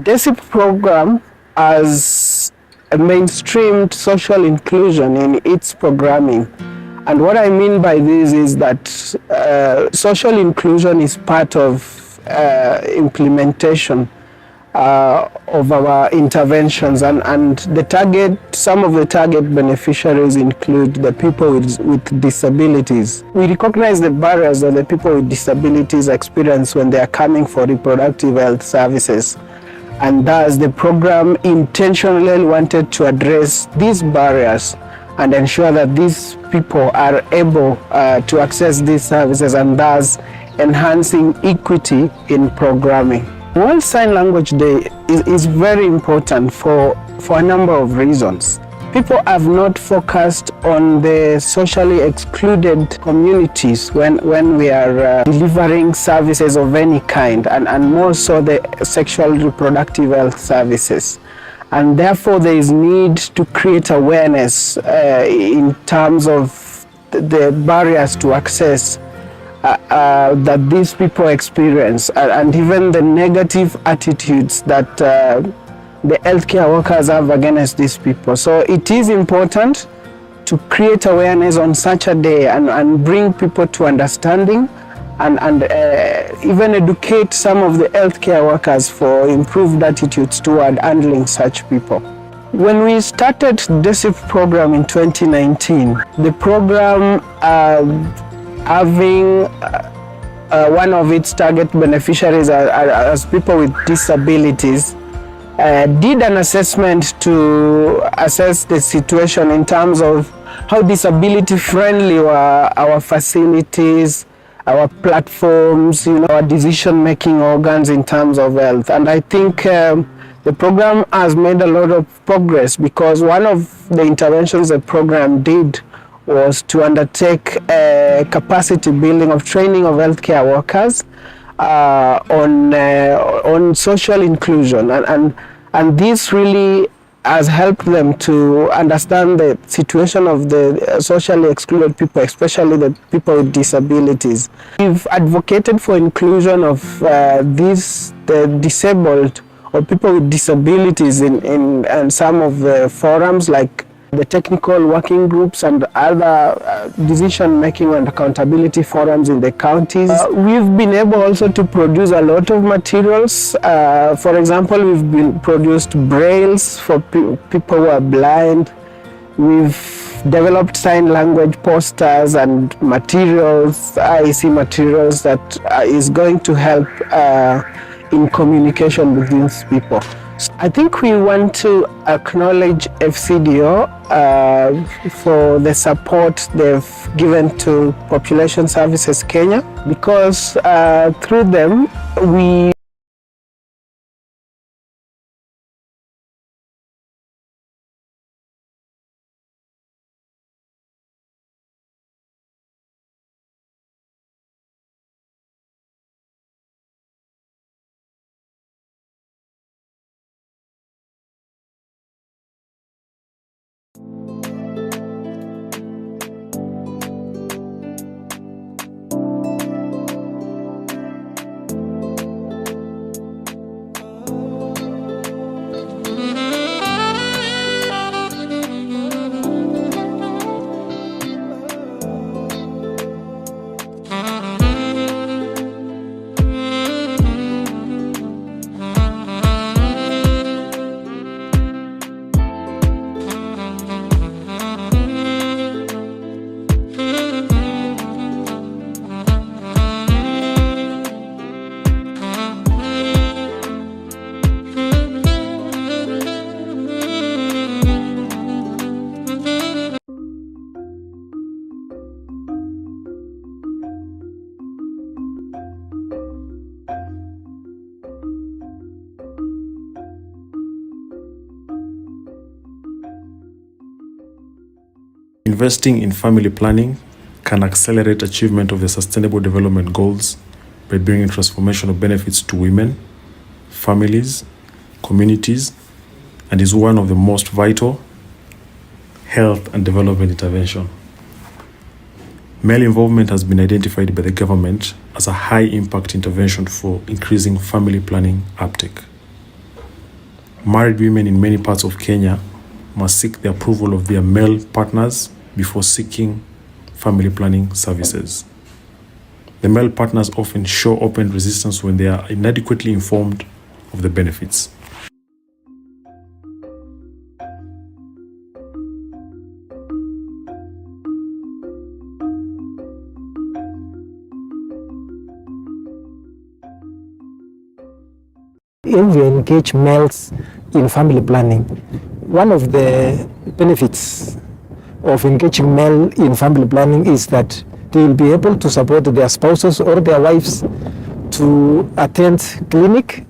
Desip program has a mainstreamed social inclusion in its programming. And what I mean by this is that social inclusion is part of implementation of our interventions, and some of the target beneficiaries include the people with disabilities. We recognize the barriers that the people with disabilities experience when they are coming for reproductive health services. And thus the program intentionally wanted to address these barriers and ensure that these people are able to access these services, and thus enhancing equity in programming. World Sign Language Day is very important for a number of reasons. People have not focused on the socially excluded communities when we are delivering services of any kind, and more so the sexual reproductive health services. And therefore there is need to create awareness in terms of the barriers to access that these people experience, and even the negative attitudes that the healthcare workers have against these people. So it is important to create awareness on such a day and bring people to understanding, and even educate some of the healthcare workers for improved attitudes toward handling such people. When we started Desip program in 2019, the program having one of its target beneficiaries as people with disabilities, did an assessment to assess the situation in terms of how disability friendly were our facilities, our platforms, our decision-making organs in terms of health. And I think the program has made a lot of progress, because one of the interventions the program did was to undertake capacity building of training of healthcare workers on social inclusion, and this really has helped them to understand the situation of the socially excluded people, especially the people with disabilities. We've advocated for inclusion of the disabled or people with disabilities in some of the forums, like the technical working groups and other decision-making and accountability forums in the counties. We've been able also to produce a lot of materials. For example, we've produced brailles for people who are blind. We've developed sign language posters and materials, IEC materials, that is going to help in communication with these people. I think we want to acknowledge FCDO for the support they've given to Population Services Kenya, because through them we Investing in family planning can accelerate achievement of the Sustainable Development Goals by bringing transformational benefits to women, families, communities, and is one of the most vital health and development intervention. Male involvement has been identified by the government as a high-impact intervention for increasing family planning uptake. Married women in many parts of Kenya must seek the approval of their male partners before seeking family planning services. The male partners often show open resistance when they are inadequately informed of the benefits. If we engage males in family planning, one of the benefits of engaging male in family planning is that they will be able to support their spouses or their wives to attend clinic,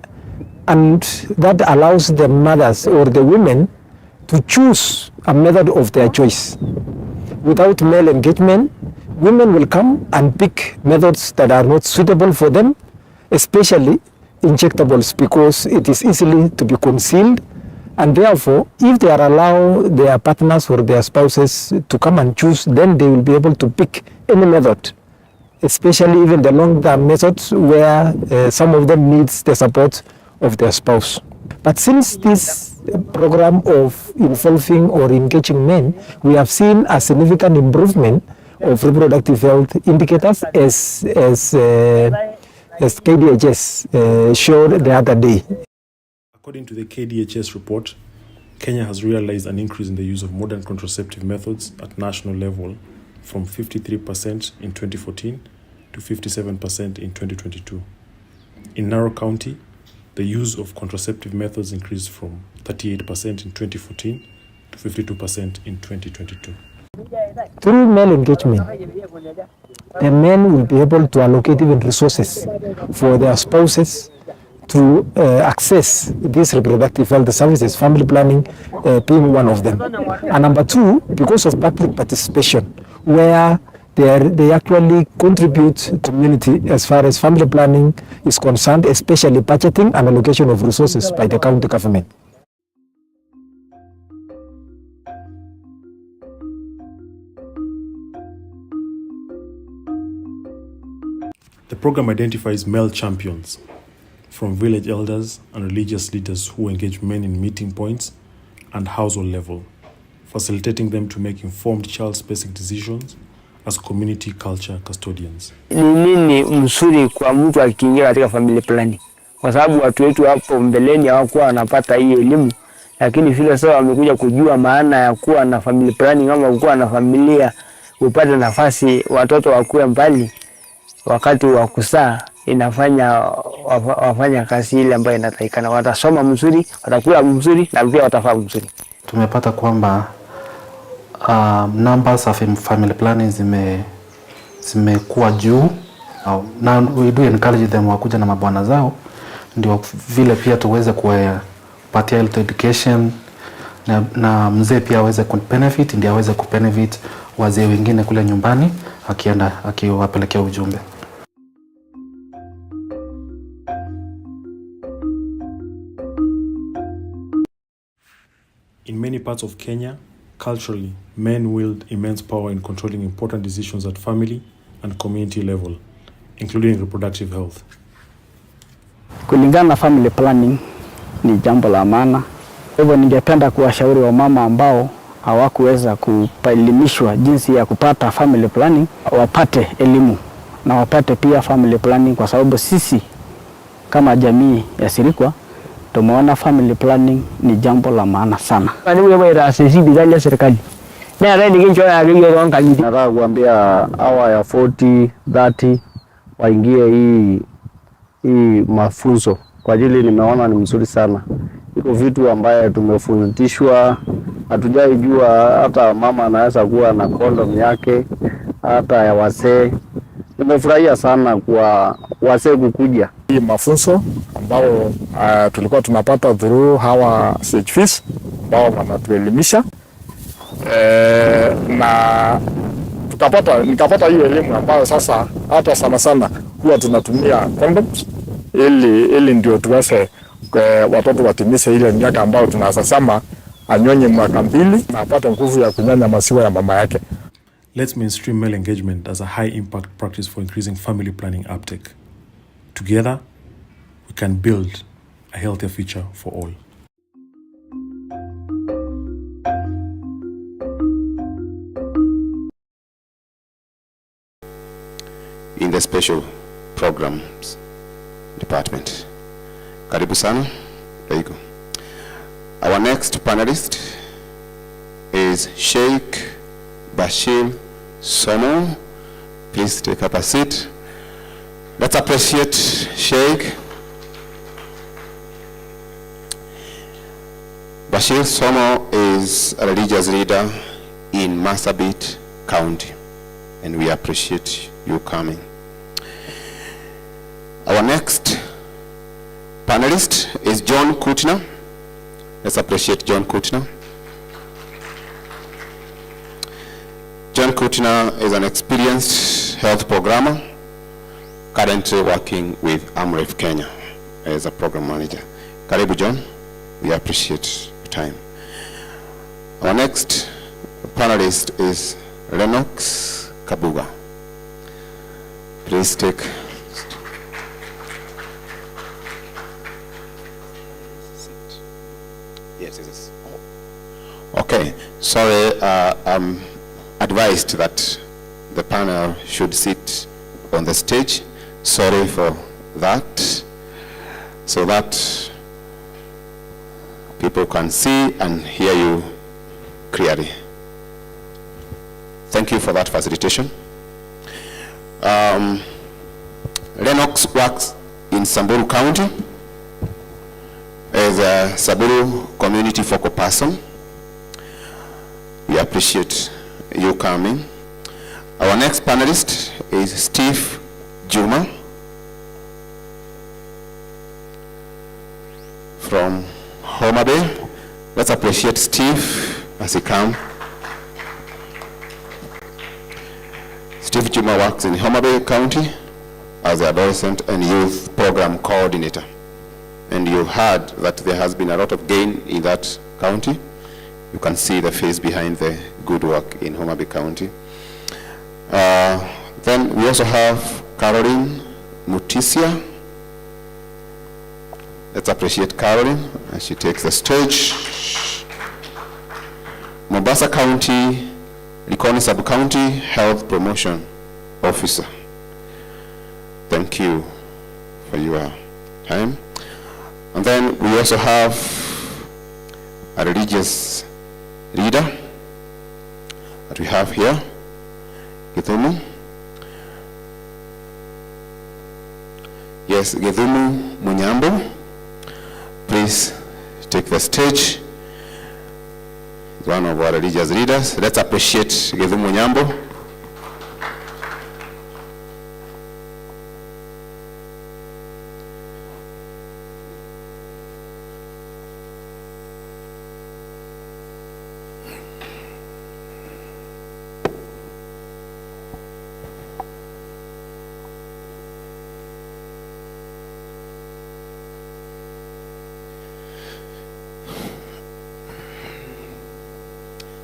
and that allows the mothers or the women to choose a method of their choice. Without male engagement, women will come and pick methods that are not suitable for them, especially injectables, because it is easily to be concealed, and therefore if they are allowed their partners or their spouses to come and choose, then they will be able to pick any method, especially even the long-term methods where some of them needs the support of their spouse. But since this program of involving or engaging men, we have seen a significant improvement of reproductive health indicators as KDHS showed the other day. According to the KDHS report, Kenya has realized an increase in the use of modern contraceptive methods at national level from 53% in 2014 to 57% in 2022. In Narok County, the use of contraceptive methods increased from 38% in 2014 to 52% in 2022. Through male engagement, the men will be able to allocate even resources for their spouses to access these reproductive health services, family planning being one of them. And number two, because of public participation, where they actually contribute to community as far as family planning is concerned, especially budgeting and allocation of resources by the county government. The program identifies male champions from village elders and religious leaders who engage men in meeting points and household level, facilitating them to make informed child-specific decisions as community culture custodians. Ni nini mzuri kwa mtu akiingia katika family planning? Kwa sababu watu wetu hapo mbeleni hawakuwa wanapata hii elimu, lakini vile sasa wamekuja kujua maana ya kuwa na family planning, ama kuwa na familia, upate nafasi watoto wakue mbali wakati wa kuzaa, inafanya wafanya kazi ile ambayo inatakikana. Watasoma mzuri, watakula mzuri, na pia watafaa mzuri. Tumepata kwamba numbers of family planning zimekuwa juu, na we do encourage them wakuja na mabwana zao, ndio vile pia tuweze kupatia health education na mzee pia aweze kubenefit, ndio aweze kubenefit wazee wengine kule nyumbani akiwapelekea ujumbe. In many parts of Kenya, culturally, men wield immense power in controlling important decisions at family and community level, including reproductive health. Kulingana na family planning ni jambo la maana. Hivyo ningependa kuwashauri wamama ambao hawakuweza kuelimishwa jinsi ya kupata family planning, wapate elimu na wapate pia family planning, kwa sababu sisi kama jamii ya Sirikwa tumeona family planning ni jambo la maana sana. Serikali nataka kuambia hawa ya 40, 30 waingie hii mafunzo, kwa ajili nimeona ni mzuri sana. Iko vitu ambaye tumefundishwa hatujaijua, hata mama anaweza kuwa na condom yake, hata ya wazee. Nimefurahia sana kwa wazee kukuja hii mafunzo ambao tulikuwa tunapata through hawa CHFs ambao wanatuelimisha, na nikapata hiyo elimu ambayo sasa hata sana huwa tunatumia condoms ili ndio tuweze watoto watimishe ile miaka ambayo tunasema anyonye mwaka 2 na apate nguvu ya kunyanya maziwa ya mama yake. Let's mainstream male engagement as a high-impact practice for increasing family planning uptake. Together, we can build a healthier future for all. in the special programs department. Karibu sana. There you go. Our next panelist is Sheikh Bashir Somo. Please take up a seat. Let's appreciate Sheikh Bashir Somo. Is a religious leader in Marsabit County, and we appreciate you coming. Our next panelist is John Kutner. Let's appreciate John Kutner. John Kutner is an experienced health programmer, currently working with AMREF Kenya as a program manager. Karibu John, we appreciate your time. Our next panelist is Lennox Kabuga. Please take. Yes, it is. Okay, sorry, I'm advised that the panel should sit on the stage. Sorry for that, so that people can see and hear you clearly. Thank you for that facilitation. Lennox works in Samburu County as a Samburu community focal person. We appreciate you coming. Our next panelist is Steve Juma from Homa Bay. Let's appreciate Steve as he comes. Steve Juma works in Homa Bay County as the adolescent and youth program coordinator. And you heard that there has been a lot of gain in that county. You can see the face behind the good work in Homa Bay County. Then we also have Caroline Mutisia. Let's appreciate Caroline as she takes the stage. Mombasa County, Likoni Sub-County Health Promotion Officer. Thank you for your time. And then we also have a religious leader that we have here, Githumu. Yes, Githumu Munyambo. Please take the stage. He's one of our religious leaders. Let's appreciate Githumu Munyambo.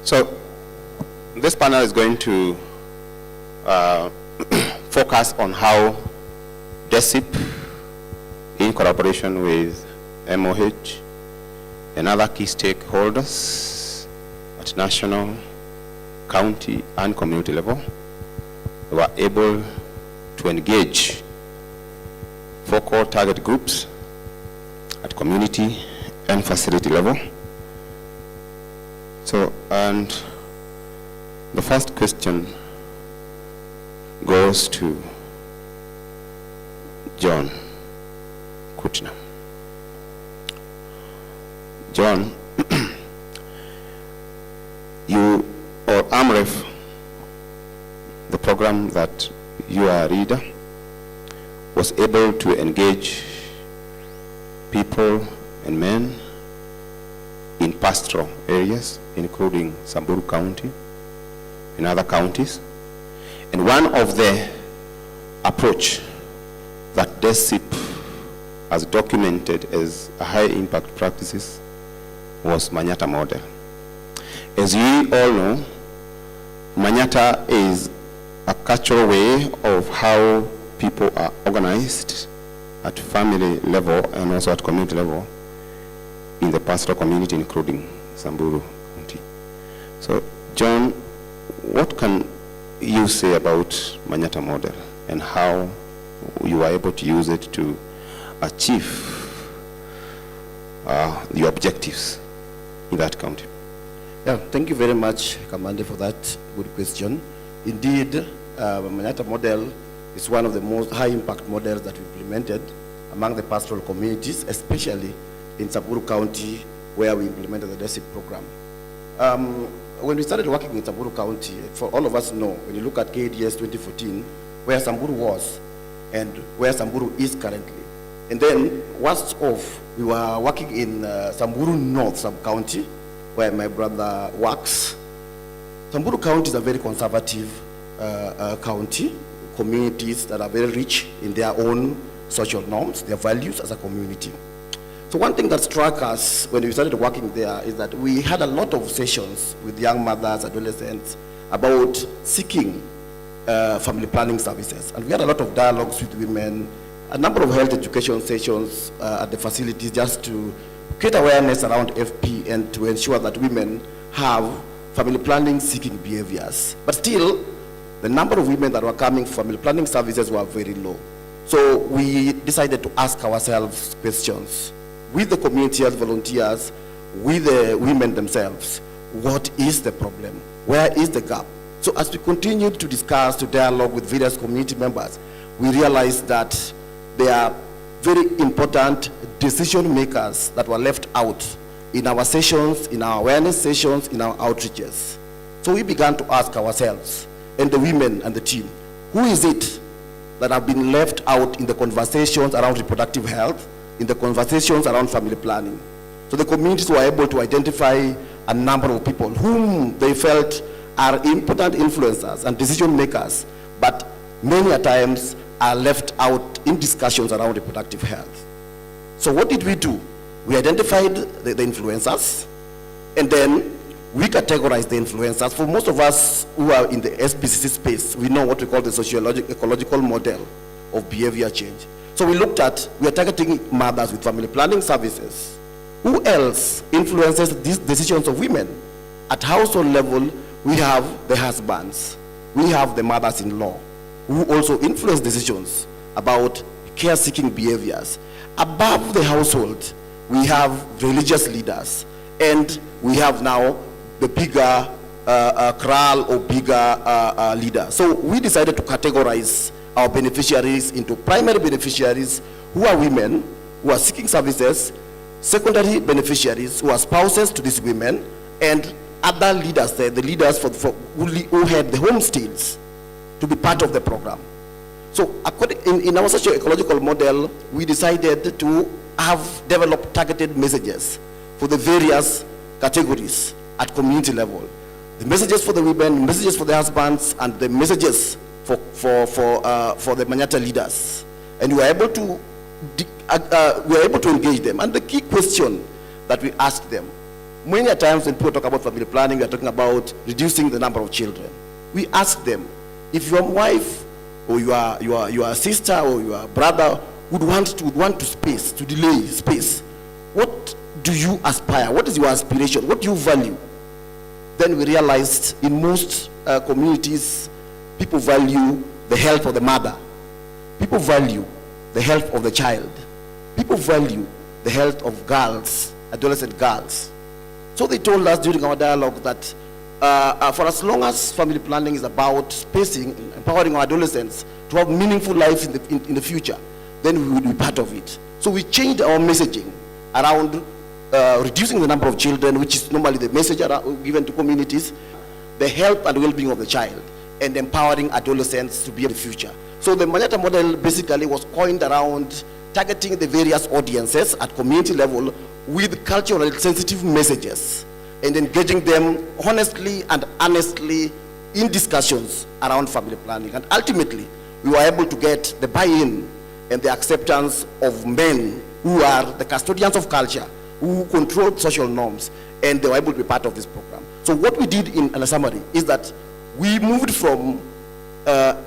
So this panel is going to focus on how Desip, in collaboration with MOH and other key stakeholders at national, county, and community level, were able to engage focal target groups at community and facility level. So, and the first question goes to John Kutner. John, you or AMREF, the program that you are a leader, was able to engage people and men in pastoral areas, including Samburu County and other counties. And one of the approach that Desip has documented as a high impact practices was Manyata model. As we all know, Manyata is a cultural way of how people are organized at family level and also at community level in the pastoral community, including Samburu County. So, John, what can you say about Manyata model? and how you are able to use it to achieve the objectives in that county? Yeah, thank you very much, Commander, for that good question. Indeed, Manyata model is one of the most high-impact models that we implemented among the pastoral communities, especially in Samburu County, where we implemented the Desip program. When we started working in Samburu County, for all of us know, when you look at KDS 2014, where Samburu was and where Samburu is currently. And then, worst off, we were working in Samburu North sub-county, where my brother works. Samburu County is a very conservative county, communities that are very rich in their own social norms, their values as a community. So one thing that struck us when we started working there is that we had a lot of sessions with young mothers, adolescents, about seeking family planning services. And we had a lot of dialogues with women, a number of health education sessions at the facilities just to create awareness around FP and to ensure that women have family planning seeking behaviors. But still, the number of women that were coming for family planning services were very low. So we decided to ask ourselves questions with the community as volunteers, with the women themselves. What is the problem? Where is the gap? So as we continued to discuss, to dialogue with various community members, we realized that there are very important decision makers that were left out in our sessions, in our awareness sessions, in our outreaches. So we began to ask ourselves, and the women and the team, who is it that have been left out in the conversations around reproductive health, in the conversations around family planning? So the communities were able to identify a number of people whom they felt are important influencers and decision makers, but many a times are left out in discussions around reproductive health. So what did we do? We identified the influencers, and then we categorized the influencers. For most of us who are in the SPCC space, we know what we call the ecological model of behavior change. So we are targeting mothers with family planning services. Who else influences these decisions of women? At household level, we have the husbands, we have the mothers-in-law, who also influence decisions about care-seeking behaviors. Above the household, we have religious leaders, and we have now the bigger kraal or bigger leader. So we decided to categorize our beneficiaries into primary beneficiaries, who are women who are seeking services, secondary beneficiaries who are spouses to these women, and other leaders, the leaders who had the homesteads to be part of the program. So in our socio-ecological model, we decided to have developed targeted messages for the various categories at community level. The messages for the women, messages for the husbands, and the messages for the Manyata leaders. And we were able to engage them. And the key question that we asked them, many times when people talk about family planning, we are talking about reducing the number of children. We asked them, if your wife or your sister or your brother would want to delay space, what do you aspire? What is your aspiration? What do you value? Then we realized in most communities, people value the health of the mother. People value the health of the child. People value the health of girls, adolescent girls. So they told us during our dialogue that for as long as family planning is about spacing, empowering our adolescents to have meaningful lives in the future, then we will be part of it. So we changed our messaging around reducing the number of children, which is normally the message given to communities, the health and well-being of the child, and empowering adolescents to be in the future. So the Manyata model basically was coined around targeting the various audiences at community level with culturally sensitive messages and engaging them honestly and honestly in discussions around family planning. And ultimately, we were able to get the buy-in and the acceptance of men who are the custodians of culture, who control social norms, and they were able to be part of this program. So what we did in a summary is that we moved from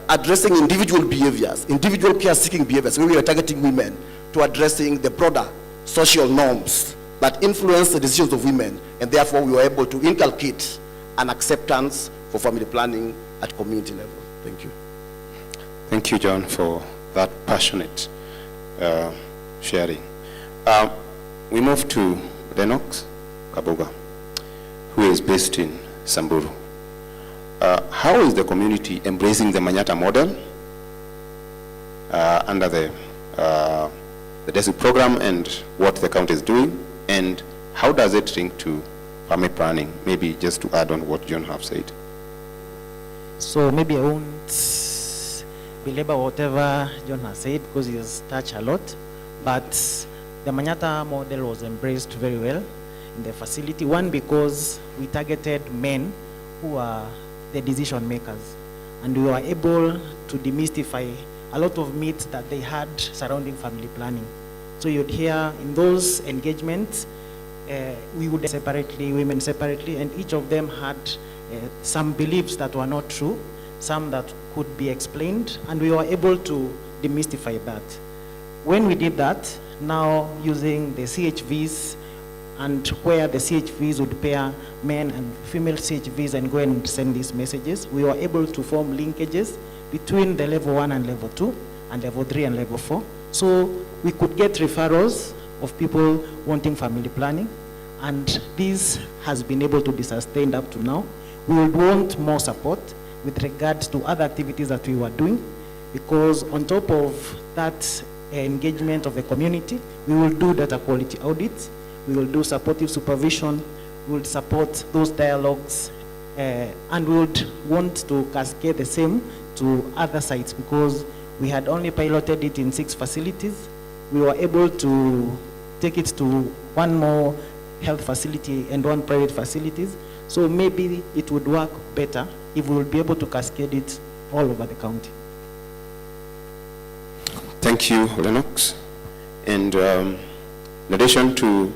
addressing individual behaviors, individual care-seeking behaviors, where we were targeting women, to addressing the broader social norms that influence the decisions of women, and therefore we were able to inculcate an acceptance for family planning at community level. Thank you. Thank you, John, for that passionate sharing. We move to Lennox Kabuga, who is based in Samburu. How is the community embracing the Manyata model under the Desip program, and what the county is doing, and how does it link to family planning? Maybe just to add on what John have said. So maybe I won't belabor whatever John has said because he has touched a lot, but the Manyata model was embraced very well in the facility. One, because we targeted men who are the decision makers, and we were able to demystify a lot of myths that they had surrounding family planning. So you'd hear in those engagements, we would separately, women separately, and each of them had some beliefs that were not true, some that could be explained, and we were able to demystify that. When we did that, now using the CHVs, and where the CHVs would pair men and female CHVs and go and send these messages, we were able to form linkages between the level 1 and level 2, and level 3 and level 4. So we could get referrals of people wanting family planning, and this has been able to be sustained up to now. We would want more support with regards to other activities that we were doing, because on top of that engagement of the community, we will do data quality audits, we will do supportive supervision, we will support those dialogues, and we would want to cascade the same to other sites, because we had only piloted it in 6 facilities. We were able to take it to 1 more health facility and 1 private facilities. So maybe it would work better if we would be able to cascade it all over the county. Thank you, Lennox. And in addition to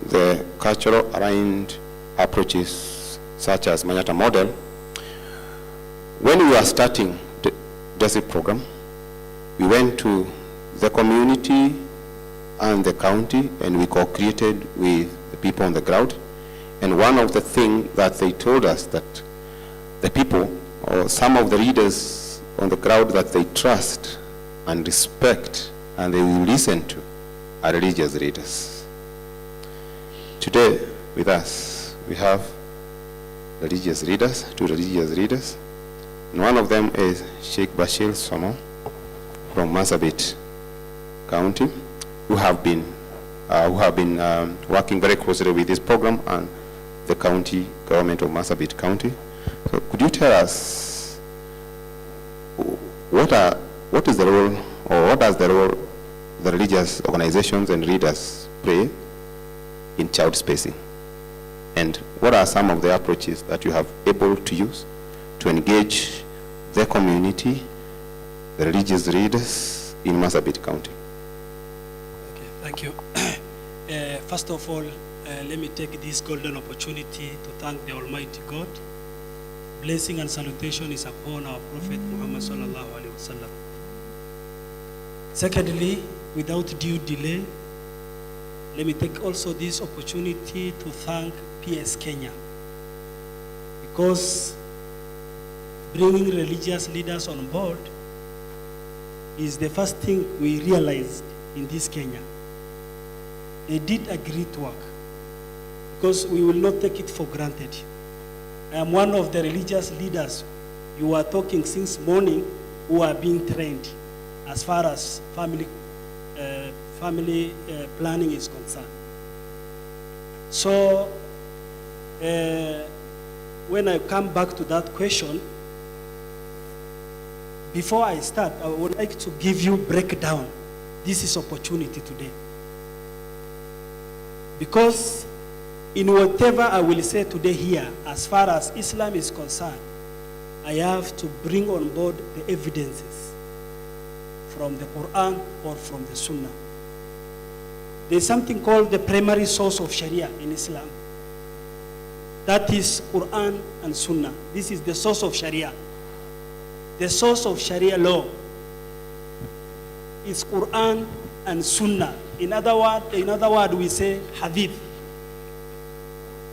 the cultural aligned approaches such as Manyata model, when we were starting the Desip program, we went to the community and the county, and we co-created with the people on the ground. And one of the things that they told us, that the people, or some of the leaders on the ground that they trust and respect and they will listen to, are religious leaders. Today with us we have religious leaders, 2 religious leaders, and one of them is Sheikh Bashir Somo from Marsabit County, who have been working very closely with this program and the county government of Marsabit County. So could you tell us what is the role, or what does the role the religious organizations and leaders play in child spacing, and what are some of the approaches that you have able to use to engage the community, the religious leaders in Marsabit County? Okay, thank you. First of all, let me take this golden opportunity to thank the Almighty God. Blessing and salutation is upon our Prophet Muhammad sallallahu alaihi wasallam. Secondly, without due delay, let me take also this opportunity to thank PS Kenya, because bringing religious leaders on board is the first thing we realized in this Kenya. They did a great work, because we will not take it for granted. I am one of the religious leaders you are talking since morning who are being trained as far as family planning is concerned. So when I come back to that question, before I start, I would like to give you breakdown. This is opportunity today. Because in whatever I will say today here, as far as Islam is concerned, I have to bring on board the evidences from the Quran or from the Sunnah. There's something called the primary source of Sharia in Islam. That is Quran and Sunnah. This is the source of Sharia. The source of Sharia law is Quran and Sunnah. In other words, we say Hadith.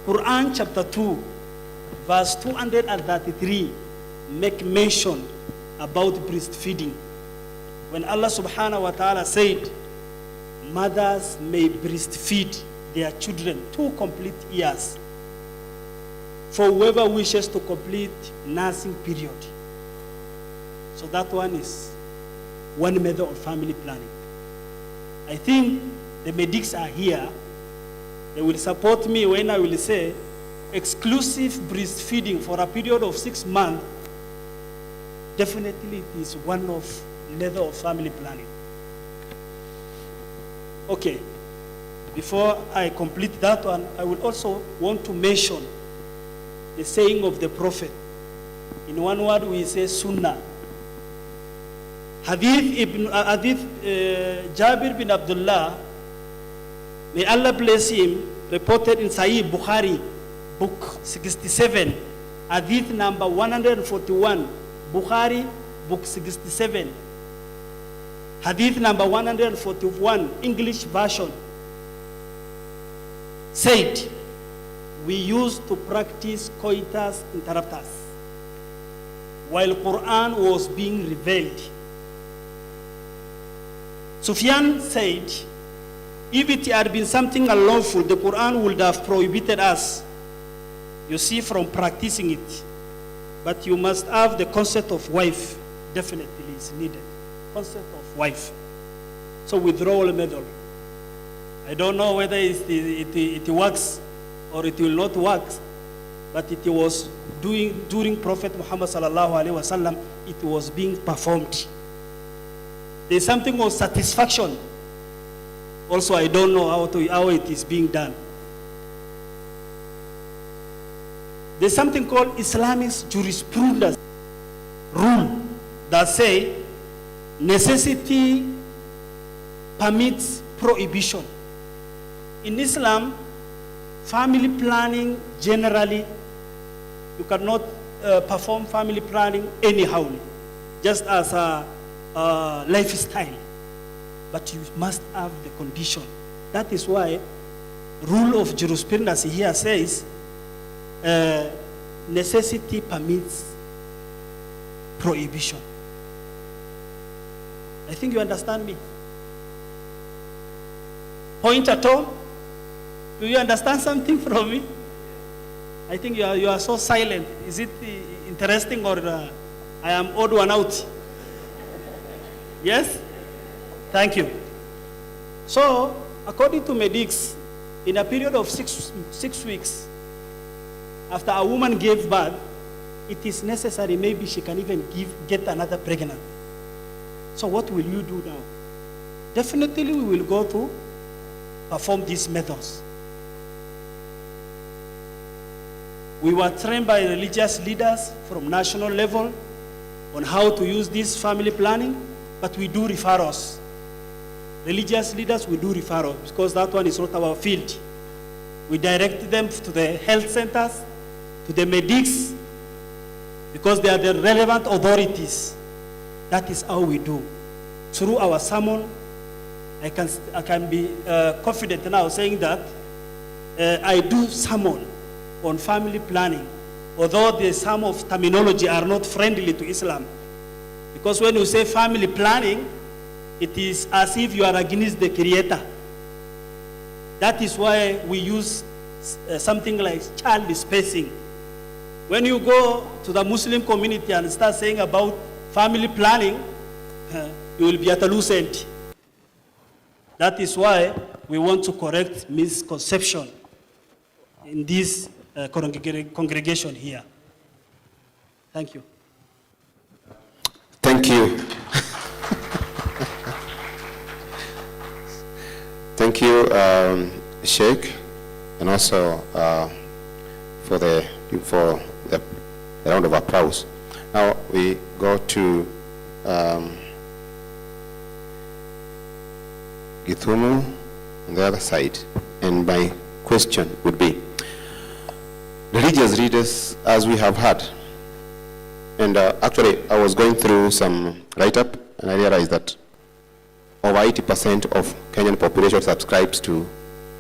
Quran chapter 2, verse 233, make mention about breastfeeding. When Allah subhanahu wa ta'ala said, mothers may breastfeed their children 2 complete years for whoever wishes to complete nursing period. So that one is one method of family planning. I think the medics are here. They will support me when I will say exclusive breastfeeding for a period of 6 months. Definitely it is one of method of family planning. Okay, before I complete that one, I will also want to mention the saying of the Prophet. In one word we say Sunnah. Hadith Jabir bin Abdullah, may Allah bless him, reported in Sahih Bukhari, book 67, Hadith number 141, Bukhari, book 67. Hadith number 141, English version, said, we used to practice coitus interruptus while Quran was being revealed. Sufyan said, if it had been something unlawful, the Quran would have prohibited us, you see, from practicing it. But you must have the concept of wife, definitely is needed. Concept of wife. So withdrawal method. I don't know whether it works or it will not work, but it was during Prophet Muhammad sallallahu alaihi wasallam, it was being performed. There's something of satisfaction. Also, I don't know how it is being done. There's something called Islamic jurisprudence rule that say necessity permits prohibition. In Islam, family planning generally, you cannot perform family planning anyhow, just as a lifestyle, but you must have the condition. That is why rule of jurisprudence here says necessity permits prohibition. I think you understand me. Point at all? Do you understand something from me? I think you are so silent. Is it interesting, or I am odd one out? Yes? Thank you. So, according to medics, in a period of six weeks, after a woman gave birth, it is necessary, maybe she can even get another pregnant. So what will you do now? Definitely we will go to perform these methods. We were trained by religious leaders from national level on how to use this family planning, but we do referrals. Religious leaders, we do referrals because that one is not our field. We direct them to the health centers, to the medics, because they are the relevant authorities. That is how we do. Through our sermon, I can be confident now saying that I do sermon on family planning, although the some of terminology are not friendly to Islam. Because when you say family planning, it is as if you are against the Creator. That is why we use something like child spacing. When you go to the Muslim community and start saying about family planning, you will be at a loose end. That is why we want to correct misconception in this congregation here. Thank you. Thank you. Thank you, Sheikh, and also for the round of applause. Now we go to Githumu on the other side, and my question would be, religious leaders, as we have heard, and actually I was going through some write-up and I realized that over 80% of Kenyan population subscribes to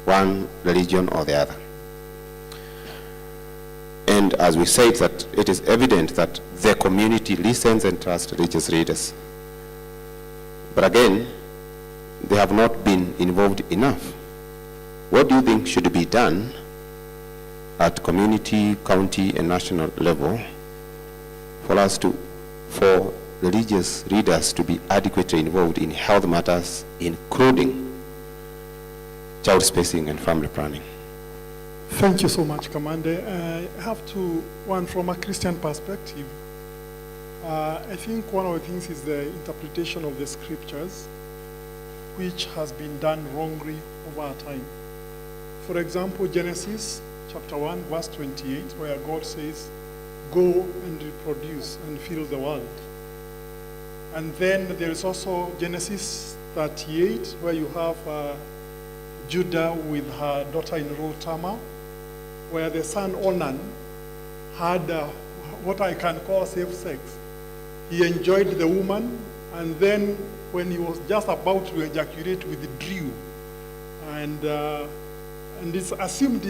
one religion or the other. And as we said, that it is evident that the community listens and trusts religious leaders. But again, they have not been involved enough. What do you think should be done at community, county, and national level for religious leaders to be adequately involved in health matters, including child spacing and family planning? Thank you so much, Commander. I have one from a Christian perspective. I think one of the things is the interpretation of the scriptures, which has been done wrongly over time. For example, Genesis chapter 1, verse 28, where God says, "Go and reproduce and fill the world." And then there is also Genesis 38, where you have Judah with her daughter-in-law Tamar, where the son Onan had what I can call safe sex. He enjoyed the woman, and then when he was just about to ejaculate, withdrew. And it's assumed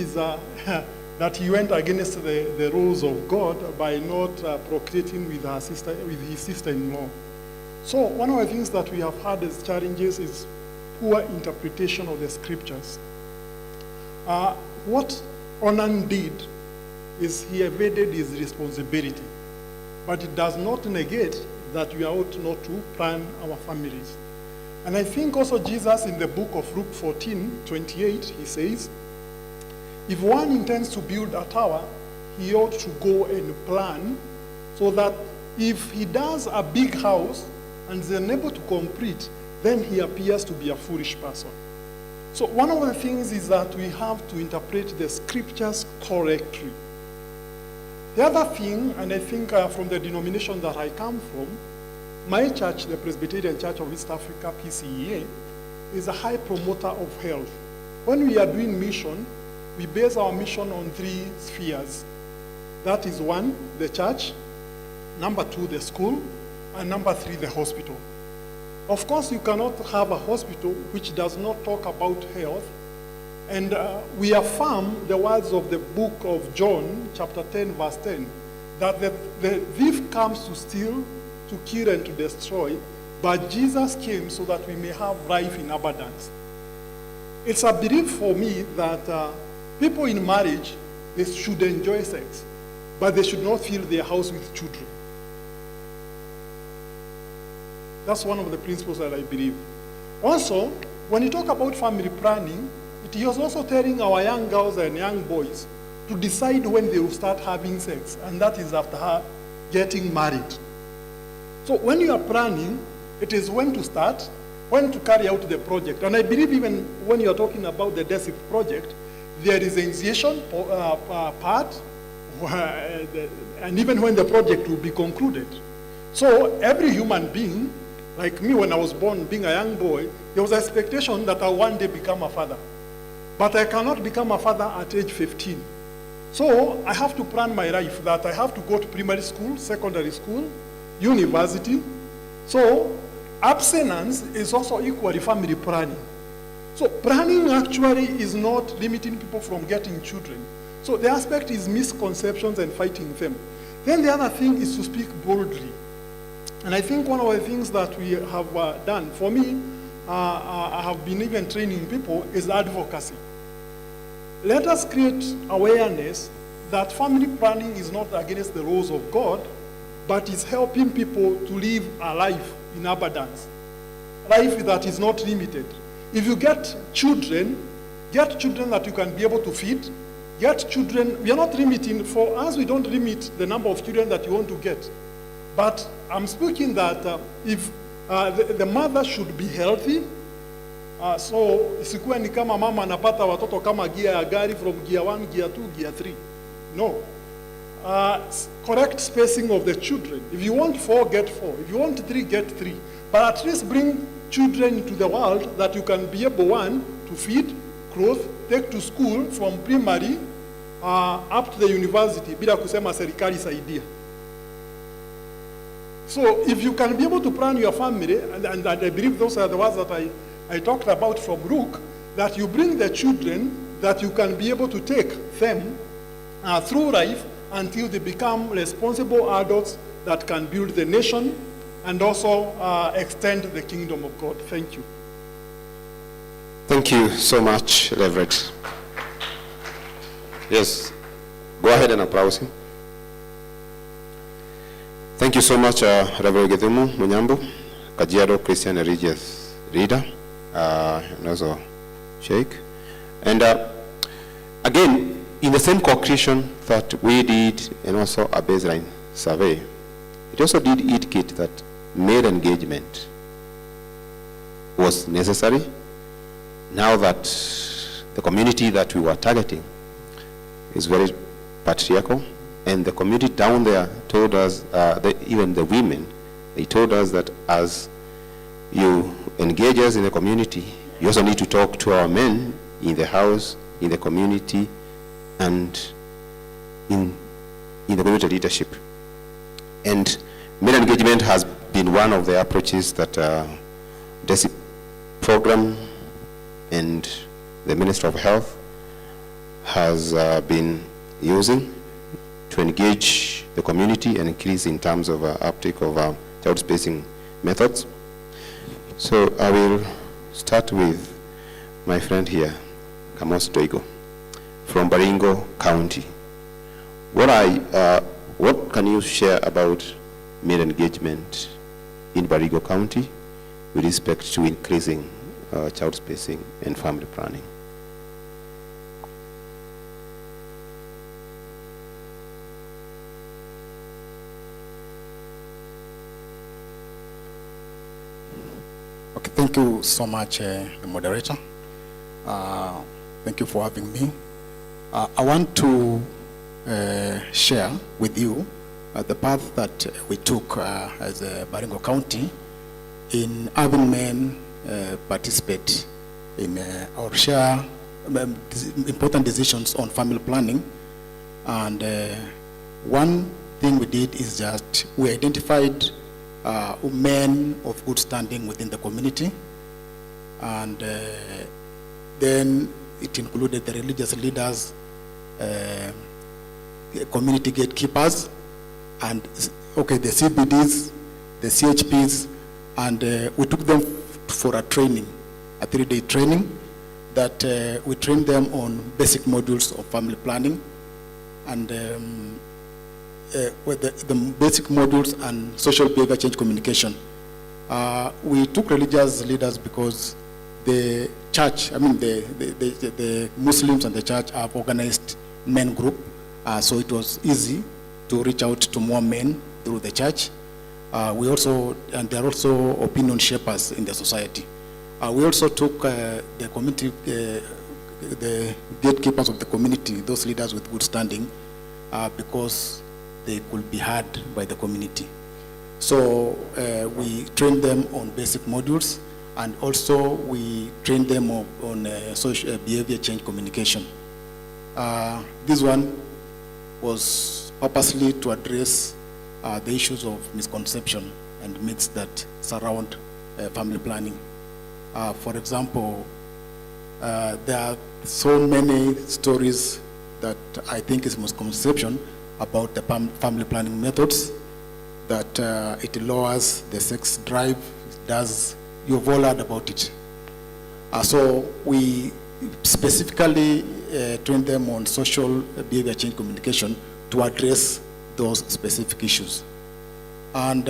that he went against the rules of God by not procreating with his sister-in-law. So one of the things that we have had as challenges is poor interpretation of the scriptures. What Onan did is he evaded his responsibility, but it does not negate that we ought not to plan our families. And I think also Jesus in the book of Luke 14:28, he says, if one intends to build a tower, he ought to go and plan, so that if he does a big house and is unable to complete, then he appears to be a foolish person. So one of the things is that we have to interpret the scriptures correctly. The other thing, and I think from the denomination that I come from, my church, the Presbyterian Church of East Africa, PCEA, is a high promoter of health. When we are doing mission, we base our mission on 3 spheres. That is 1, the church, number 2, the school, and number 3, the hospital. Of course, you cannot have a hospital which does not talk about health. And we affirm the words of the book of John, chapter 10, verse 10, that the thief comes to steal, to kill, and to destroy, but Jesus came so that we may have life in abundance. It's a belief for me that people in marriage, they should enjoy sex, but they should not fill their house with children. That's one of the principles that I believe. Also, when you talk about family planning, it is also telling our young girls and young boys to decide when they will start having sex, and that is after getting married. So when you are planning, it is when to start, when to carry out the project. And I believe even when you are talking about the Desip project, there is an initiation part, and even when the project will be concluded. So every human being, like me when I was born, being a young boy, there was an expectation that I will one day become a father. But I cannot become a father at age 15. So I have to plan my life, that I have to go to primary school, secondary school, university. So abstinence is also equally family planning. So planning actually is not limiting people from getting children. So the aspect is misconceptions and fighting them. Then the other thing is to speak boldly. And I think one of the things that we have done, for me, I have been even training people, is advocacy. Let us create awareness that family planning is not against the rules of God, but is helping people to live a life in abundance, life that is not limited. If you get children that you can be able to feed, get children. We are not limiting, for us we don't limit the number of children that you want to get. But I'm speaking that if the mother should be healthy, so isikuwe ni kama mama anapata watoto kama gia ya gari from gear 1, gear 2, gear 3. No. Correct spacing of the children. If you want 4, get 4. If you want 3, get 3. But at least bring children into the world that you can be able, 1, to feed, clothe, take to school from primary up to the university, bila kusema serikali saidia. So if you can be able to plan your family, and I believe those are the words that I talked about from Luke, that you bring the children that you can be able to take them through life until they become responsible adults that can build the nation and also extend the kingdom of God. Thank you. Thank you so much, Reverend. Yes, go ahead and applause him. Thank you so much, Reverend Gethumu Munyambu, Kajiado Christian Religious Leader, and also Sheikh. And again, in the same conclusion that we did, and also a baseline survey, it also did indicate that male engagement was necessary. Now that the community that we were targeting is very patriarchal, and the community down there told us, even the women, they told us that as you engage us in the community, you also need to talk to our men in the house, in the community, and in the community leadership. And male engagement has been one of the approaches that Desip program and the Minister of Health has been using to engage the community and increase in terms of uptake of child spacing methods. So I will start with my friend here, Kamos Doigo, from Baringo County. What can you share about male engagement in Baringo County with respect to increasing child spacing and family planning? Okay, thank you so much, the moderator. Thank you for having me. I want to share with you the path that we took as a Baringo County in having men participate in or share important decisions on family planning. And one thing we did is that we identified men of good standing within the community, and then it included the religious leaders, the community gatekeepers, and the CBDs, the CHPs, and we took them for a training, a 3-day training that we trained them on basic modules of family planning, and with the basic modules and social behavior change communication. We took religious leaders because the church, the Muslims and the church have organized men group, so it was easy to reach out to more men through the church. And there are also opinion shapers in the society. We also took the community, the gatekeepers of the community, those leaders with good standing, because they could be heard by the community. So we trained them on basic modules, and also we trained them on social behavior change communication. This one was purposely to address the issues of misconception and myths that surround family planning. For example, there are so many stories that I think is misconception about the family planning methods, that it lowers the sex drive. You've all heard about it. So we specifically train them on social behavior change communication to address those specific issues. And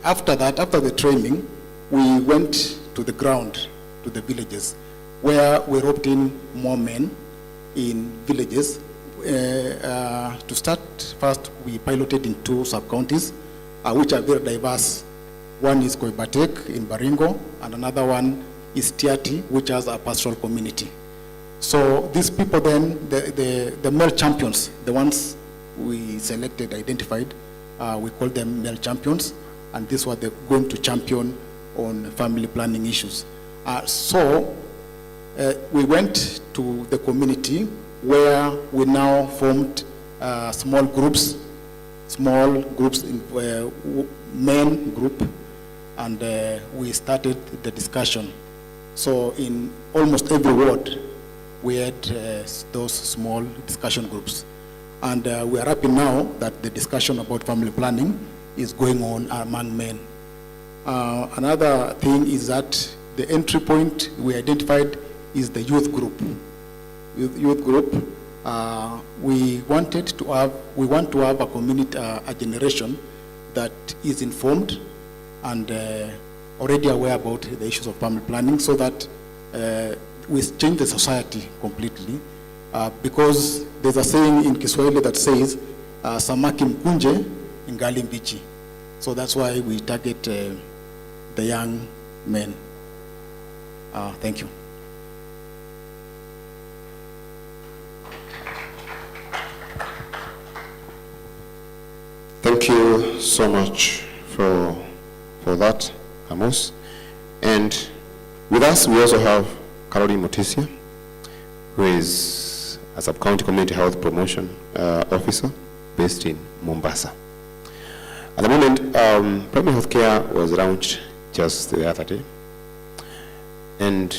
after that, after the training, we went to the ground, to the villages, where we roped in more men in villages. To start first, we piloted in 2 sub-counties, which are very diverse. One is Koibatek in Baringo, and another one is Tiati, which has a pastoral community. So these people then, the male champions, the ones we selected, identified, we call them male champions, and this was they're going to champion on family planning issues. So we went to the community, where we now formed small groups in men group, and we started the discussion. So in almost every ward, we had those small discussion groups. And we are happy now that the discussion about family planning is going on among men. Another thing is that the entry point we identified is the youth group. Youth group, we want to have a community, a generation that is informed and already aware about the issues of family planning, so that we change the society completely. Because there's a saying in Kiswahili that says, samaki mkunje ingali mbichi. So that's why we target the young men. Thank you. Thank you so much for that, Amos. And with us, we also have Caroline Mutisia, who is a sub-county community health promotion officer based in Mombasa. At the moment, primary health care was launched just the other day, and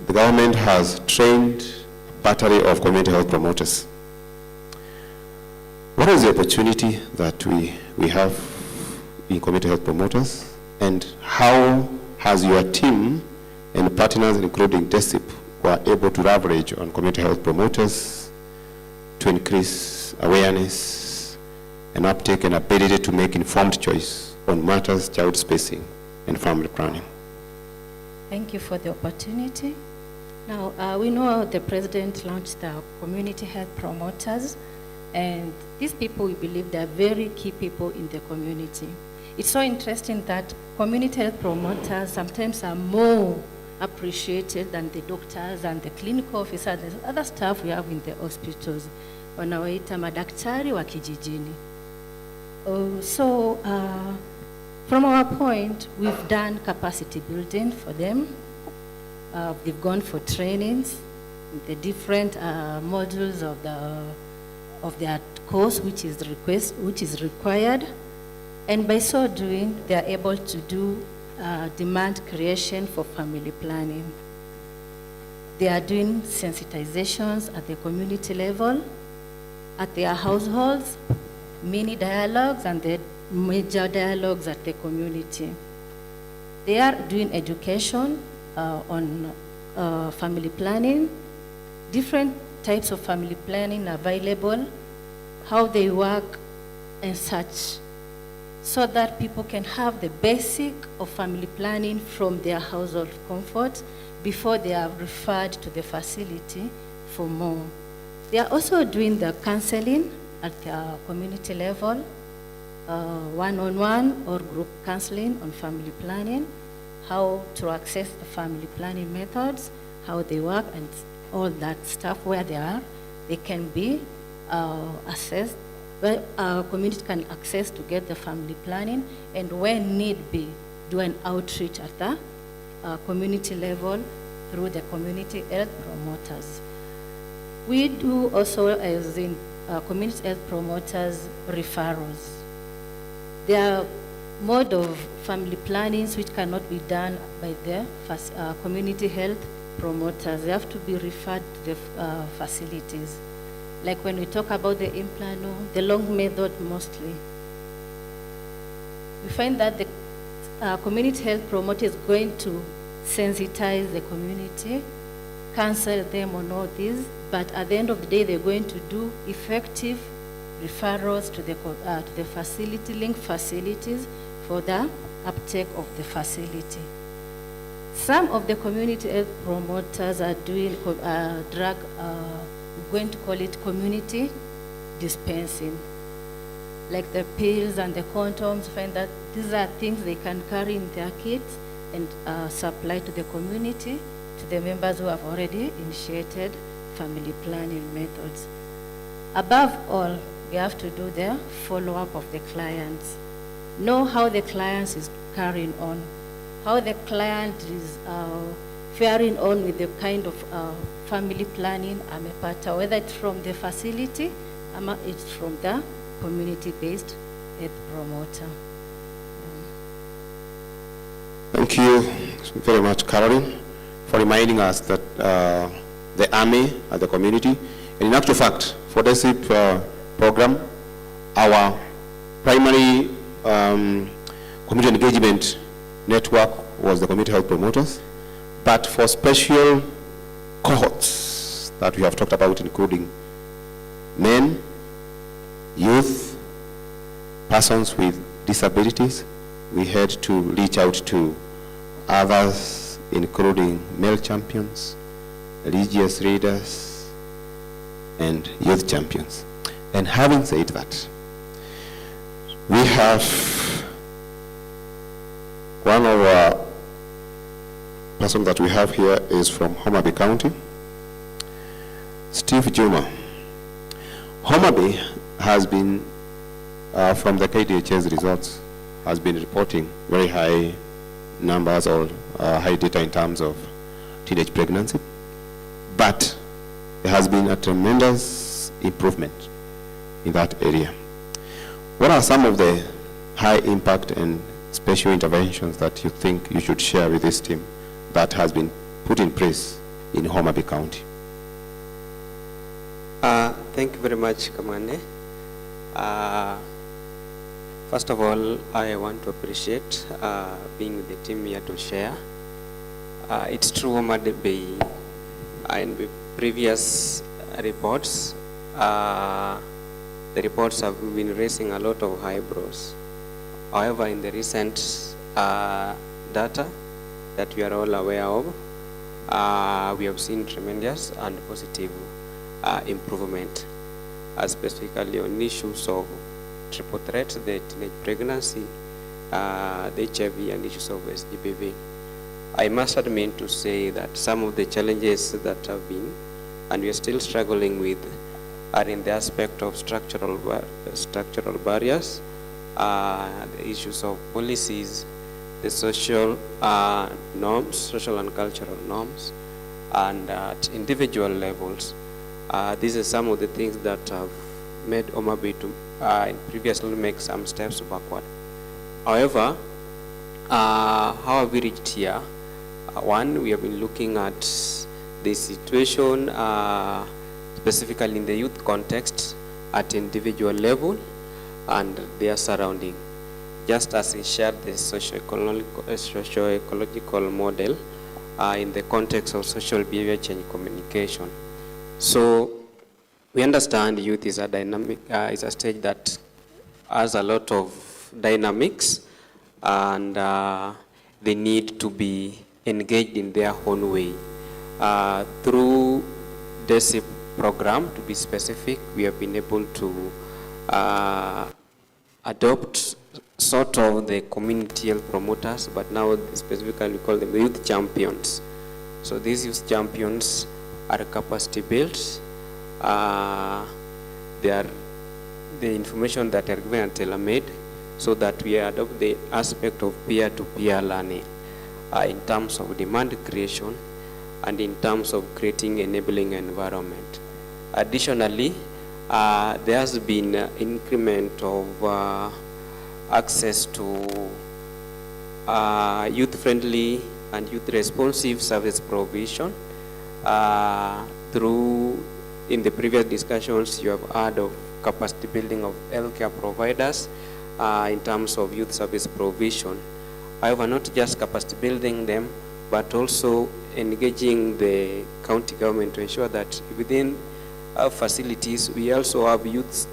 the government has trained a battery of community health promoters. What is the opportunity that we have in community health promoters, and how has your team and partners, including Desip, were able to leverage on community health promoters to increase awareness and uptake and ability to make informed choice on matters child spacing and family planning? Thank you for the opportunity. Now, we know the president launched the community health promoters, and these people, we believe, they are very key people in the community. It's so interesting that community health promoters sometimes are more appreciated than the doctors and the clinical officers and other staff we have in the hospitals. Wanawaita madaktari wa kijijini. From our point, we've done capacity building for them. They've gone for trainings, the different modules of their course, which is required, and by so doing, they are able to do demand creation for family planning. They are doing sensitizations at the community level, at their households, mini dialogues, and the major dialogues at the community. They are doing education on family planning, different types of family planning available, how they work and such, so that people can have the basic of family planning from their household comfort before they are referred to the facility for more. They are also doing the counseling at the community level, one-on-one or group counseling on family planning, how to access the family planning methods, how they work, and all that stuff. Where they are, they can be assessed, where our community can access to get the family planning, and when need be, do an outreach at the community level through the community health promoters. We do also, as in community health promoters, referrals. There are mode of family plannings which cannot be done by the community health promoters. They have to be referred to the facilities. Like when we talk about the implano, the long method mostly, we find that the community health promoter is going to sensitize the community, counsel them on all these, but at the end of the day, they're going to do effective referrals to the facility, link facilities for the uptake of the facility. Some of the community health promoters are doing drug, we're going to call it community dispensing. Like the pills and the condoms, find that these are things they can carry in their kits and supply to the community, to the members who have already initiated family planning methods. Above all, we have to do the follow-up of the clients. Know how the client is carrying on, how the client is faring on with the kind of family planning amepata, whether it's from the facility or it's from the community-based health promoter. Thank you very much, Caroline, for reminding us that the army at the community, and in actual fact, for Desip program. Our primary community engagement network was the community health promoters, but for special cohorts that we have talked about, including men, youth, persons with disabilities, we had to reach out to others, including male champions, religious leaders, and youth champions. And having said that, we have one of our person that we have here is from Homa Bay County, Steve Juma. Homa Bay has been, from the KDHS results, has been reporting very high numbers or high data in terms of teenage pregnancy, but there has been a tremendous improvement in that area. What are some of the high impact and special interventions that you think you should share with this team that has been put in place in Homa Bay County? Thank you very much, Kamande. First of all, I want to appreciate being with the team here to share. It's true, Homa Bay, in the previous reports, the reports have been raising a lot of eyebrows. However, in the recent data that we are all aware of, we have seen tremendous and positive improvement, specifically on issues of triple threat, the teenage pregnancy, the HIV, and issues of SGBV. I must admit to say that some of the challenges that have been, and we are still struggling with, are in the aspect of structural barriers, the issues of policies, the social norms, social and cultural norms, and at individual levels. These are some of the things that have made Homa Bay to previously make some steps backward. However, how have we reached here? One, we have been looking at the situation specifically in the youth context at individual level and their surrounding. Just as we shared the socio-ecological model in the context of social behavior change communication. So we understand youth is a dynamic, is a stage that has a lot of dynamics, and they need to be engaged in their own way. Through Desip program, to be specific, we have been able to adopt sort of the community health promoters, but now specifically we call them the youth champions. So these youth champions are capacity built. They are the information that are given are tailor-made, so that we adopt the aspect of peer-to-peer learning in terms of demand creation and in terms of creating enabling environment. Additionally, there has been increment of access to youth-friendly and youth-responsive service provision through, in the previous discussions, you have heard of capacity building of healthcare providers in terms of youth service provision. However, not just capacity building them, but also engaging the county government to ensure that within our facilities, we also have youth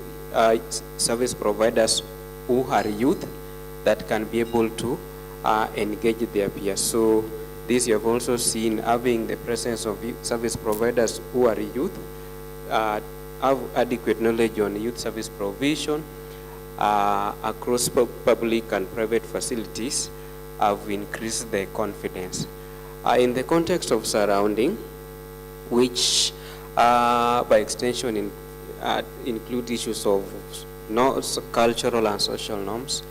service providers who are youth that can be able to engage their peers. So this you have also seen having the presence of youth service providers who are youth, have adequate knowledge on youth service provision across public and private facilities have increased their confidence. In the context of surrounding, which by extension include issues of norms, cultural and social norms,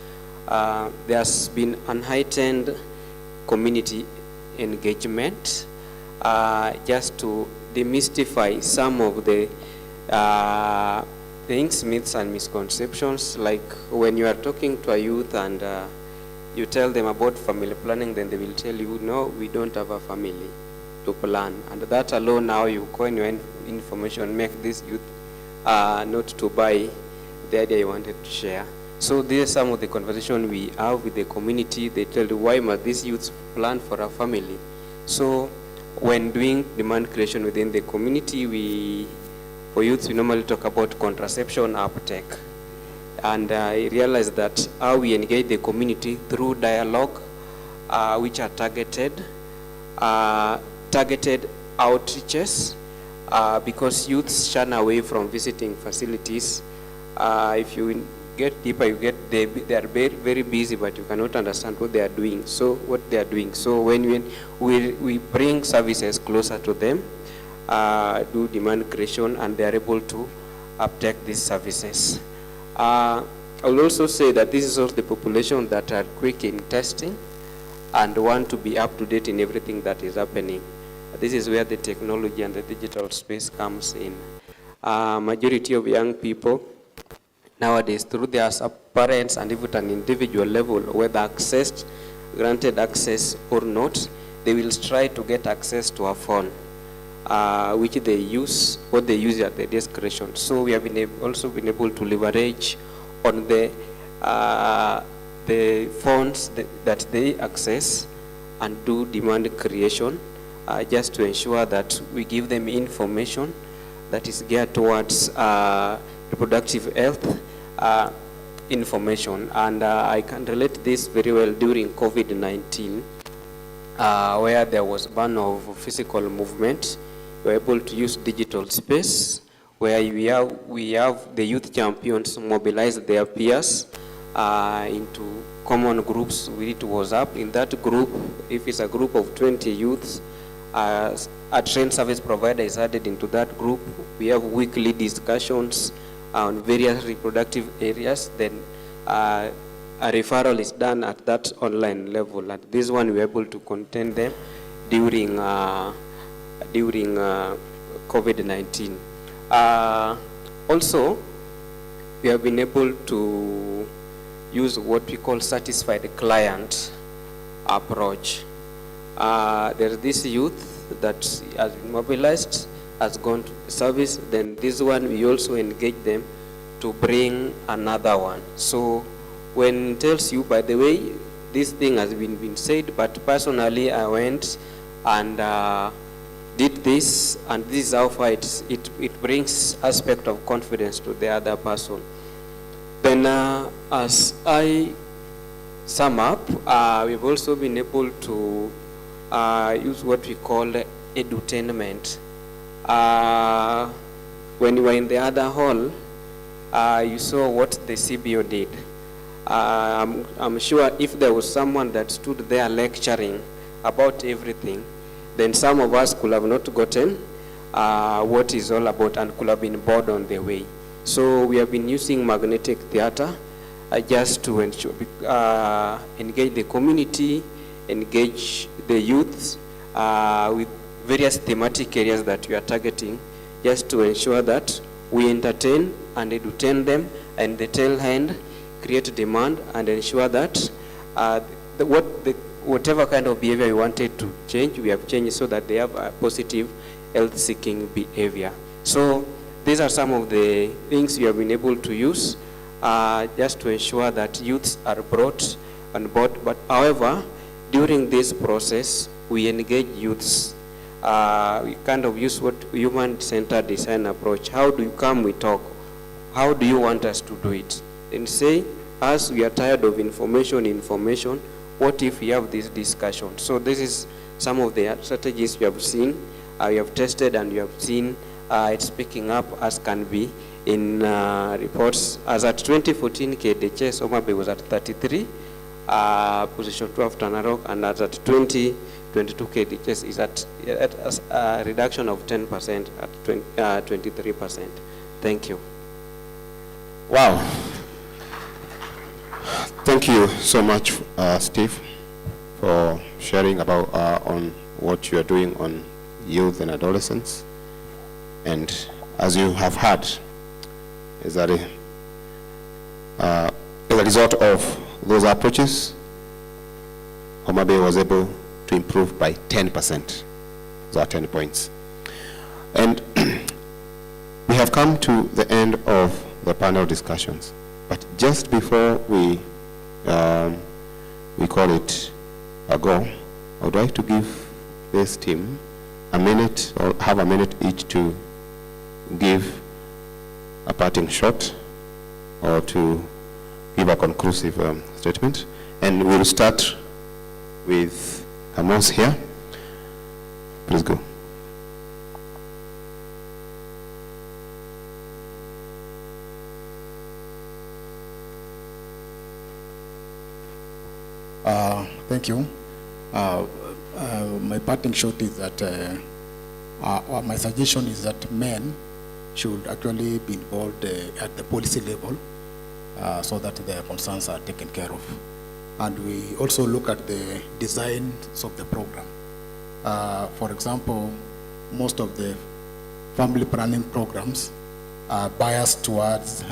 there has been unheightened community engagement just to demystify some of the things, myths and misconceptions, like when you are talking to a youth and you tell them about family planning, then they will tell you, no, we don't have a family to plan. And that alone, now you coin your information, make this youth not to buy the idea I wanted to share. So there's some of the conversation we have with the community. They tell you, why must these youths plan for a family? So when doing demand creation within the community, for youths, we normally talk about contraception uptake. And I realized that how we engage the community through dialogue, which are targeted outreaches, because youths shun away from visiting facilities. If you get deeper, they are very, very busy, but you cannot understand what they are doing. So when we bring services closer to them, do demand creation, and they are able to uptake these services. I will also say that this is also the population that are quick in testing and want to be up to date in everything that is happening. This is where the technology and the digital space comes in. Majority of young people nowadays, through their parents and even at an individual level, whether granted access or not, they will try to get access to a phone, which they use at their discretion. So we have also been able to leverage on the phones that they access and do demand creation, just to ensure that we give them information that is geared towards reproductive health information. And I can relate this very well during COVID-19, where there was a ban of physical movement. We were able to use digital space, where we have the youth champions mobilize their peers into common groups. It was up in that group. If it's a group of 20 youths, a trained service provider is added into that group. We have weekly discussions on various reproductive areas. Then a referral is done at that online level. At this one, we were able to contain them during COVID-19. Also, we have been able to use what we call satisfied client approach. There's this youth that has been mobilized, has gone to the service. Then this one, we also engage them to bring another one. So when it tells you, by the way, this thing has been said, but personally I went and did this, and this is how far it brings aspect of confidence to the other person. Then as I sum up, we've also been able to use what we call edutainment. When you were in the other hall, you saw what the CBO did. I'm sure if there was someone that stood there lecturing about everything, then some of us could have not gotten what is all about and could have been bored on the way. So we have been using magnetic theater just to ensure, engage the community, engage the youths with various thematic areas that we are targeting, just to ensure that we entertain and edutain them, and the tail end create demand and ensure that whatever kind of behavior we wanted to change, we have changed so that they have a positive health-seeking behavior. So these are some of the things we have been able to use just to ensure that youths are brought on board. But however, during this process, we engage youths. We kind of use what human-centered design approach. How do you come, we talk? How do you want us to do it? And say, as we are tired of information, what if we have this discussion? So this is some of the strategies we have seen, we have tested, and we have seen it's picking up as can be in reports. As at 2014, KDHS Omabay was at 33, position 2 after Narok, and as at 2022, KDHS is at a reduction of 10% at 23%. Thank you. Wow. Thank you so much, Steve, for sharing about on what you are doing on youth and adolescents. And as you have heard, is that as a result of those approaches, Homa Bay was able to improve by 10%. Those are 10 points. And we have come to the end of the panel discussions. But just before we call it a go, I would like to give this team a minute, or have a minute each, to give a parting shot or to give a conclusive statement. And we'll start with Amos here. Please go. Thank you. My parting shot is that my suggestion is that men should actually be involved at the policy level so that their concerns are taken care of. And we also look at the designs of the program. For example, most of the family planning programs are biased towards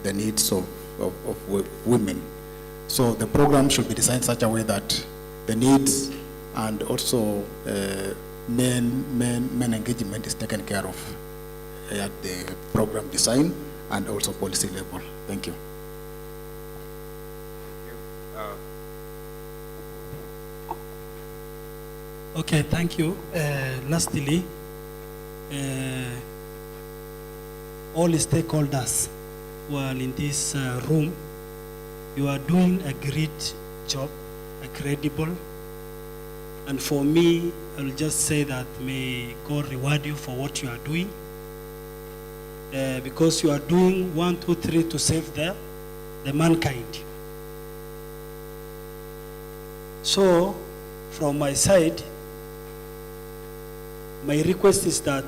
the needs of women. So the program should be designed such a way that the needs and also men engagement is taken care of at the program design and also policy level. Thank you. Okay, thank you. Lastly, all stakeholders who are in this room, you are doing a great job, credible. And for me, I'll just say that may God reward you for what you are doing. Because you are doing 1, 2, 3 to save the mankind. So, from my side, my request is that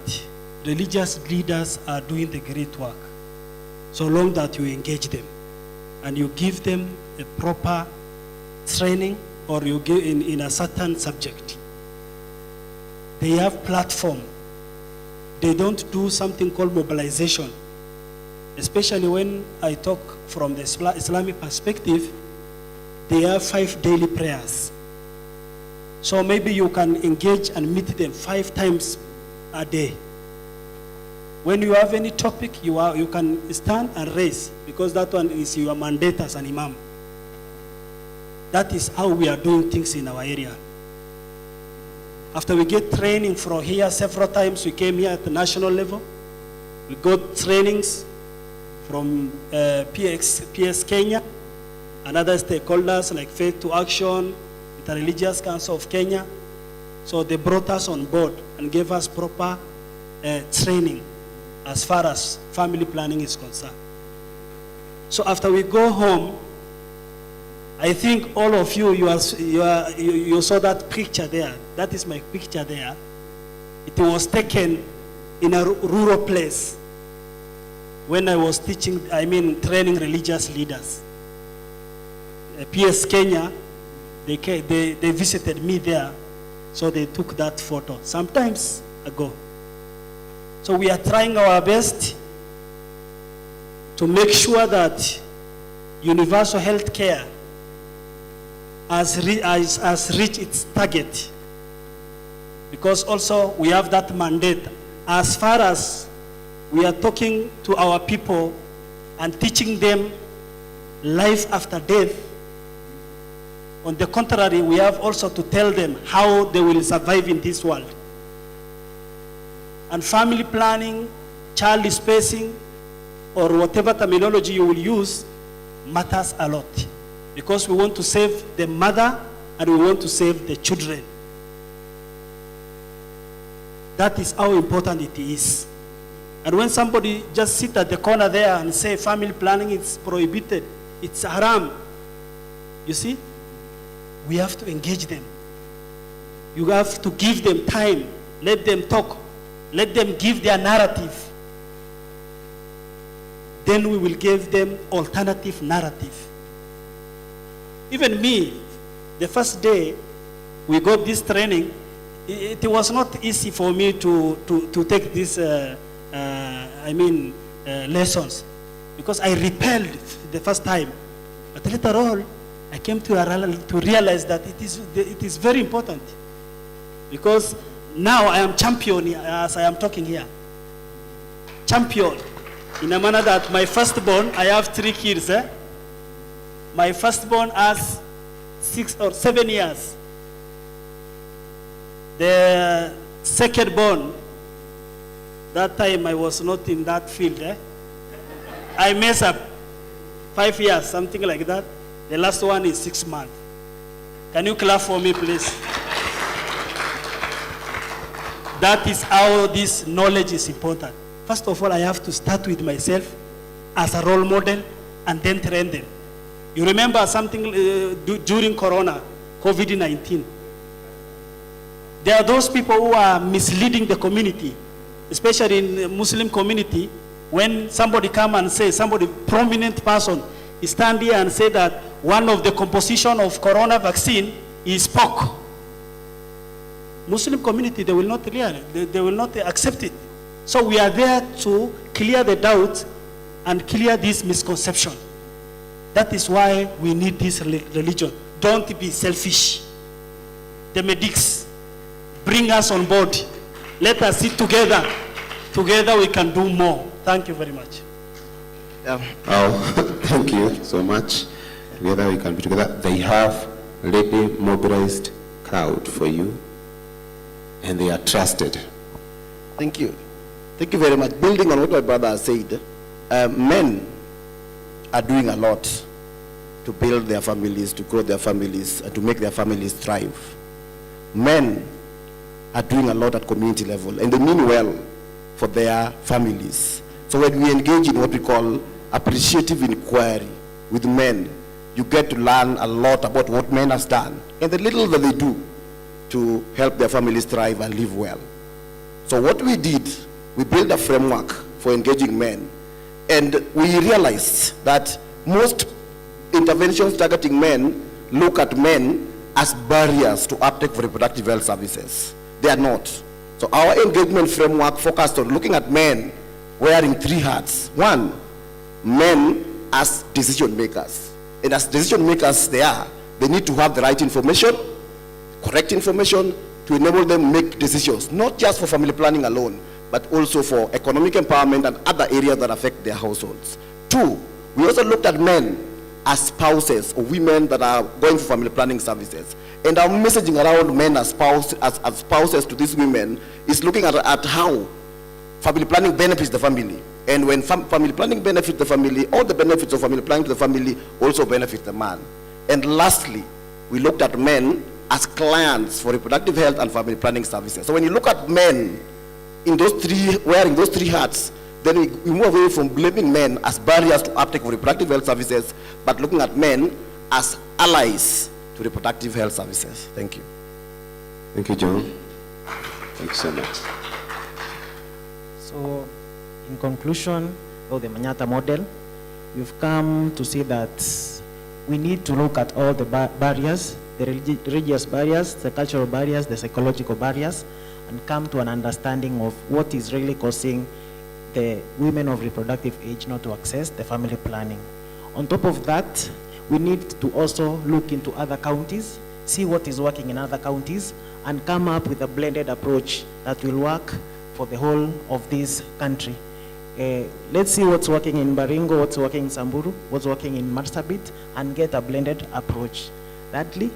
religious leaders are doing the great work, so long that you engage them and you give them a proper training, or you give in a certain subject. They have platform. They don't do something called mobilization. Especially when I talk from the Islamic perspective, they have 5 daily prayers. So maybe you can engage and meet them 5 times a day. When you have any topic, you can stand and raise, because that one is your mandate as an imam. That is how we are doing things in our area. After we get training from here several times, we came here at the national level. We got trainings from PS Kenya and other stakeholders like Faith to Action, the Religious Council of Kenya. So they brought us on board and gave us proper training as far as family planning is concerned. So after we go home, I think all of you, you saw that picture there. That is my picture there. It was taken in a rural place when I was training religious leaders. PS Kenya, they visited me there, so they took that photo sometimes ago. So we are trying our best to make sure that universal health care has reached its target, because also we have that mandate. As far as we are talking to our people and teaching them life after death, on the contrary, we have also to tell them how they will survive in this world. And family planning, child spacing, or whatever terminology you will use matters a lot, because we want to save the mother and we want to save the children. That is how important it is. And when somebody just sit at the corner there and say family planning is prohibited, it's haram, you see, we have to engage them. You have to give them time, let them talk, let them give their narrative. Then we will give them alternative narrative. Even me, the first day we got this training, it was not easy for me to take this lessons, because I repelled the first time. But later on, I came to realize that it is very important, because now I am champion as I am talking here. Champion. in a manner that my firstborn, I have 3 kids. My firstborn has 6 or 7 years. The secondborn, that time I was not in that field. I mess up 5 years, something like that. The last one is 6 months. Can you clap for me, please? That is how this knowledge is important. First of all, I have to start with myself as a role model and then train them. You remember something during Corona, COVID-19. There are those people who are misleading the community, especially in the Muslim community. When somebody come and say, somebody prominent person, he stand here and say that one of the composition of Corona vaccine is pork. Muslim community, they will not clear it. They will not accept it. So we are there to clear the doubt and clear this misconception. That is why we need this religion. Don't be selfish. The medics, bring us on board. Let us sit together. Together we can do more. Thank you very much. Thank you so much. Together we can be together. They have already mobilized crowd for you, and they are trusted. Thank you. Thank you very much. Building on what my brother has said, men are doing a lot to build their families, to grow their families, and to make their families thrive. Men are doing a lot at community level, and they mean well for their families. So when we engage in what we call appreciative inquiry with men, you get to learn a lot about what men has done and the little that they do to help their families thrive and live well. So what we did, we built a framework for engaging men, and we realized that most interventions targeting men look at men as barriers to uptake for reproductive health services. They are not. So our engagement framework focused on looking at men wearing 3 hats. 1, men as decision makers. And as decision makers they need to have the right information, correct information, to enable them to make decisions, not just for family planning alone, but also for economic empowerment and other areas that affect their households. 2, we also looked at men as spouses of women that are going for family planning services. And our messaging around men as spouses to these women is looking at how family planning benefits the family. And when family planning benefits the family, all the benefits of family planning to the family also benefit the man. And lastly, we looked at men as clients for reproductive health and family planning services. So when you look at men in those 3, wearing those 3 hats, then we move away from blaming men as barriers to uptake of reproductive health services, but looking at men as allies to reproductive health services. Thank you. Thank you, John. Thank you so much. So, in conclusion of the Manyata model, we've come to see that we need to look at all the barriers, the religious barriers, the cultural barriers, the psychological barriers, and come to an understanding of what is really causing the women of reproductive age not to access the family planning. On top of that, we need to also look into other counties, see what is working in other counties, and come up with a blended approach that will work for the whole of this country. Let's see what's working in Baringo, what's working in Samburu, what's working in Marsabit, and get a blended approach. Thirdly,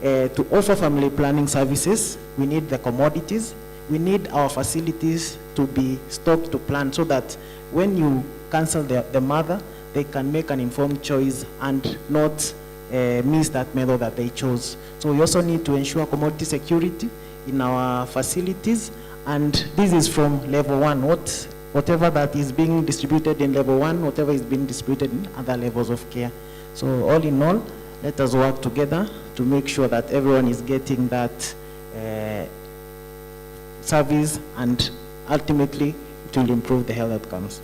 to offer family planning services, we need the commodities. We need our facilities to be stocked to plan so that when you cancel the mother, they can make an informed choice and not miss that method that they chose. So we also need to ensure commodity security in our facilities, and this is from level 1. Whatever that is being distributed in level 1, whatever is being distributed in other levels of care. So all in all, let us work together to make sure that everyone is getting that service, and ultimately it will improve the health outcomes.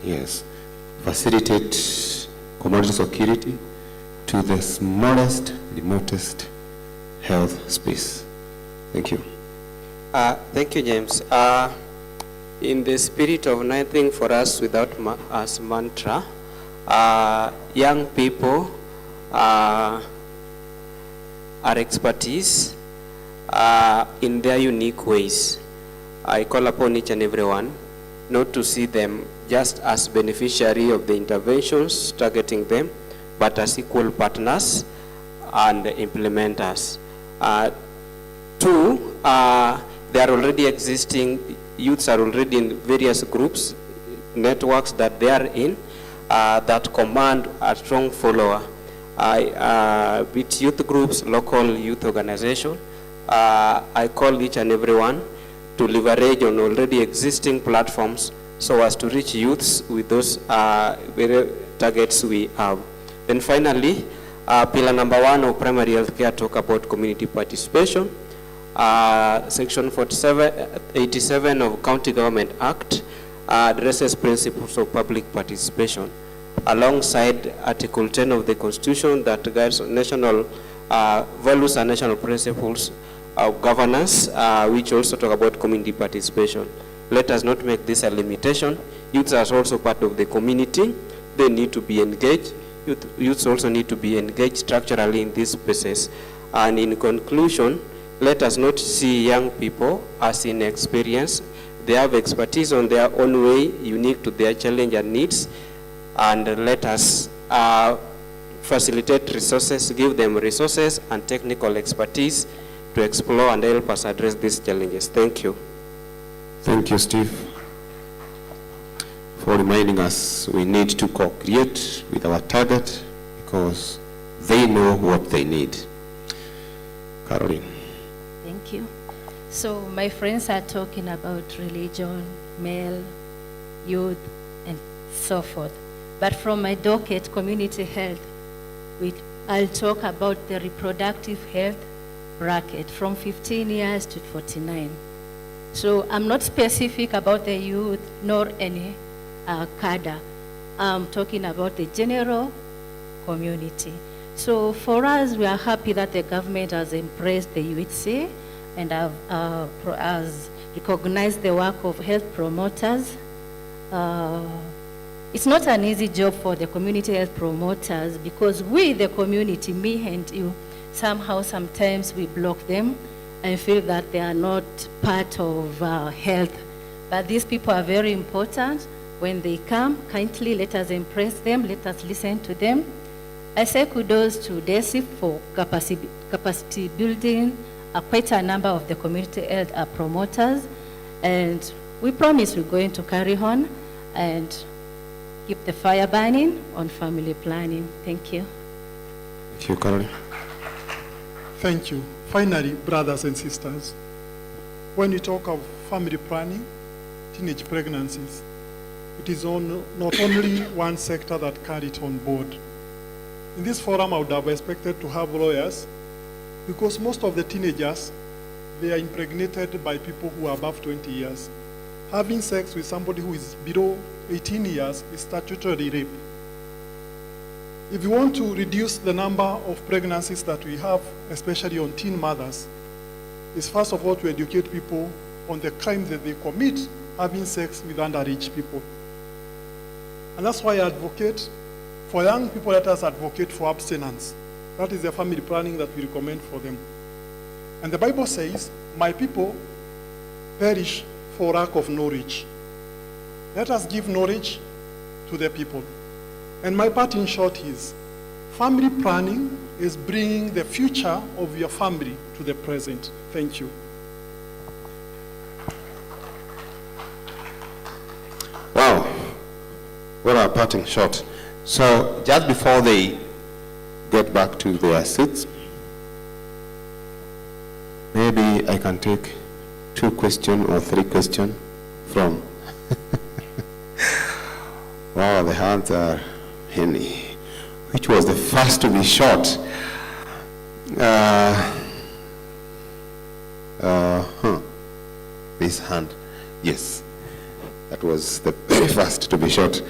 Yes, facilitate commodity security to the smallest, remotest health space. Thank you. Thank you, James. In the spirit of nothing for us without us mantra, young people are expertise in their unique ways. I call upon each and everyone not to see them just as beneficiary of the interventions targeting them, but as equal partners and implementers. Two, there are already existing, youths are already in various groups, networks that they are in, that command a strong follower. With youth groups, local youth organization, I call each and everyone to leverage on already existing platforms so as to reach youths with those very targets we have. Then finally, pillar number 1 of primary health care talk about community participation. Section 87 of County Government Act addresses principles of public participation, alongside Article 10 of the Constitution that guides national values and national principles of governance, which also talk about community participation. Let us not make this a limitation. Youths are also part of the community. They need to be engaged. Youths also need to be engaged structurally in these spaces. And in conclusion, let us not see young people as inexperienced. They have expertise on their own way, unique to their challenge and needs. And let us facilitate resources, give them resources and technical expertise to explore and help us address these challenges. Thank you. Thank you, Steve, for reminding us we need to co-create with our target because they know what they need. Caroline. Thank you. So my friends are talking about religion, male, youth, and so forth. But from my docket, community health, I'll talk about the reproductive health bracket from 15 years to 49. So I'm not specific about the youth nor any cadre. I'm talking about the general community. So for us, we are happy that the government has embraced the UHC and has recognized the work of health promoters. It's not an easy job for the community health promoters because we, the community, me and you, somehow, sometimes we block them and feel that they are not part of health. But these people are very important. When they come, kindly let us impress them, let us listen to them. I say kudos to Desip for capacity building. Quite a number of the community health promoters. And we promise we're going to carry on and keep the fire burning on family planning. Thank you. Thank you, Caroline. Thank you. Finally, brothers and sisters, when you talk of family planning, teenage pregnancies, it is not only one sector that carry it on board. In this forum, I would have expected to have lawyers because most of the teenagers, they are impregnated by people who are above 20 years. Having sex with somebody who is below 18 years is statutory rape. If you want to reduce the number of pregnancies that we have, especially on teen mothers, is first of all to educate people on the crime that they commit having sex with underage people. And that's why I advocate for young people, let us advocate for abstinence. That is the family planning that we recommend for them. And the Bible says, my people perish for lack of knowledge. Let us give knowledge to the people. And my part in short is, family planning is bringing the future of your family to the present. Thank you. Wow, what a parting shot. So just before they get back to their seats, maybe I can take 2 questions or 3 questions from. Wow, the hands are Henny. Which was the first to be shot? This hand, yes, that was the very first to be shot.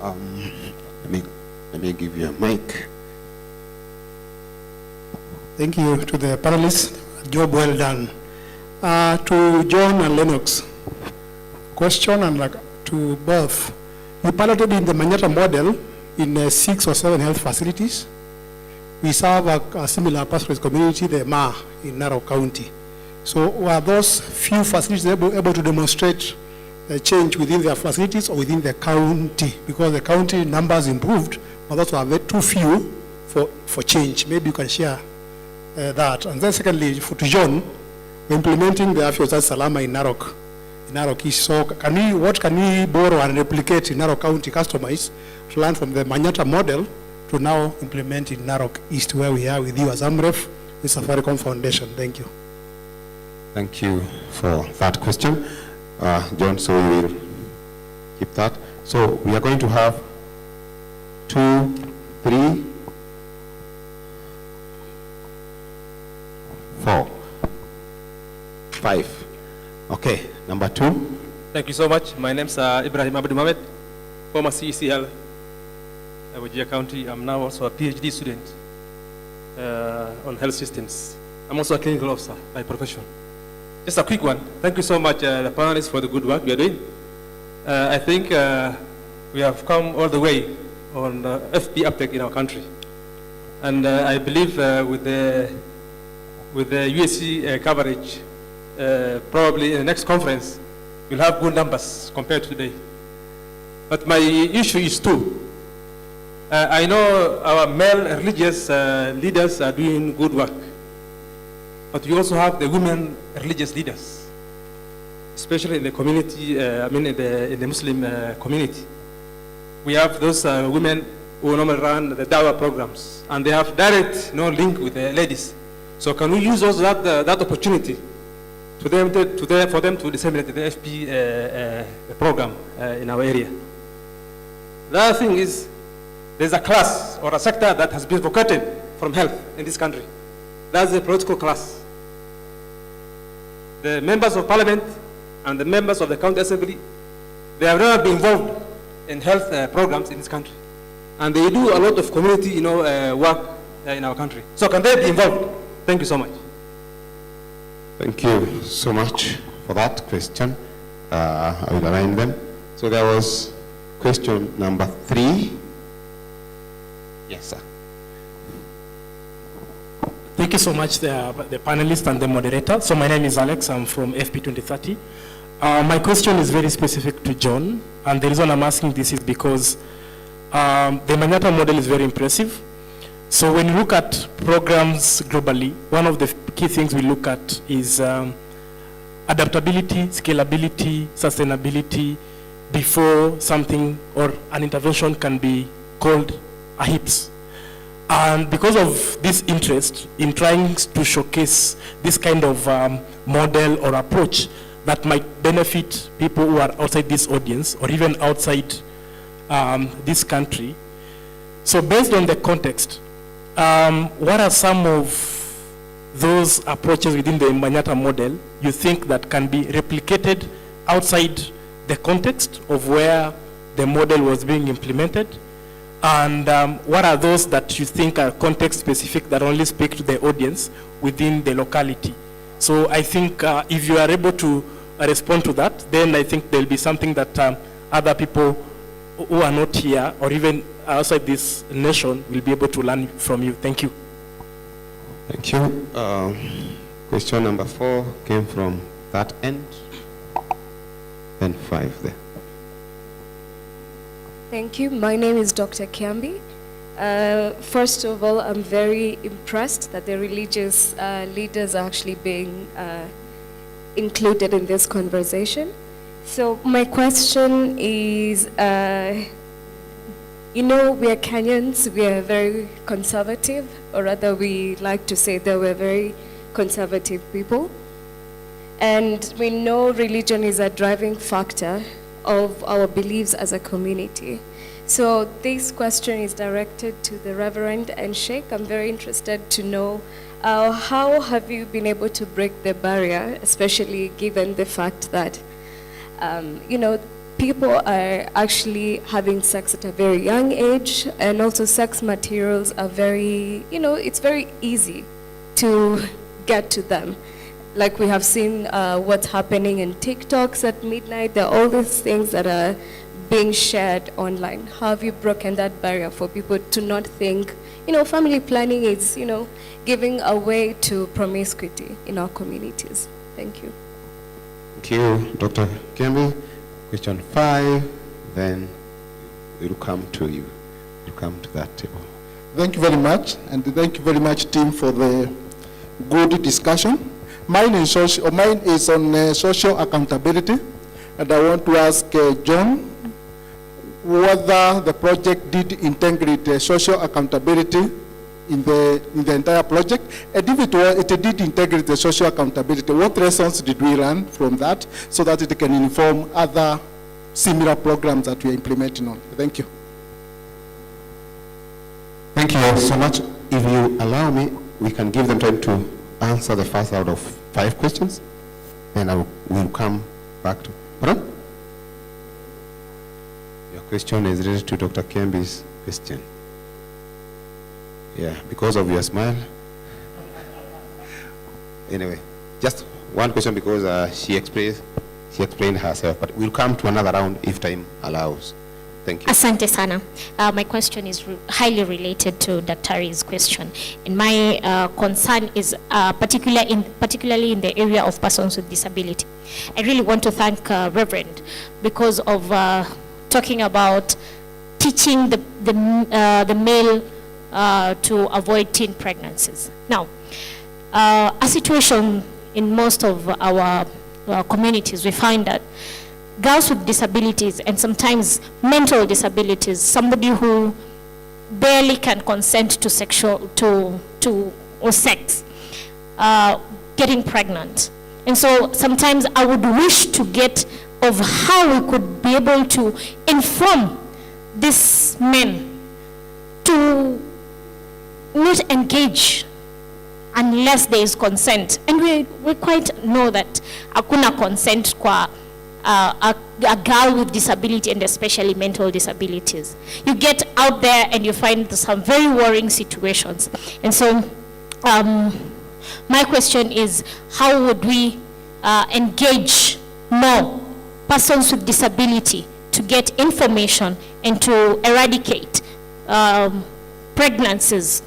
Let me give you a mic. Thank you to the panelists. Job well done. To John and Lennox, question and to both. We piloted in the Manyata model in 6 or 7 health facilities. We serve a similar pastoralist community, the Ma, in Narok County. So were those few facilities able to demonstrate change within their facilities or within the county, because the county numbers improved, but those are too few for change. Maybe you can share that. And then secondly, to John, we're implementing the Afyo Salama in Narok East. So what can we borrow and replicate in Narok County, customize, to learn from the Manyata model to now implement in Narok East, where we are with you as AMREF, with Safaricom Foundation. Thank you. Thank you for that question, John. So we will keep that. So we are going to have 2, 3, 4, 5. Okay, number 2. Thank you so much. My name is Ibrahim Abdul Mohamed, former CECL, Wajir County. I'm now also a PhD student on health systems. I'm also a clinical officer by profession. Just a quick one. Thank you so much, the panelists, for the good work you're doing. I think we have come all the way on FP uptake in our country. And I believe with the USC coverage, probably in the next conference, we'll have good numbers compared to today. But my issue is two. I know our male religious leaders are doing good work, but we also have the women religious leaders, especially in the community, in the Muslim community. We have those women who normally run the dawah programs, and they have direct link with the ladies. So can we use also that opportunity for them to disseminate the FP program in our area? The other thing is, there's a class or a sector that has been vocated from health in this country. That's the political class. The members of parliament and the members of the county assembly, they have never been involved in health programs in this country. And they do a lot of community work in our country. So can they be involved? Thank you so much. Thank you so much for that question. I will align them. So there was question number 3. Yes, sir. Thank you so much, the panelists and the moderator. So my name is Alex. I'm from FP 2030. My question is very specific to John, and the reason I'm asking this is because the Manyata model is very impressive. So when you look at programs globally, one of the key things we look at is adaptability, scalability, sustainability before something or an intervention can be called a HIPS. And because of this interest in trying to showcase this kind of model or approach that might benefit people who are outside this audience or even outside this country, so based on the context, what are some of those approaches within the Manyata model you think that can be replicated outside the context of where the model was being implemented? And what are those that you think are context specific that only speak to the audience within the locality? So I think if you are able to respond to that, then I think there'll be something that other people who are not here or even outside this nation will be able to learn from you. Thank you. Thank you. Question number 4 came from that end. Then 5 there. Thank you. My name is Dr. Kiambi. First of all, I'm very impressed that the religious leaders are actually being included in this conversation. So my question is, we are Kenyans, we are very conservative, or rather we like to say that we're very conservative people. And we know religion is a driving factor of our beliefs as a community. So this question is directed to the Reverend and Sheikh. I'm very interested to know how have you been able to break the barrier, especially given the fact that, people are actually having sex at a very young age, and also sex materials are very, it's very easy to get to them. Like we have seen what's happening in TikToks at midnight. There are all these things that are being shared online. How have you broken that barrier for people to not think, family planning is, giving away to promiscuity in our communities? Thank you. Thank you, Dr. Kembi. Question 5, then we'll come to you. We'll come to that table. Thank you very much, and thank you very much, team, for the good discussion. Mine is on social accountability, and I want to ask John whether the project did integrate social accountability in the entire project, and if it did integrate the social accountability, what lessons did we learn from that so that it can inform other similar programs that we are implementing on? Thank you. Thank you so much. If you allow me, we can give them time to answer the first out of 5 questions, then we'll come back to. Pardon? Your question is related to Dr. Kembi's question. Yeah, because of your smile. Anyway, just one question because she explained herself, but we'll come to another round if time allows. Thank you. Asante sana. My question is highly related to Daktari's question. And my concern is particularly in the area of persons with disability. I really want to thank Reverend because of talking about teaching the male to avoid teen pregnancies. Now, a situation in most of our communities, we find that girls with disabilities and sometimes mental disabilities, somebody who barely can consent to sex, getting pregnant. And so sometimes I would wish to get of how we could be able to inform these men to not engage unless there is consent. And we quite know that hakuna consent kwa a girl with disability and especially mental disabilities. You get out there and you find some very worrying situations. And so my question is, how would we engage more persons with disability to get information and to eradicate pregnancies,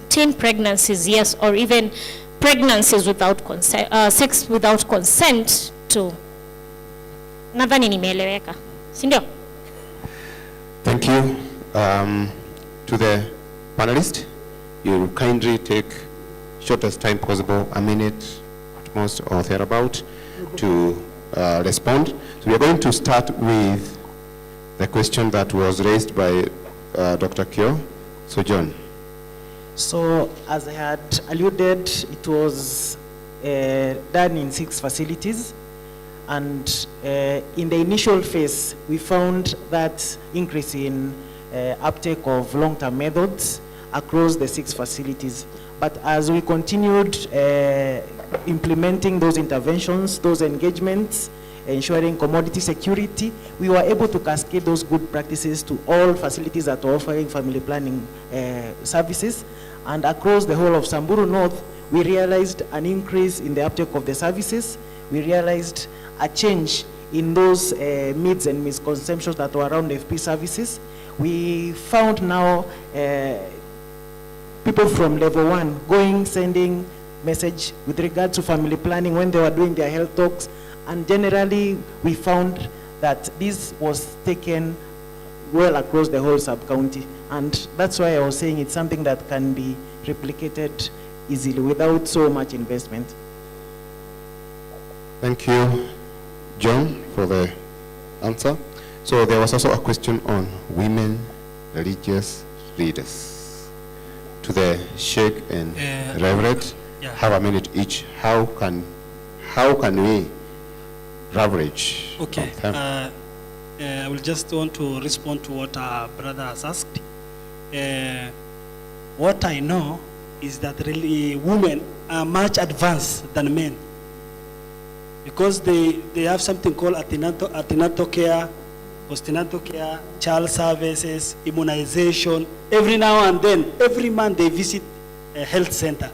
teen pregnancies, yes, or even pregnancies without consent, sex without consent to. Nadhani nimeeleweka, si ndio? Thank you. To the panelists, you kindly take shortest time possible, a minute at most or thereabout, to respond. So we are going to start with the question that was raised by Dr. Kyo. So John. So as I had alluded, it was done in 6 facilities. And in the initial phase, we found that increase in uptake of long-term methods across the 6 facilities. But as we continued implementing those interventions, those engagements, ensuring commodity security, we were able to cascade those good practices to all facilities that are offering family planning services. And across the whole of Samburu North, we realized an increase in the uptake of the services. We realized a change in those myths and misconceptions that were around FP services. We found now people from level 1 sending message with regard to family planning when they were doing their health talks. And generally, we found that this was taken well across the whole sub-county. And that's why I was saying it's something that can be replicated easily without so much investment. Thank you, John, for the answer. So there was also a question on women religious leaders. To the Sheikh and Reverend, have a minute each. How can we leverage? Okay. I will just want to respond to what our brother has asked. What I know is that really women are much advanced than men, because they have something called antenatal care, postnatal care, child services, immunization. Every now and then, every month they visit a health center.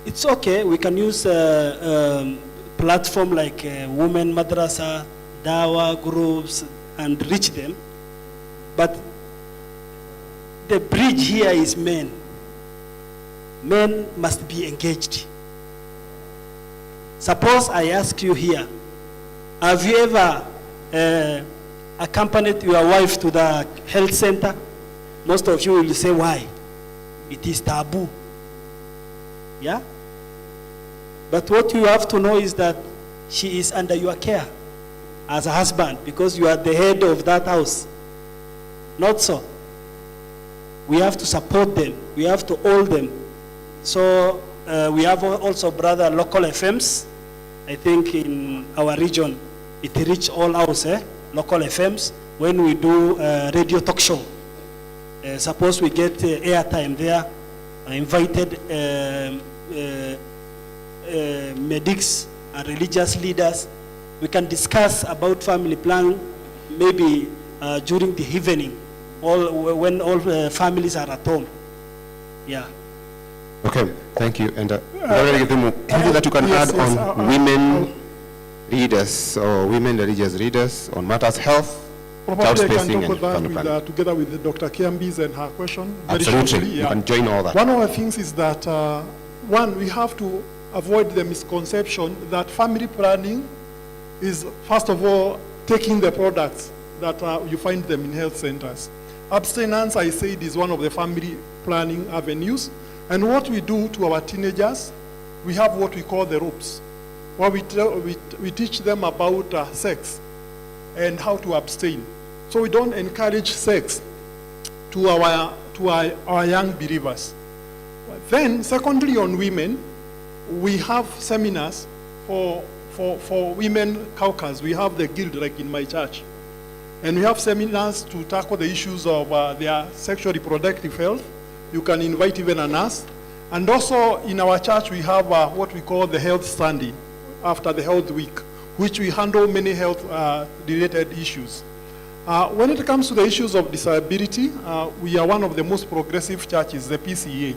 It's okay, we can use a platform like Women Madrasa, Dawa groups, and reach them. But the bridge here is men. Men must be engaged. Suppose I ask you here, Have you ever accompanied your wife to the health center? Most of you will say, why? It is taboo. Yeah? But what you have to know is that she is under your care as a husband, because you are the head of that house. Not so. We have to support them. We have to hold them. So we have also brother local FMs. I think in our region, it reach all house, local FMs. When we do radio talk show, suppose we get airtime there, invited medics and religious leaders. We can discuss about family plan, maybe during the evening, when all families are at home. Yeah. Okay, thank you. And anything that you can add on women leaders or women religious leaders on matters health, child Probably I spacing, can and talk family about that planning? together with Dr. Kiambi's and her question. Very Absolutely, shortly, you can join all that. One of the things is that, one, we have to avoid the misconception that family planning is, first of all, taking the products that you find them in health centers. Abstinence, I said, is one of the family planning avenues. And what we do to our teenagers, we have what we call the ropes, where we teach them about sex and how to abstain. So we don't encourage sex to our young believers. Then, secondly, on women, we have seminars for women caucus. We have the guild, like in my church. And we have seminars to tackle the issues of their sexual reproductive health. You can invite even a nurse. And also in our church, we have what we call the health Sunday after the health week, which we handle many health related issues. When it comes to the issues of disability, we are one of the most progressive churches, the PCA.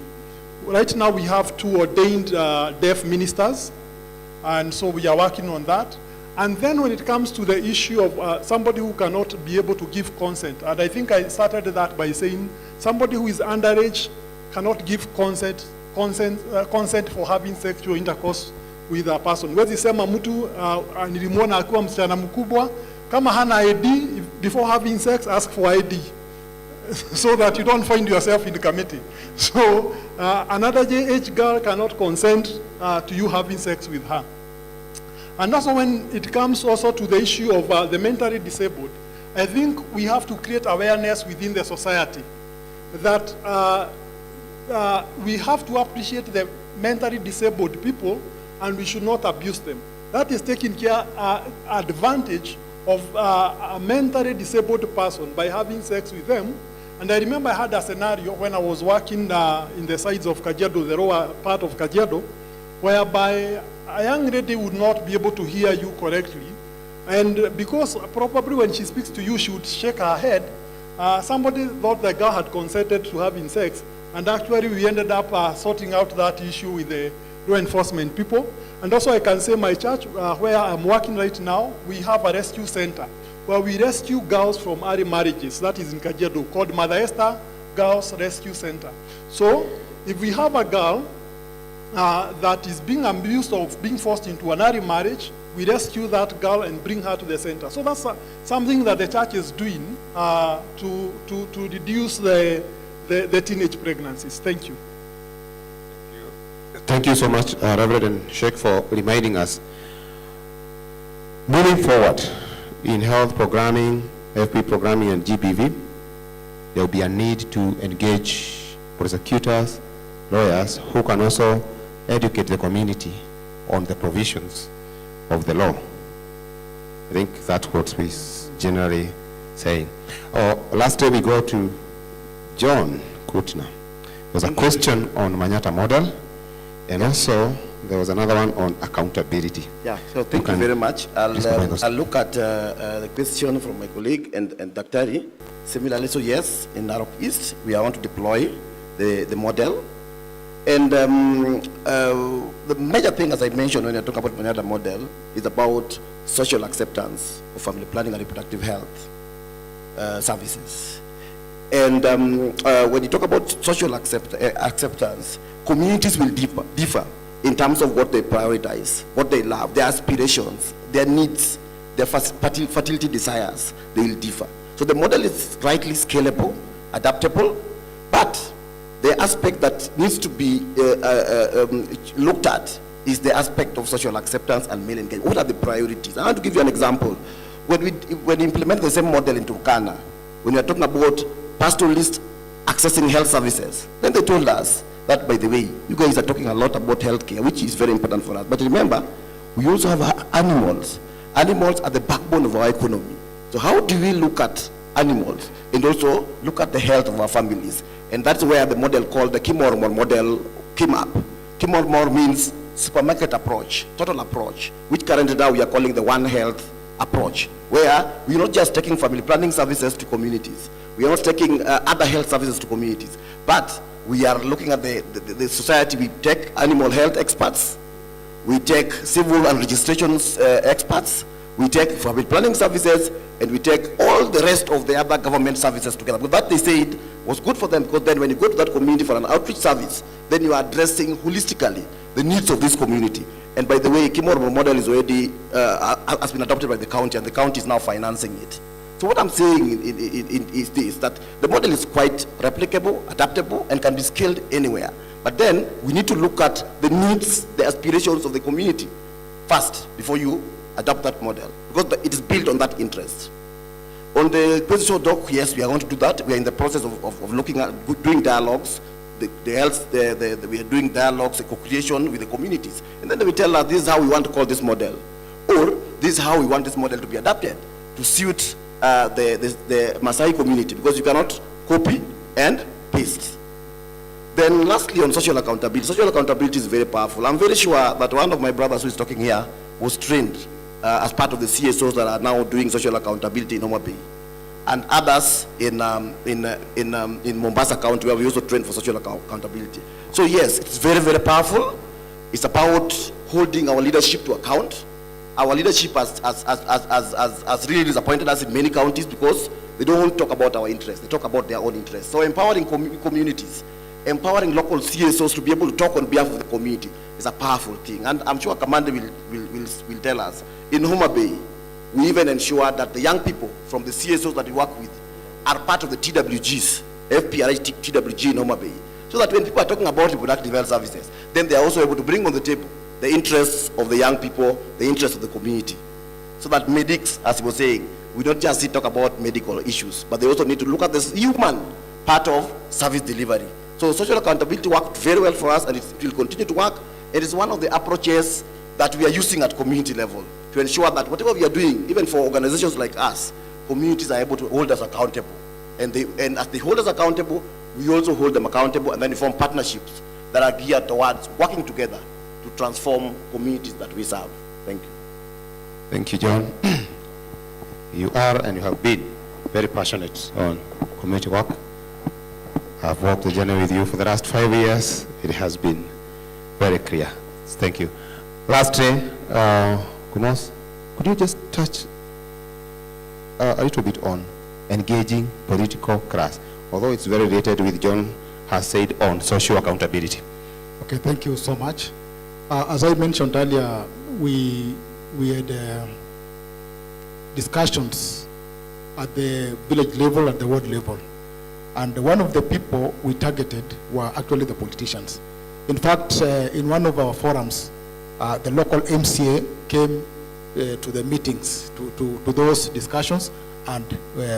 Right now we have 2 ordained deaf ministers, and so we are working on that. And then when it comes to the issue of somebody who cannot be able to give consent, and I think I started that by saying somebody who is underage cannot give consent for having sexual intercourse with a person. Wezi sema mtu nilimwona akiwa msichana mkubwa, kama hana ID, before having sex, ask for ID. So that you don't find yourself in the committee. So another age girl cannot consent to you having sex with her. And also when it comes also to the issue of the mentally disabled, I think we have to create awareness within the society that we have to appreciate the mentally disabled people and we should not abuse them. That is taking care advantage of a mentally disabled person by having sex with them. And I remember I had a scenario when I was working in the sides of Kajiado, the lower part of Kajiado, whereby a young lady would not be able to hear you correctly. And because probably when she speaks to you, she would shake her head, somebody thought the girl had consented to having sex. And actually we ended up sorting out that issue with the law enforcement people. And also I can say my church, where I'm working right now, we have a rescue center where we rescue girls from early marriages. That is in Kajiado, called Mother Esther Girls Rescue Center. So if we have a girl that is being abused or being forced into an early marriage, we rescue that girl and bring her to the center. So that's something that the church is doing to reduce the teenage pregnancies. Thank you. Thank you so much, Reverend Sheikh, for reminding us. Moving forward in health programming, FP programming, and GPV, there will be a need to engage prosecutors, lawyers, who can also educate the community on the provisions of the law. I think that's what we're generally saying. Lastly, we go to John Kutner. There was a question on Manyata model, and also there was another one on accountability. Yeah, so thank you very much. I'll look at the question from my colleague and Dr. Similarly, so yes, in Narok East, we want to deploy the model. And the major thing, as I mentioned when I talk about Manyata model, is about social acceptance of family planning and reproductive health services. And when you talk about social acceptance, communities will differ in terms of what they prioritize, what they love, their aspirations, their needs, their fertility desires, they will differ. So the model is rightly scalable, adaptable, but the aspect that needs to be looked at is the aspect of social acceptance and male engagement. What are the priorities? I want to give you an example. When we implement the same model in Turkana, when we are talking about pastoralists accessing health services, then they told us that, by the way, you guys are talking a lot about healthcare, which is very important for us. But remember, we also have animals. Animals are the backbone of our economy. So how do we look at animals and also look at the health of our families? And that's where the model called the Kimormor model came up. Kimormor means supermarket approach, total approach, which currently now we are calling the One Health approach, where we're not just taking family planning services to communities. We are not taking other health services to communities, but we are looking at the society. We take animal health experts, we take civil and registrations experts, we take family planning services, and we take all the rest of the other government services together. But that, they said, was good for them, because then when you go to that community for an outreach service, then you are addressing holistically the needs of this community. And by the way, Kimormor model is already has been adopted by the county, and the county is now financing it. So what I'm saying is this, that the model is quite replicable, adaptable, and can be scaled anywhere. But then we need to look at the needs, the aspirations of the community first before you adopt that model, because it is built on that interest. On the presidential doc, yes, we are going to do that. We are in the process of looking at doing dialogues. We are doing dialogues, co-creation with the communities. And then they will tell us, this is how we want to call this model, or this is how we want this model to be adapted to suit the Maasai community, because you cannot copy and paste. Then lastly, on social accountability. Social accountability is very powerful. I'm very sure that one of my brothers who is talking here was trained as part of the CSOs that are now doing social accountability in Homa Bay, and others in Mombasa County, where we also train for social accountability. So yes, it's very, very powerful. It's about holding our leadership to account. Our leadership has really disappointed us in many counties, because they don't talk about our interests, they talk about their own interests. So empowering communities, empowering local CSOs to be able to talk on behalf of the community is a powerful thing. And I'm sure Commander will tell us. In Homa Bay, we even ensure that the young people from the CSOs that we work with are part of the TWGs, FPRH TWG in Homa Bay, so that when people are talking about reproductive health services, then they are also able to bring on the table the interests of the young people, the interests of the community. So that medics, as he was saying, we don't just talk about medical issues, but they also need to look at this human part of service delivery. So social accountability worked very well for us, and it will continue to work. It is one of the approaches that we are using at community level to ensure that whatever we are doing, even for organizations like us, communities are able to hold us accountable. And as they hold us accountable, we also hold them accountable, and then form partnerships that are geared towards working together to transform communities that we serve. Thank you. Thank you, John. You are and you have been very passionate on community work. I've walked the journey with you for the last 5 years. It has been very clear. Thank you. Lastly, Kumos, could you just touch a little bit on engaging political class, although it's very related with John has said on social accountability. Okay, thank you so much. As I mentioned earlier, we had discussions at the village level and the ward level. And one of the people we targeted were actually the politicians. In fact, in one of our forums, the local MCA came to the meetings, to those discussions, and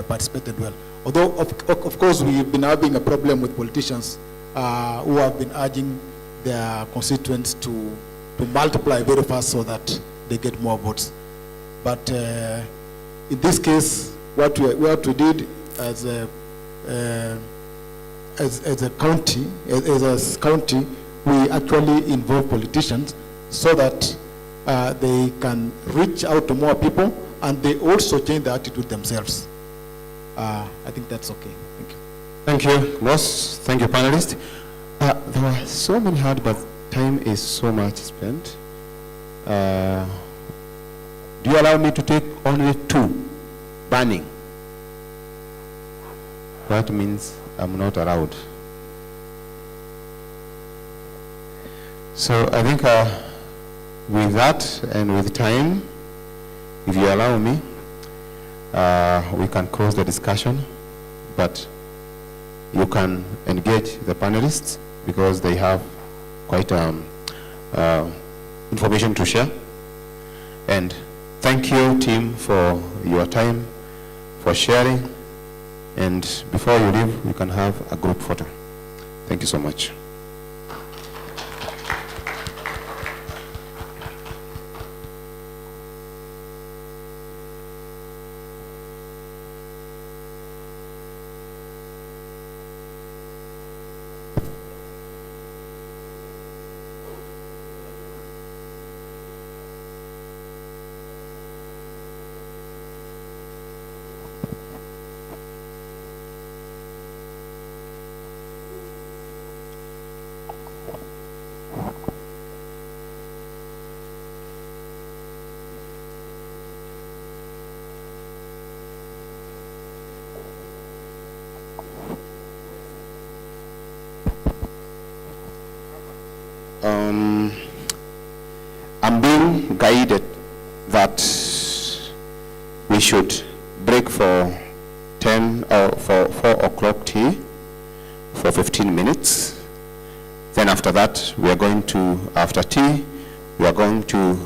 participated well. Although, of course, we've been having a problem with politicians who have been urging their constituents to multiply very fast so that they get more votes. But in this case, what we did as a county, we actually involve politicians so that they can reach out to more people, and they also change the attitude themselves. I think that's okay. Thank you. Thank you, boss. Thank you, panelists. There were so many hard, but time is so much spent. Do you allow me to take only 2? Banning. That means I'm not allowed. So I think with that and with time, if you allow me, we can close the discussion, but you can engage the panelists because they have quite information to share. And thank you, team, for your time, for sharing. And before you leave, you can have a group photo. Thank you so much. I'm being guided that we should break for 10 or for 4 o'clock tea for 15 minutes. Then after that, we are going to, after tea, we are going to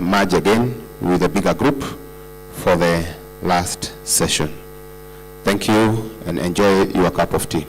merge again with a bigger group for the last session. Thank you and enjoy your cup of tea.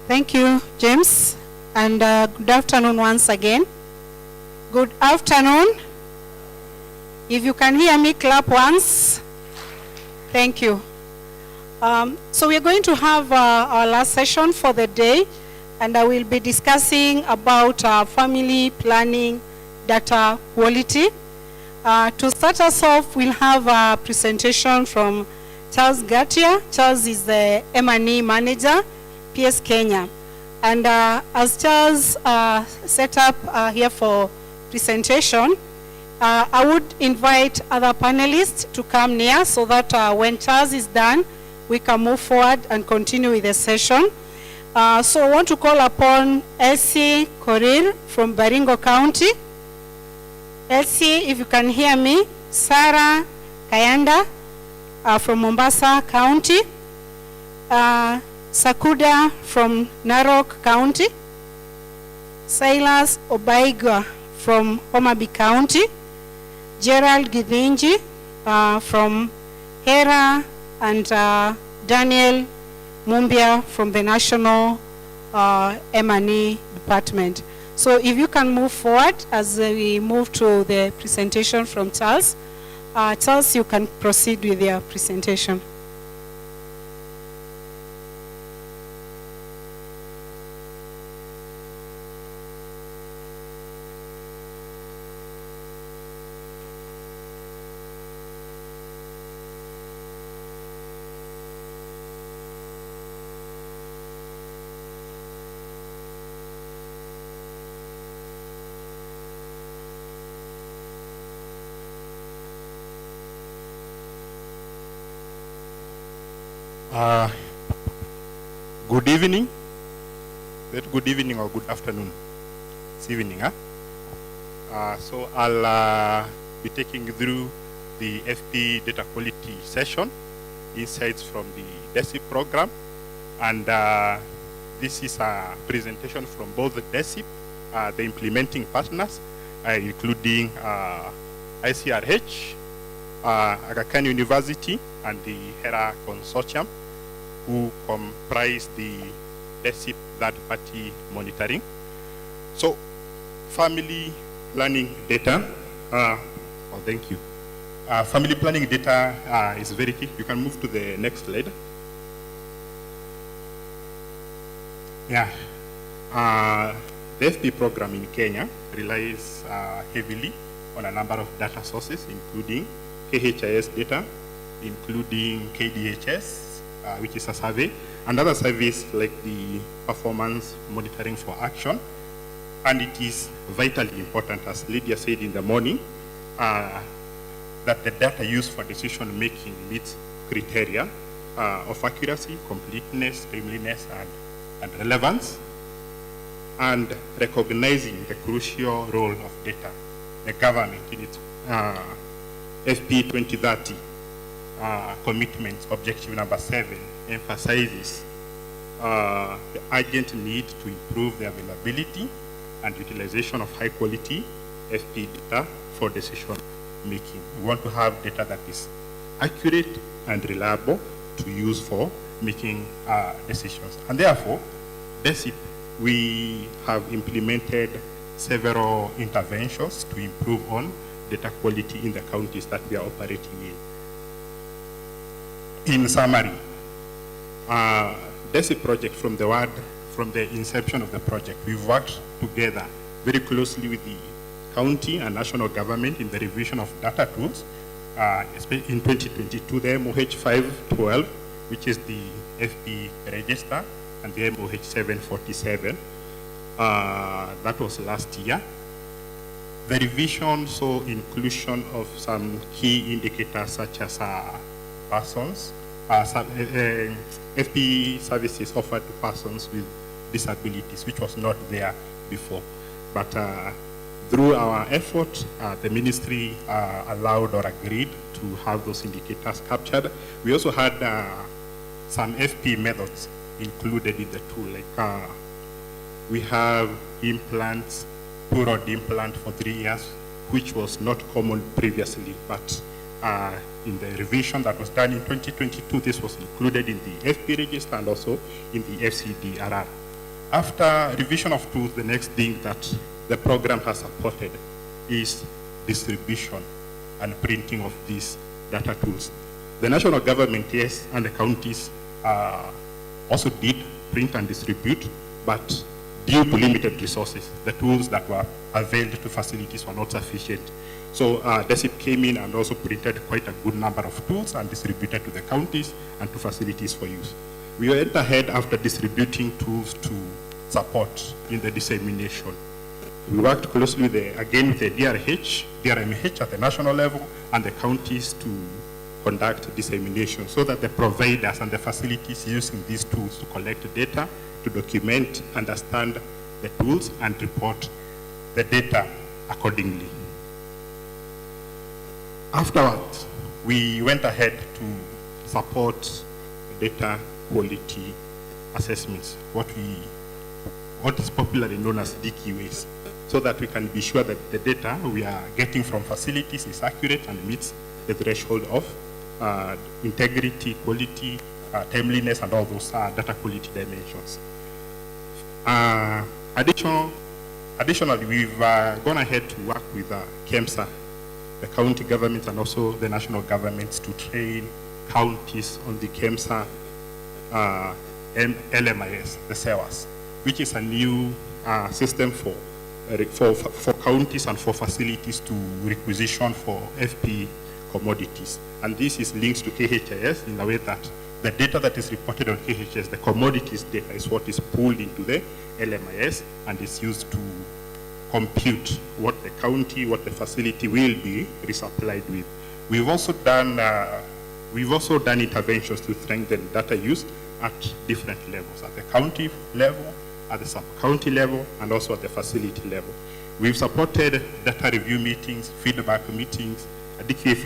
Thank you, James, and good afternoon once again. Good afternoon. If you can hear me, clap once. Thank you. So we're going to have our last session for the day, and I will be discussing about family planning data quality. To start us off, we'll have a presentation from Charles Gatia. Charles is the M&E manager, PS Kenya. And as Charles set up here for presentation, I would invite other panelists to come near so that when Charles is done, we can move forward and continue with the session. So I want to call upon Elsie Korir from Baringo County. Elsie, if you can hear me. Sarah Kayanda from Mombasa County. Sakuda from Narok County. Silas Obaigwa from Homabay County. Gerald Githinji from Hera, and Daniel Mumbia from the National M&E Department. So if you can move forward as we move to the presentation from Charles. Charles, you can proceed with your presentation. Good evening. Good evening or good afternoon. It's evening, huh? So I'll be taking you through the FP data quality session, insights from the Desip program. And this is a presentation from both the Desip, the implementing partners, including ICRH, Aga Khan University, and the HERA Consortium, who comprise the Desip third-party monitoring. So, family planning data, thank you. Family planning data is very key. You can move to the next slide. Yeah, the FP program in Kenya relies heavily on a number of data sources, including KHIS data, including KDHS, which is a survey, and other surveys like the performance monitoring for action. And it is vitally important, as Lydia said in the morning, that the data used for decision making meets criteria of accuracy, completeness, timeliness, and relevance, and recognizing the crucial role of data. The government in its FP 2030 commitments, objective number 7, emphasizes the urgent need to improve the availability and utilization of high quality FP data for decision making. We want to have data that is accurate and reliable to use for making decisions. And therefore, Desip, we have implemented several interventions to improve on data quality in the counties that we are operating in. In summary, Desip project from the inception of the project, we've worked together very closely with the county and national government in the revision of data tools. In 2022, the MOH 512, which is the FP register, and the MOH 747, that was last year. The revision saw inclusion of some key indicators such as persons, FP services offered to persons with disabilities, which was not there before. But through our effort, the ministry allowed or agreed to have those indicators captured. We also had some FP methods included in the tool, like we have implants, two-rod implant for 3 years, which was not common previously, but in the revision that was done in 2022, this was included in the FP register and also in the FCDRR. After revision of tools, the next thing that the program has supported is distribution and printing of these data tools. The national government, yes, and the counties also did print and distribute, but due to limited resources, the tools that were availed to facilities were not sufficient. So Desip came in and also printed quite a good number of tools and distributed to the counties and to facilities for use. We went ahead after distributing tools to support in the dissemination. We worked closely with the DRMH at the national level and the counties to conduct dissemination so that the providers and the facilities using these tools to collect data, to document, understand the tools, and report the data accordingly. Afterwards, we went ahead to support data quality assessments, what is popularly known as DQAs, so that we can be sure that the data we are getting from facilities is accurate and meets the threshold of integrity, quality, timeliness, and all those data quality dimensions. Additionally, we've gone ahead to work with KEMSA, the county governments, and also the national governments to train counties on the KEMSA LMIS, the SEWAS, which is a new system for counties and for facilities to requisition for FP commodities. And this is linked to KHIS in a way that the data that is reported on KHIS, the commodities data, is what is pulled into the LMIS and is used to compute what the county, what the facility will be resupplied with. We've also done interventions to strengthen data use at different levels, at the county level, at the sub-county level, and also at the facility level. We've supported data review meetings, feedback meetings, DQA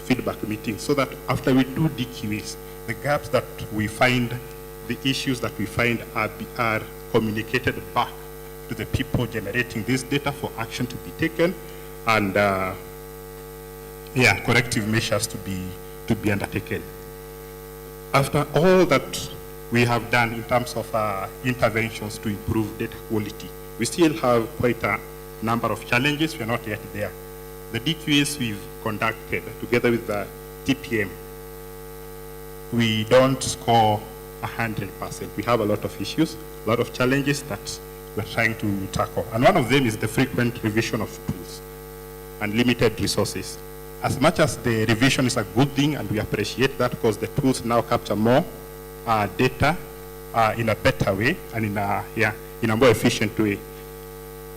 feedback meetings, so that after we do DQAs, the gaps that we find, the issues that we find are communicated back to the people generating this data for action to be taken, and corrective measures to be undertaken. After all that we have done in terms of interventions to improve data quality, we still have quite a number of challenges. We are not yet there. The DQAs we've conducted together with the TPM, we don't score 100%. We have a lot of issues, a lot of challenges that we're trying to tackle. And one of them is the frequent revision of tools and limited resources. As much as the revision is a good thing, and we appreciate that because the tools now capture more data in a better way and in a more efficient way,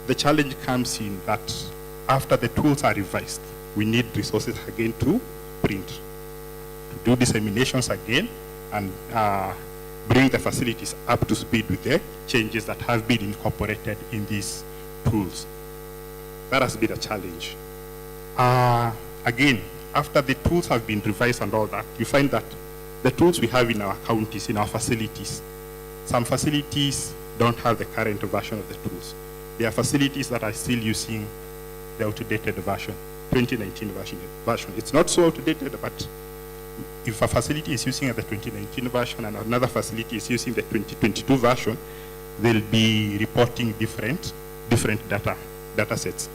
the challenge comes in that after the tools are revised, we need resources again to print, to do disseminations again, and bring the facilities up to speed with the changes that have been incorporated in these tools. That has been a challenge. Again, after the tools have been revised and all that, you find that the tools we have in our counties, in our facilities, some facilities don't have the current version of the tools. There are facilities that are still using the outdated version, 2019 version. It's not so outdated, but if a facility is using the 2019 version and another facility is using the 2022 version, they'll be reporting different data sets.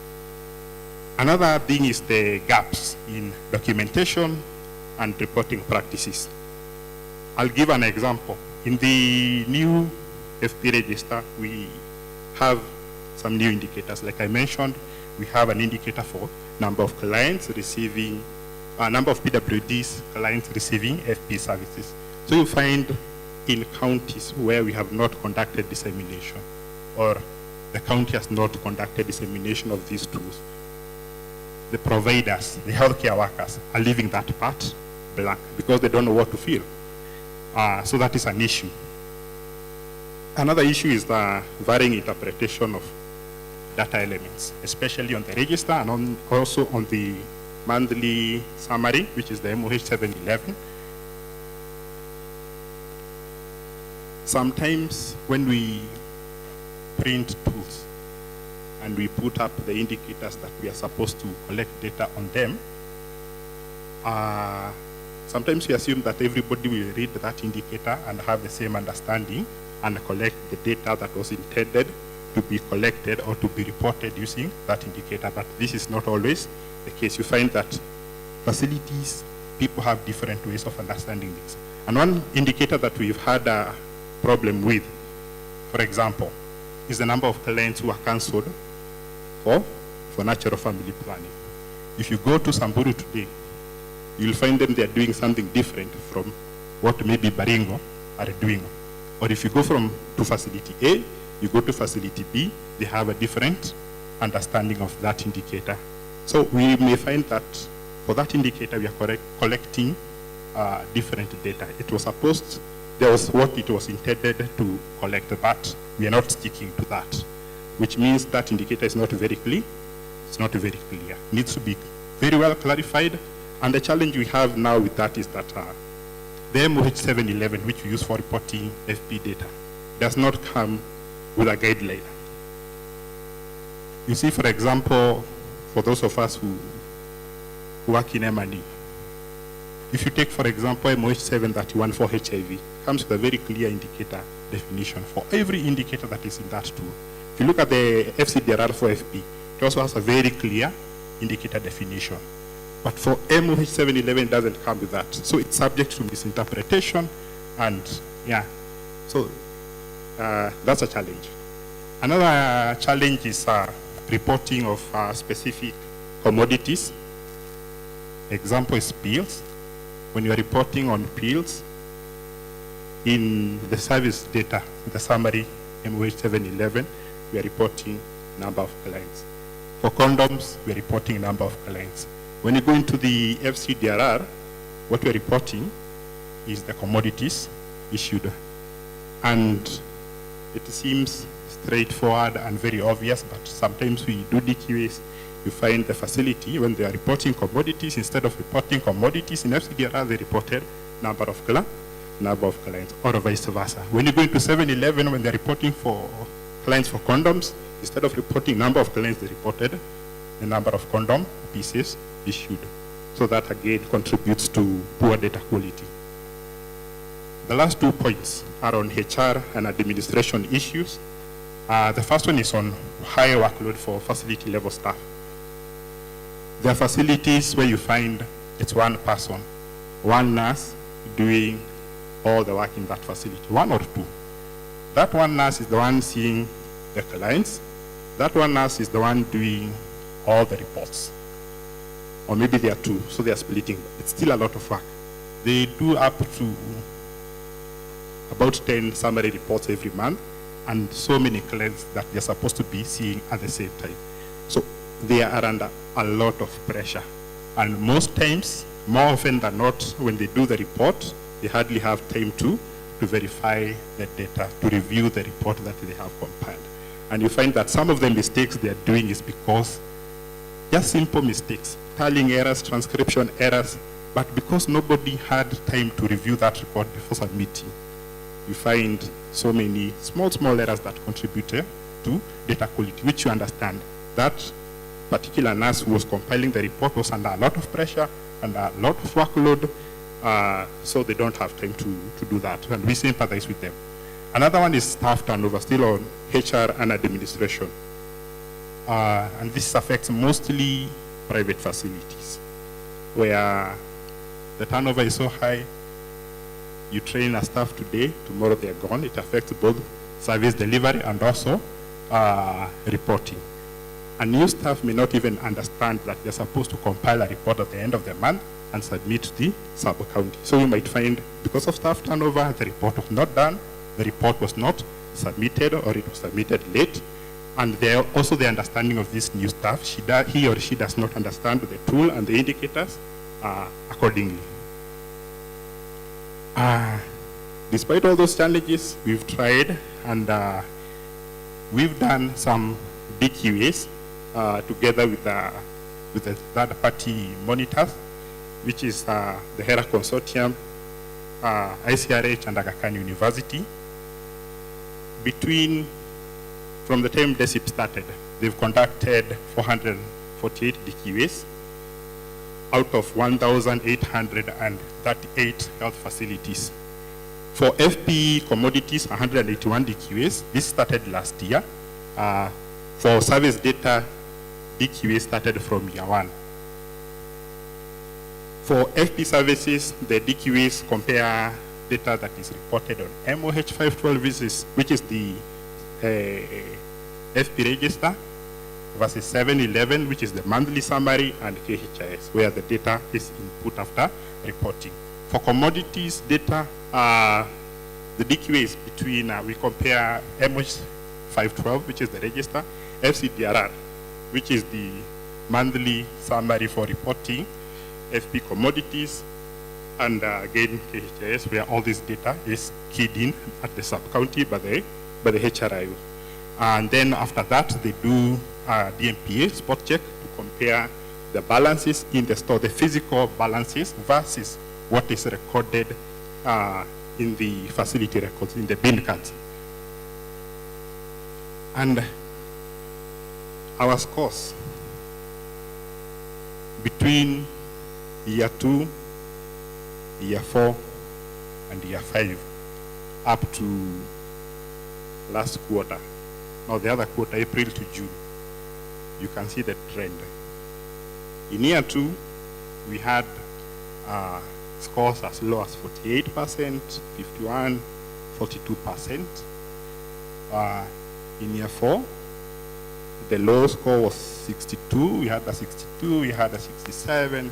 Another thing is the gaps in documentation and reporting practices. I'll give an example. In the new FP register, we have some new indicators. Like I mentioned, we have an indicator for number of clients receiving, number of PWDs clients receiving FP services. So you find in counties where we have not conducted dissemination, or the county has not conducted dissemination of these tools, the providers, the healthcare workers are leaving that part blank because they don't know what to fill. So that is an issue. Another issue is the varying interpretation of data elements, especially on the register and also on the monthly summary, which is the MOH 711. Sometimes when we print tools and we put up the indicators that we are supposed to collect data on them, sometimes we assume that everybody will read that indicator and have the same understanding and collect the data that was intended to be collected or to be reported using that indicator. But this is not always the case. You find that facilities, people have different ways of understanding this. And one indicator that we've had a problem with, for example, is the number of clients who are cancelled for natural family planning. If you go to Samburu today, you'll find them, they're doing something different from what maybe Baringo are doing. Or if you go to facility A, you go to facility B, they have a different understanding of that indicator. So we may find that for that indicator, we are collecting different data. It was supposed, there was what it was intended to collect, but we are not sticking to that, which means that indicator is not very clear. It's not very clear. It needs to be very well clarified. And the challenge we have now with that is that the MOH 711, which we use for reporting FP data, does not come with a guideline. You see, for example, for those of us who work in M&E, if you take, for example, MOH 731 for HIV, comes with a very clear indicator definition for every indicator that is in that tool. If you look at the FCDRR for FP, it also has a very clear indicator definition. But for MOH 711, it doesn't come with that. So it's subject to misinterpretation, and yeah, so that's a challenge. Another challenge is reporting of specific commodities. Example is pills. When you are reporting on pills, in the service data, the summary MOH 711, we are reporting number of clients. For condoms, we are reporting number of clients. When you go into the FCDRR, what we are reporting is the commodities issued. And it seems straightforward and very obvious, but sometimes we do DQAs. You find the facility, when they are reporting commodities, instead of reporting commodities in FCDRR, they reported number of clients, or vice versa. When you go into 711, when they're reporting for clients for condoms, instead of reporting number of clients, they reported the number of condom pieces issued. So that again contributes to poor data quality. The last 2 points are on HR and administration issues. The first one is on high workload for facility level staff. There are facilities where you find it's one person, one nurse doing all the work in that facility, 1 or 2. That one nurse is the one seeing the clients. That one nurse is the one doing all the reports. Or maybe they are 2, so they are splitting. It's still a lot of work. They do up to about 10 summary reports every month, and so many clients that they're supposed to be seeing at the same time. So they are under a lot of pressure. And most times, more often than not, when they do the report, they hardly have time to verify the data, to review the report that they have compiled. And you find that some of the mistakes they are doing is because just simple mistakes, tallying errors, transcription errors, but because nobody had time to review that report before submitting, you find so many small errors that contribute to data quality, which you understand. That particular nurse who was compiling the report was under a lot of pressure and a lot of workload, so they don't have time to do that, and we sympathize with them. Another one is staff turnover, still on HR and administration. And this affects mostly private facilities, where the turnover is so high. You train a staff today, tomorrow they're gone. It affects both service delivery and also reporting. And new staff may not even understand that they're supposed to compile a report at the end of the month and submit to the sub-county. So you might find, because of staff turnover, the report was not done, the report was not submitted, or it was submitted late. And there also the understanding of this new staff, he or she does not understand the tool and the indicators accordingly. Despite all those challenges, we've tried, and we've done some DQAs together with the third-party monitors, which is the HERA Consortium, ICRH, and Aga Khan University. From the time Desip started, they've conducted 448 DQAs out of 1,838 health facilities. For FP commodities, 181 DQAs. This started last year. For service data, DQA started from year 1. For FP services, the DQAs compare data that is reported on MOH 512, which is the FP register, versus 711, which is the monthly summary, and KHIS, where the data is input after reporting. For commodities data, the DQA is between, we compare MOH 512, which is the register, FCDRR, which is the monthly summary for reporting, FP commodities, and again KHIS, where all this data is keyed in at the sub-county by the HRIU. And then after that, they do DMPA spot check to compare the balances in the store, the physical balances versus what is recorded in the facility records, in the bin cards. And our scores between year 2, year 4, and year 5 up to last quarter. Now the other quarter, April to June, you can see the trend. In year 2, we had scores as low as 48%, 51%, 42%. In year 4, the low score was 62. We had a 62, we had a 67.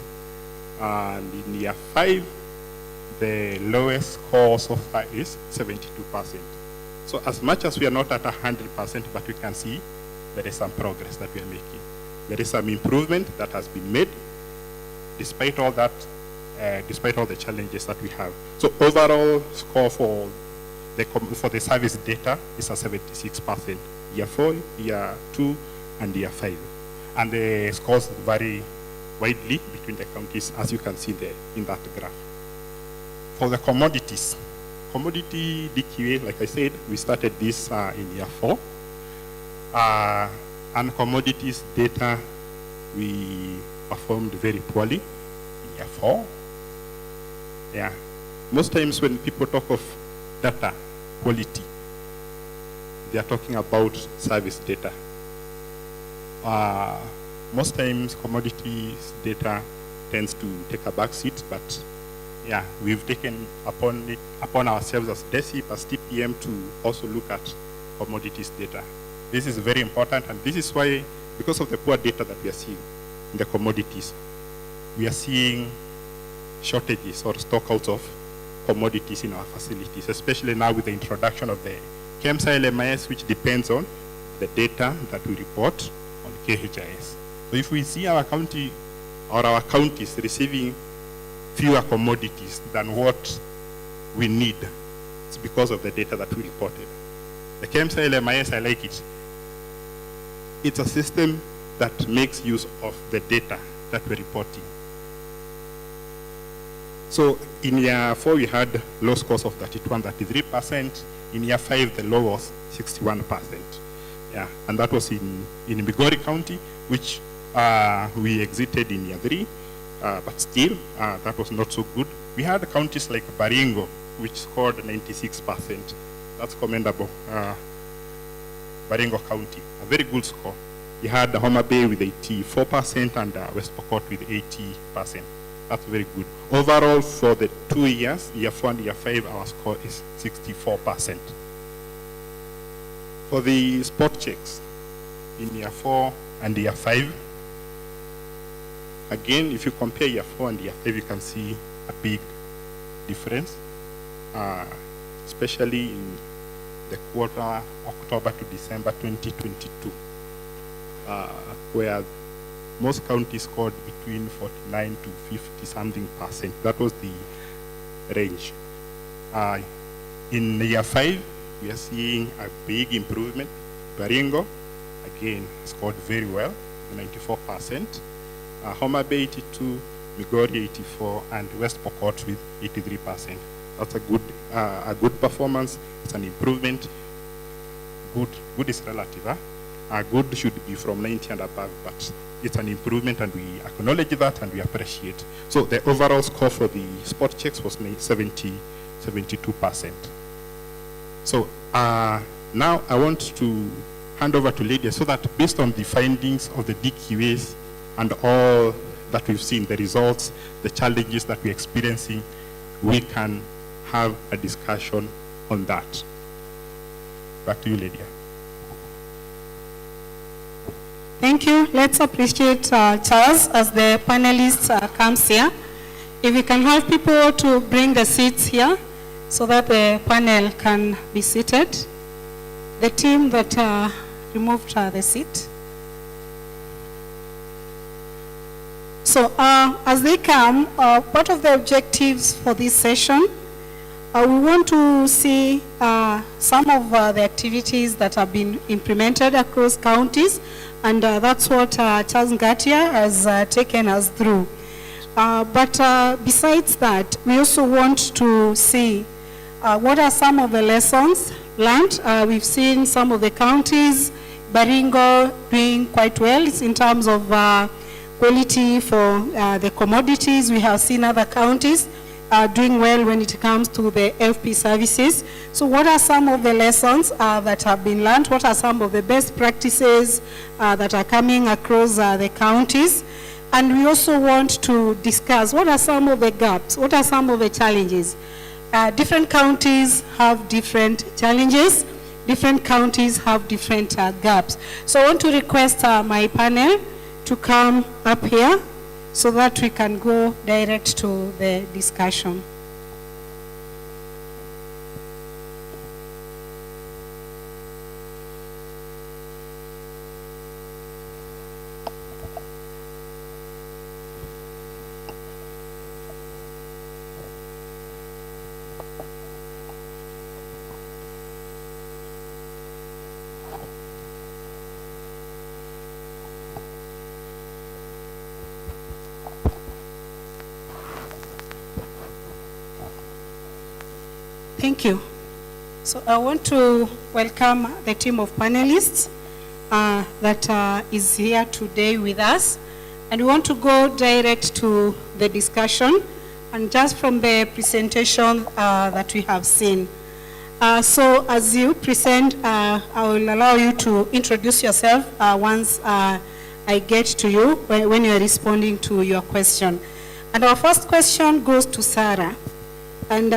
And in year 5, the lowest score so far is 72%. So as much as we are not at 100%, but we can see there is some progress that we are making. There is some improvement that has been made, despite all that, despite all the challenges that we have. So overall score for the service data is a 76%. Year 4, year 2, and year 5. And the scores vary widely between the counties, as you can see there in that graph. For the commodities, commodity DQA, like I said, we started this in year 4. And commodities data, we performed very poorly in year 4. Yeah. Most times when people talk of data quality, they are talking about service data. Most times commodities data tends to take a back seat, but yeah, we've taken upon ourselves as Desip, as TPM, to also look at commodities data. This is very important, and this is why, because of the poor data that we are seeing in the commodities, we are seeing shortages or stockouts of commodities in our facilities, especially now with the introduction of the KEMSA LMIS, which depends on the data that we report on KHIS. So if we see our county or our counties receiving fewer commodities than what we need, it's because of the data that we reported. The KEMSA LMIS, I like it. It's a system that makes use of the data that we're reporting. So in year 4, we had low scores of 32% and 33%. In year 5, the low was 61%. Yeah, and that was in Migori County, which we exited in year 3, but still, that was not so good. We had counties like Baringo, which scored 96%. That's commendable. Baringo County, a very good score. We had Homa Bay with 84% and West Pokot with 80%. That's very good. Overall, for the 2 years, year 4 and year 5, our score is 64%. For the spot checks in year 4 and year 5, again, if you compare year 4 and year 5, you can see a big difference, especially in the quarter October to December 2022, where most counties scored between 49 to 50-something%. That was the range. In year 5, we are seeing a big improvement. Baringo, again, scored very well, 94%. Homa Bay 82, Migori 84, and West Pokot with 83%. That's a good performance. It's an improvement. Good is relative. Good should be from 90 and above, but it's an improvement, and we acknowledge that and we appreciate. So the overall score for the spot checks was 74%. 72%. So now I want to hand over to Lydia so that based on the findings of the DQAs and all that we've seen, the results, the challenges that we're experiencing, we can have a discussion on that. Back to you, Lydia. Thank you. Let's appreciate Charles as the panelist comes here. If we can have people to bring the seats here so that the panel can be seated. The team that removed the seat. So as they come, part of the objectives for this session, we want to see some of the activities that have been implemented across counties, and that's what Charles Ngatia has taken us through. But besides that, we also want to see what are some of the lessons learned. We've seen some of the counties, Baringo doing quite well in terms of quality for the commodities. We have seen other counties doing well when it comes to the FP services. So what are some of the lessons that have been learned? What are some of the best practices that are coming across the counties? And we also want to discuss what are some of the gaps, what are some of the challenges. Different counties have different challenges, different counties have different gaps. So I want to request my panel to come up here so that we can go direct to the discussion. Thank you. So I want to welcome the team of panelists that is here today with us. And we want to go direct to the discussion and just from the presentation that we have seen. So as you present, I will allow you to introduce yourself once I get to you when you are responding to your question. And our first question goes to Sarah. And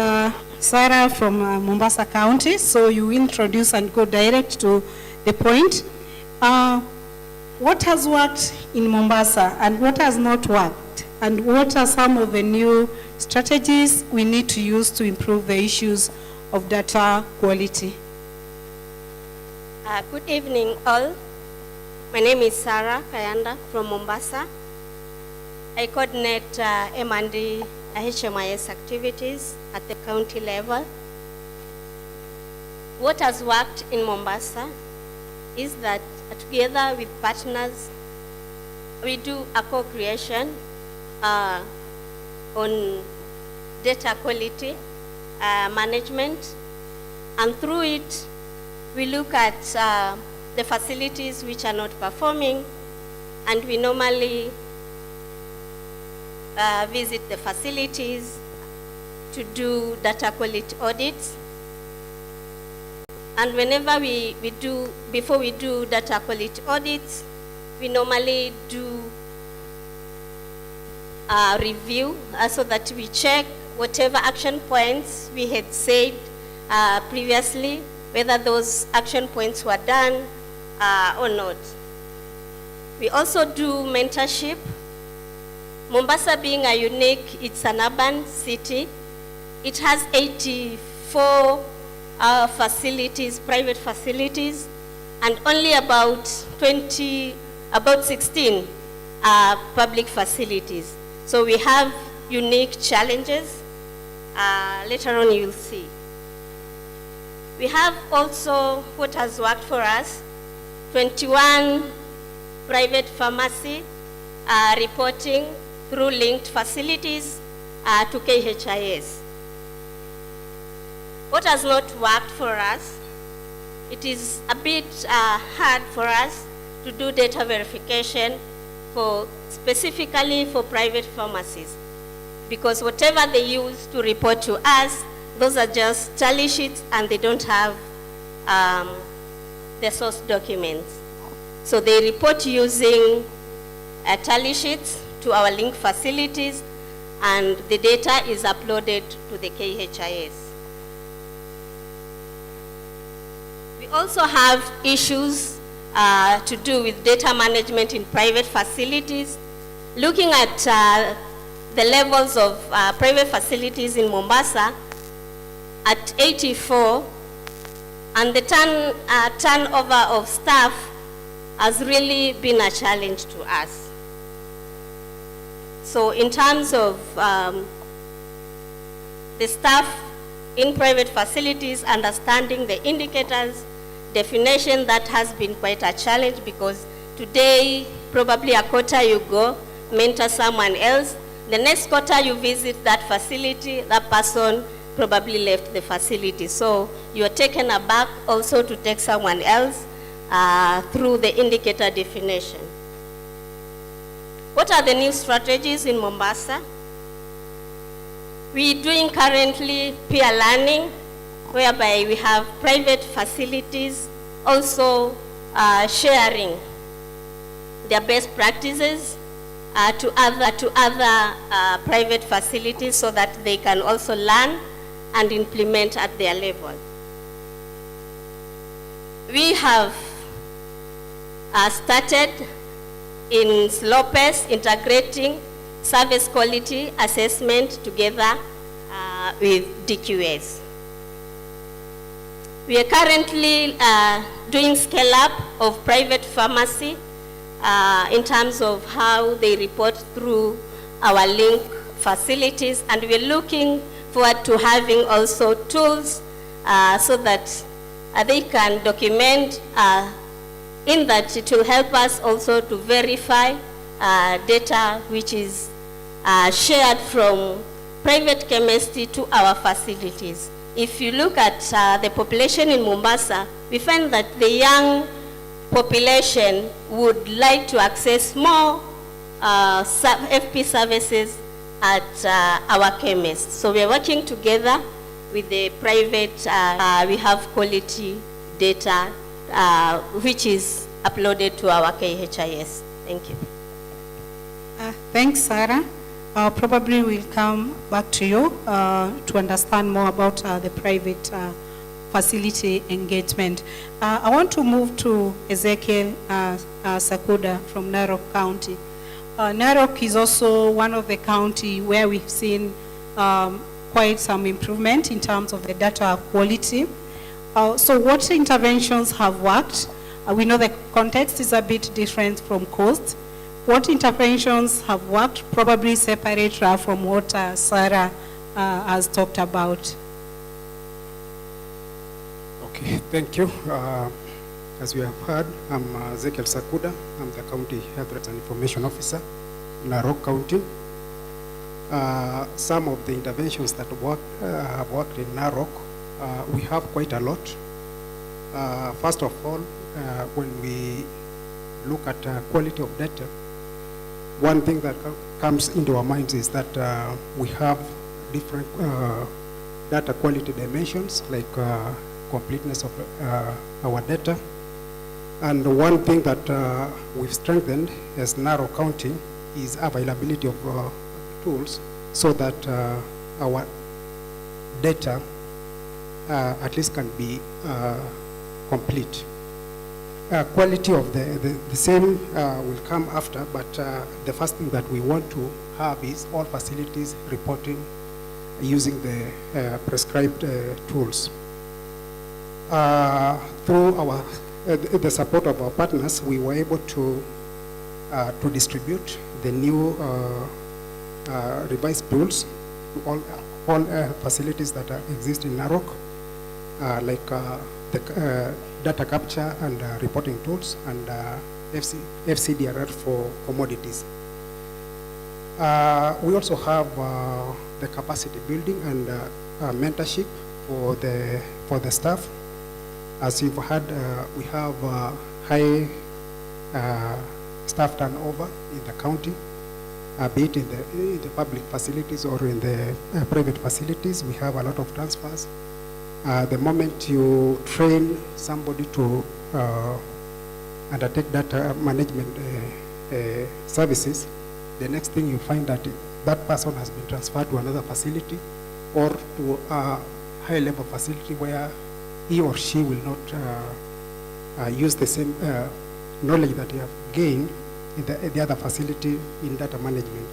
Sarah from Mombasa County, so you introduce and go direct to the point. What has worked in Mombasa and what has not worked? And what are some of the new strategies we need to use to improve the issues of data quality? Good evening all. My name is Sarah Kayanda from Mombasa. I coordinate M&D HMIS activities at the county level. What has worked in Mombasa is that together with partners, we do a co-creation on data quality management, and through it, we look at the facilities which are not performing, and we normally visit the facilities to do data quality audits. And whenever before we do data quality audits, we normally do a review so that we check whatever action points we had said previously, whether those action points were done or not. We also do mentorship. Mombasa being a unique, it's an urban city. It has 84 facilities, private facilities, and only about 16 public facilities. So we have unique challenges. Later on you'll see. We have also what has worked for us, 21 private pharmacy reporting through linked facilities to KHIS. What has not worked for us, it is a bit hard for us to do data verification specifically for private pharmacies, because whatever they use to report to us, those are just tally sheets and they don't have the source documents. So they report using tally sheets to our link facilities, and the data is uploaded to the KHIS. We also have issues to do with data management in private facilities. Looking at the levels of private facilities in Mombasa at 84, and the turnover of staff has really been a challenge to us. So in terms of the staff in private facilities, understanding the indicators, definition, that has been quite a challenge, because today, probably a quarter you go, mentor someone else. The next quarter you visit that facility, that person probably left the facility. So you are taken aback also to take someone else through the indicator definition. What are the new strategies in Mombasa? We're doing currently peer learning, whereby we have private facilities also sharing their best practices to other private facilities, so that they can also learn and implement at their level. We have started in slow pace integrating service quality assessment together with DQS. We are currently doing scale up of private pharmacy in terms of how they report through our link facilities, and we're looking forward to having also tools so that they can document in that it will help us also to verify data which is shared from private chemistry to our facilities. If you look at the population in Mombasa, we find that the young population would like to access more FP services at our chemists. So we are working together with the private, we have quality data which is uploaded to our KHIS. Thank you. Thanks, Sarah. Probably we'll come back to you to understand more about the private facility engagement. I want to move to Ezekiel Sakuda from Narok County. Narok is also one of the county where we've seen quite some improvement in terms of the data quality. So what interventions have worked? We know the context is a bit different from coast. What interventions have worked, probably separate from what Sarah has talked about? Okay, thank you. As we have heard, I'm Ezekiel Sakuda. I'm the County Health Records and Information Officer in Narok County. Some of the interventions that have worked in Narok, we have quite a lot. First of all, when we look at quality of data, one thing that comes into our minds is that we have different data quality dimensions, like completeness of our data. And one thing that we've strengthened as Narok County is availability of tools, so that our data at least can be complete. Quality of the same will come after, but the first thing that we want to have is all facilities reporting using the prescribed tools. Through our the support of our partners, we were able to distribute the new revised tools to all facilities that exist in Narok, like the data capture and reporting tools, and FCDRR for commodities. We also have the capacity building and mentorship for the staff. As you've heard, we have high staff turnover in the county, be it in the public facilities or in the private facilities. We have a lot of transfers. The moment you train somebody to undertake data management services, the next thing you find that that person has been transferred to another facility or to a high-level facility where he or she will not use the same knowledge that they have gained in the other facility in data management.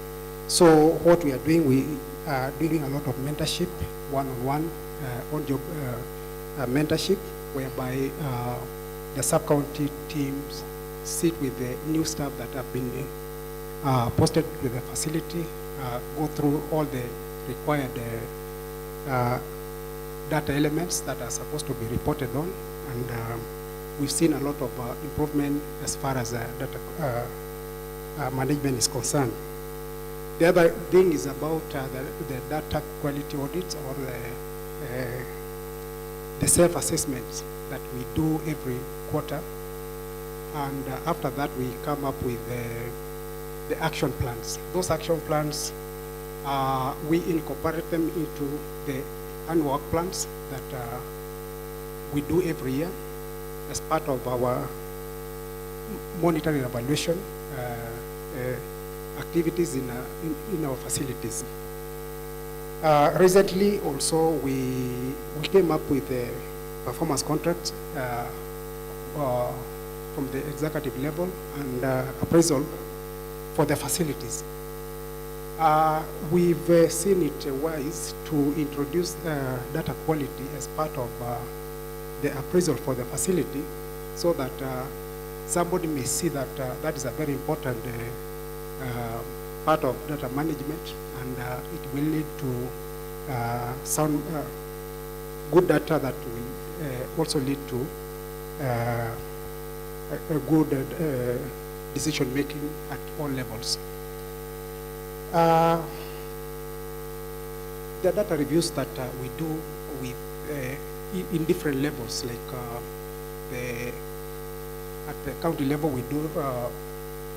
So what we are doing, we are doing a lot of mentorship, one-on-one, on-job mentorship, whereby the sub-county teams sit with the new staff that have been posted to the facility, go through all the required data elements that are supposed to be reported on, and we've seen a lot of improvement as far as data management is concerned. The other thing is about the data quality audits or the self-assessments that we do every quarter, and after that we come up with the action plans. Those action plans, we incorporate them into the annual work plans that we do every year as part of our monitoring and evaluation activities in our facilities. Recently also we came up with a performance contract from the executive level and appraisal for the facilities. We've seen it wise to introduce data quality as part of the appraisal for the facility, so that somebody may see that that is a very important part of data management, and it will lead to some good data that will also lead to a good decision making at all levels. The data reviews that we do with in different levels, like at the county level we do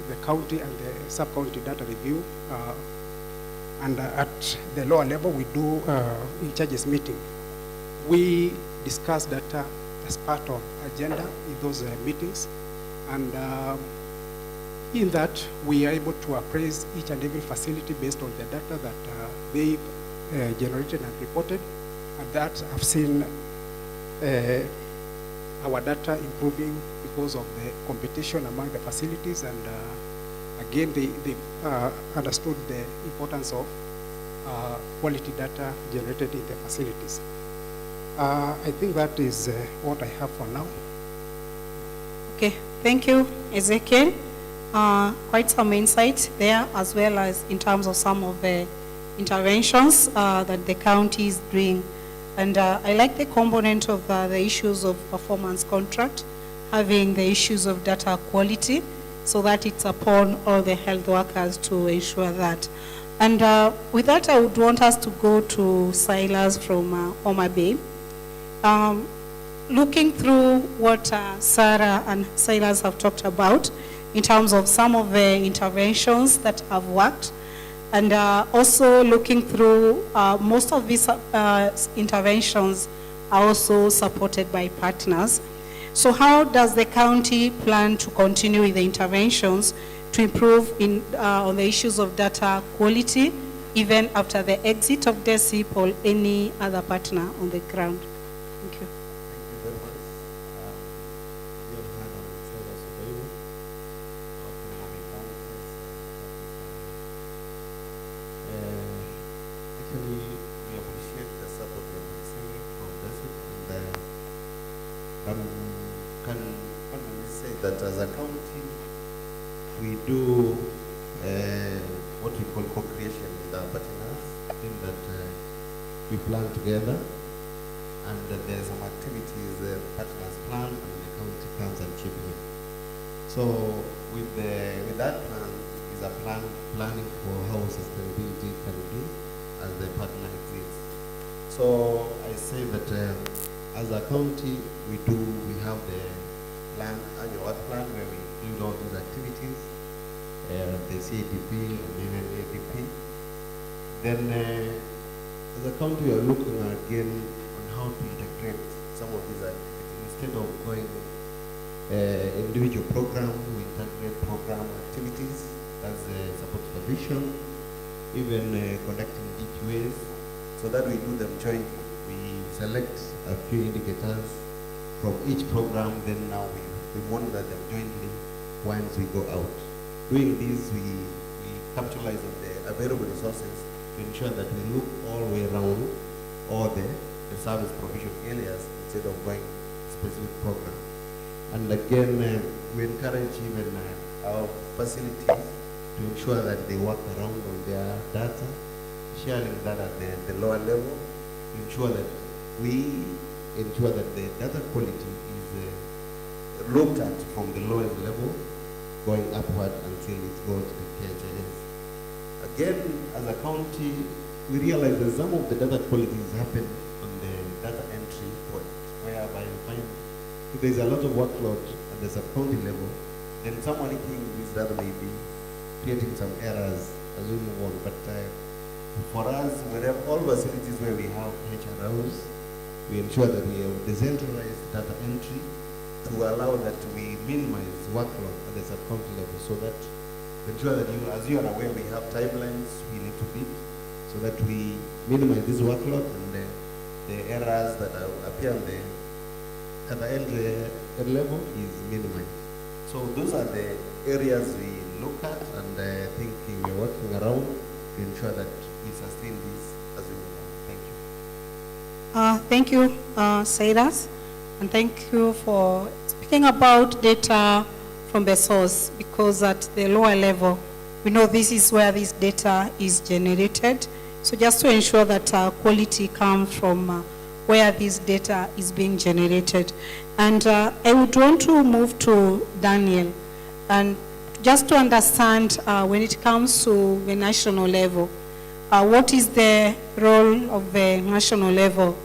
the county and the sub-county data review, and at the lower level we do in charges meeting. We discuss data as part of agenda in those meetings, and in that we are able to appraise each and every facility based on the data that they've generated and reported, and that I've seen our data improving because of the competition among the facilities, and again they understood the importance of quality data generated in the facilities. I think that is what I have for now. Okay, thank you, Ezekiel. Quite some insight there, as well as in terms of some of the interventions that the county is doing. And I like the component of the issues of performance contract, having the issues of data quality, so that it's upon all the health workers to ensure that. And with that, I would want us to go to Silas from Homa Bay. Looking through what Sarah and Silas have talked about in terms of some of the interventions that have worked, and also looking through most of these interventions are also supported by partners. So how does the county plan to continue with the interventions to improve on the issues of data quality, even after the exit of Desip or any other partner on the ground? Thank you. Actually, we appreciate the support we have received from Desip, and can only say that as a county, we do what we call co-creation with our partners, in that we plan together, and there's some activities partners plan and the county plans and keep in. So with that plan is a planning for how sustainability can be as the partner exists. So I say that as a county, we have the annual work plan where we include all these activities. the CADP and even ADP. Then as a county, we are looking again on how to integrate some of these activities. Instead of going individual program, we integrate program activities as support supervision, even conducting DQAs, so that we do them jointly. We select a few indicators from each program, then now we monitor them jointly once we go out. Doing this, we capitalize on the available resources to ensure that we look all the way around all the service provision areas instead of going specific program. And again, we encourage even our facilities to ensure that they work around on their data, sharing that at the lower level, to ensure that we ensure that the data quality is looked at from the lowest level, going upward until it goes to the KHIS. Again, as a county, we realize that some of the data qualities happen on the data entry point, whereby you find if there's a lot of workload at the sub-county level, then someone looking this data may be creating some errors as we move on. But for us, we have all facilities where we have HROs. We ensure that we have decentralized data entry to allow that we minimize workload at the sub-county level, so that we ensure that as you are aware, we have timelines we need to meet, so that we minimize this workload and the errors that appear at the end level is minimized. So those are the areas we look at, and I think we are working around to ensure that we sustain this as we move on. Thank you. Thank you, Saidas, and thank you for speaking about data from the source, because at the lower level, we know this is where this data is generated. So just to ensure that quality comes from where this data is being generated. And I would want to move to Daniel, and just to understand when it comes to the national level, what is the role of the national level,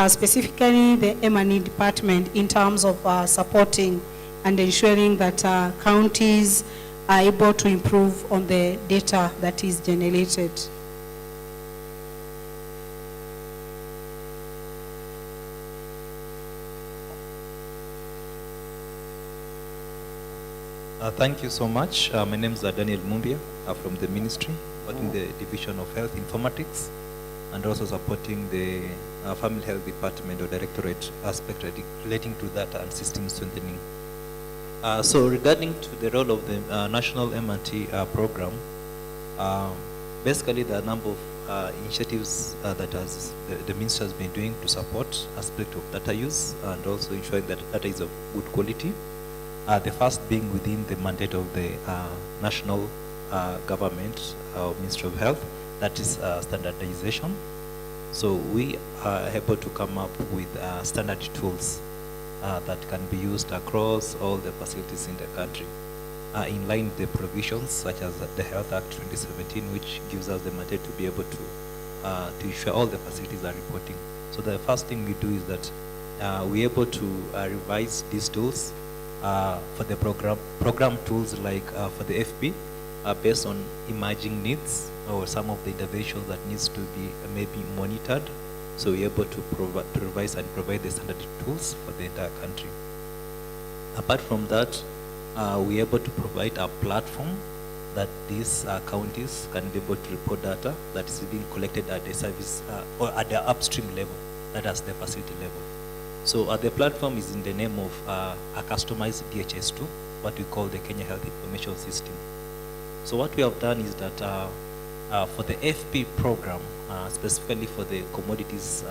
specifically the M&E department, in terms of supporting and ensuring that counties are able to improve on the data that is generated? Thank you so much. My name is Daniel Mumbia from the ministry, working the Division of Health Informatics, and also supporting the Family Health Department or Directorate aspect relating to data and system strengthening. So regarding to the role of the National M&T program, basically there are a number of initiatives that the ministry has been doing to support aspect of data use and also ensuring that data is of good quality. The first being within the mandate of the national government, Ministry of Health, that is standardization. So we are able to come up with standard tools that can be used across all the facilities in the country, in line with the provisions such as the Health Act 2017, which gives us the mandate to be able to ensure all the facilities are reporting. So the first thing we do is that we're able to revise these tools for the program tools, like for the FP, based on emerging needs or some of the interventions that needs to be maybe monitored. So we're able to revise and provide the standard tools for the entire country. Apart from that, we're able to provide a platform that these counties can be able to report data that is being collected at the service or at the upstream level, that is the facility level. So the platform is in the name of a customized DHS2, what we call the Kenya Health Information System. So what we have done is that for the FP program, specifically for the commodities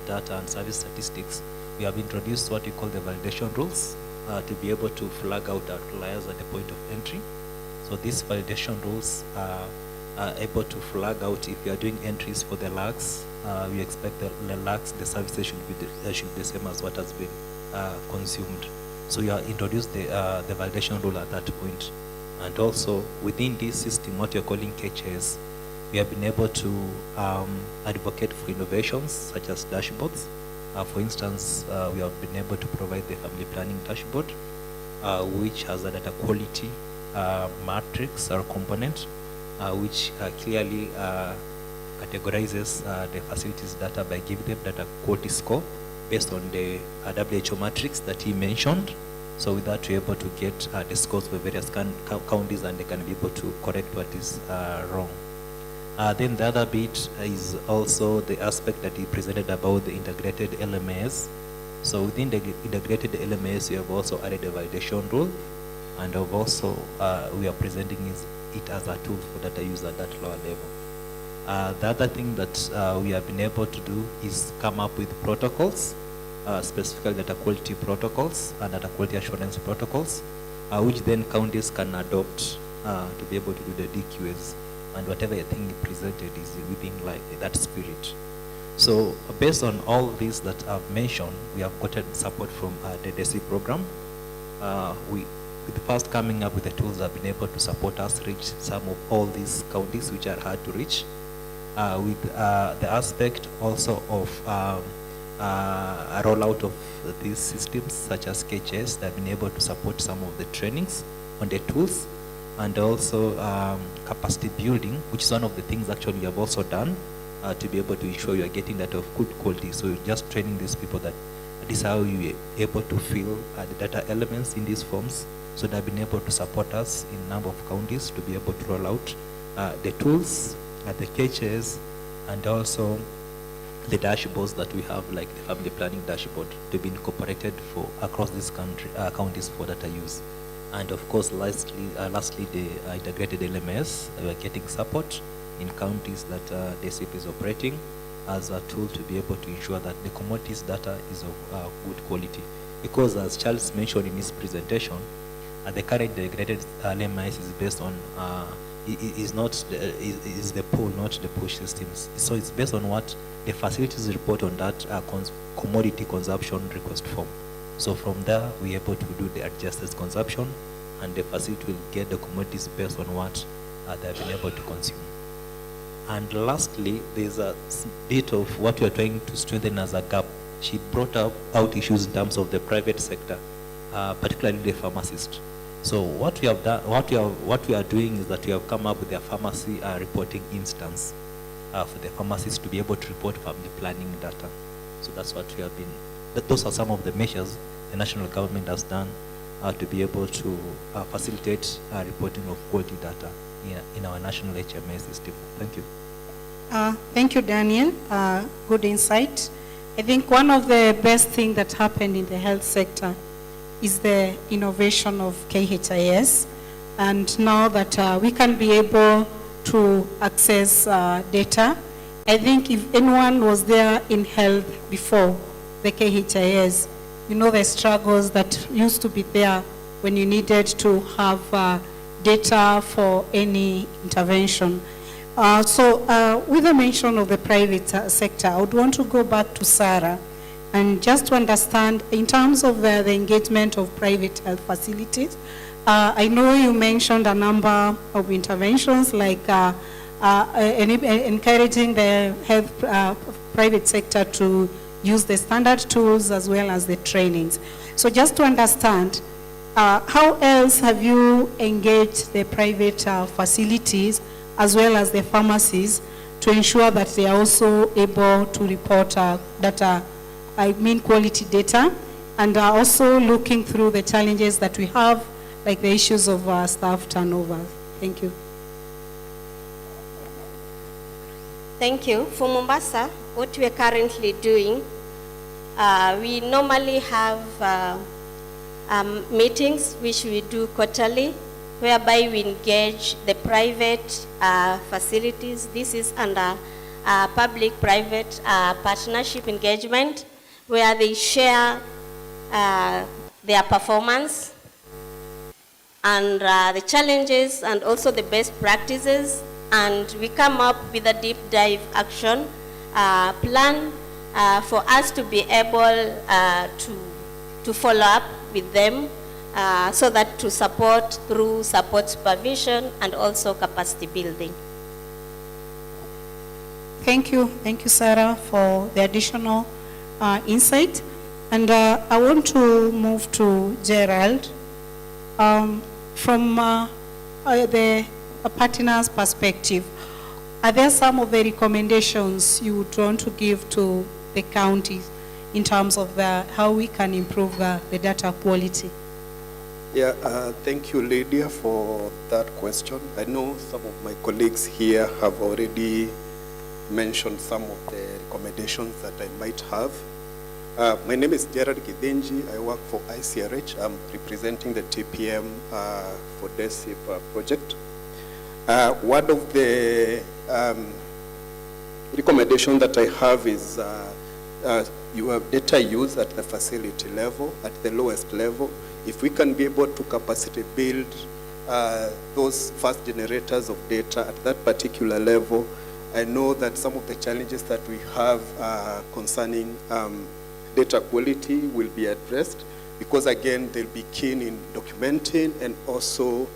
data and service statistics, we have introduced what we call the validation rules to be able to flag out outliers at the point of entry. So these validation rules are able to flag out if you are doing entries for the lags. We expect the lags, the services should be the same as what has been consumed. So you introduce the validation rule at that point. And also within this system, what you're calling KHS, we have been able to advocate for innovations such as dashboards. For instance, we have been able to provide the family planning dashboard, which has a data quality matrix or component which clearly categorizes the facilities data by giving them data quality score based on the WHO matrix that he mentioned. So with that, we're able to get the scores for various counties, and they can be able to correct what is wrong. Then the other bit is also the aspect that he presented about the integrated LMS. So within the integrated LMS, we have also added a validation rule, and have also we are presenting it as a tool for data use at that lower level. The other thing that we have been able to do is come up with protocols, specifically data quality protocols and data quality assurance protocols, which then counties can adopt to be able to do the DQs, and whatever thing presented is within like that spirit. So based on all these that I've mentioned, we have gotten support from the Desip program. With first coming up with the tools that have been able to support us reach some of all these counties which are hard to reach. With the aspect also of a rollout of these systems such as KHS that have been able to support some of the trainings on the tools, and also capacity building, which is one of the things actually we have also done to be able to ensure you are getting that of good quality. So you're just training these people that this is how you are able to fill the data elements in these forms, so they've been able to support us in a number of counties to be able to roll out the tools, the KHS, and also the dashboards that we have, like the family planning dashboard, to be incorporated for across these counties for data use. And of course, lastly, the integrated LMS, we are getting support in counties that Desip is operating as a tool to be able to ensure that the commodities data is of good quality. Because as Charles mentioned in his presentation, the current integrated LMS is based on is the pull, not the push systems. So it's based on what the facilities report on that commodity consumption request form. So from there, we're able to do the adjusted consumption, and the facility will get the commodities based on what they've been able to consume. And lastly, there's a bit of what we are trying to strengthen as a gap. She brought out issues in terms of the private sector, particularly the pharmacist. So what we have done, what we are doing is that we have come up with a pharmacy reporting instance for the pharmacists to be able to report family planning data. So that's what we have been. Those are some of the measures the national government has done to be able to facilitate reporting of quality data in our national HMS system. Thank you. Thank you, Daniel. Good insight. I think one of the best things that happened in the health sector is the innovation of KHIS. And now that we can be able to access data, I think if anyone was there in health before the KHIS, you know the struggles that used to be there when you needed to have data for any intervention. With the mention of the private sector, I would want to go back to Sarah and just to understand in terms of the engagement of private health facilities. I know you mentioned a number of interventions like encouraging the health private sector to use the standard tools as well as the trainings. So just to understand, how else have you engaged the private facilities as well as the pharmacies to ensure that they are also able to report data, quality data, and are also looking through the challenges that we have, like the issues of staff turnover? Thank you. Thank you. For Mombasa, what we are currently doing, we normally have meetings which we do quarterly, whereby we engage the private facilities. This is under public-private partnership engagement, where they share their performance and the challenges and also the best practices, and we come up with a deep dive action plan for us to be able to follow up with them so that to support through support supervision and also capacity building. Thank you, Sarah, for the additional insight. And I want to move to Gerald. From the partner's perspective, are there some of the recommendations you would want to give to the counties in terms of how we can improve the data quality? Yeah, thank you, Lydia, for that question. I know some of my colleagues here have already mentioned some of the recommendations that I might have. My name is Gerard Gidenji. I work for ICRH. I'm representing the TPM for Desip project. One of the recommendations that I have is you have data use at the facility level, at the lowest level. If we can be able to capacity build those fast generators of data at that particular level, I know that some of the challenges that we have concerning data quality will be addressed, because again, they'll be keen in documenting and also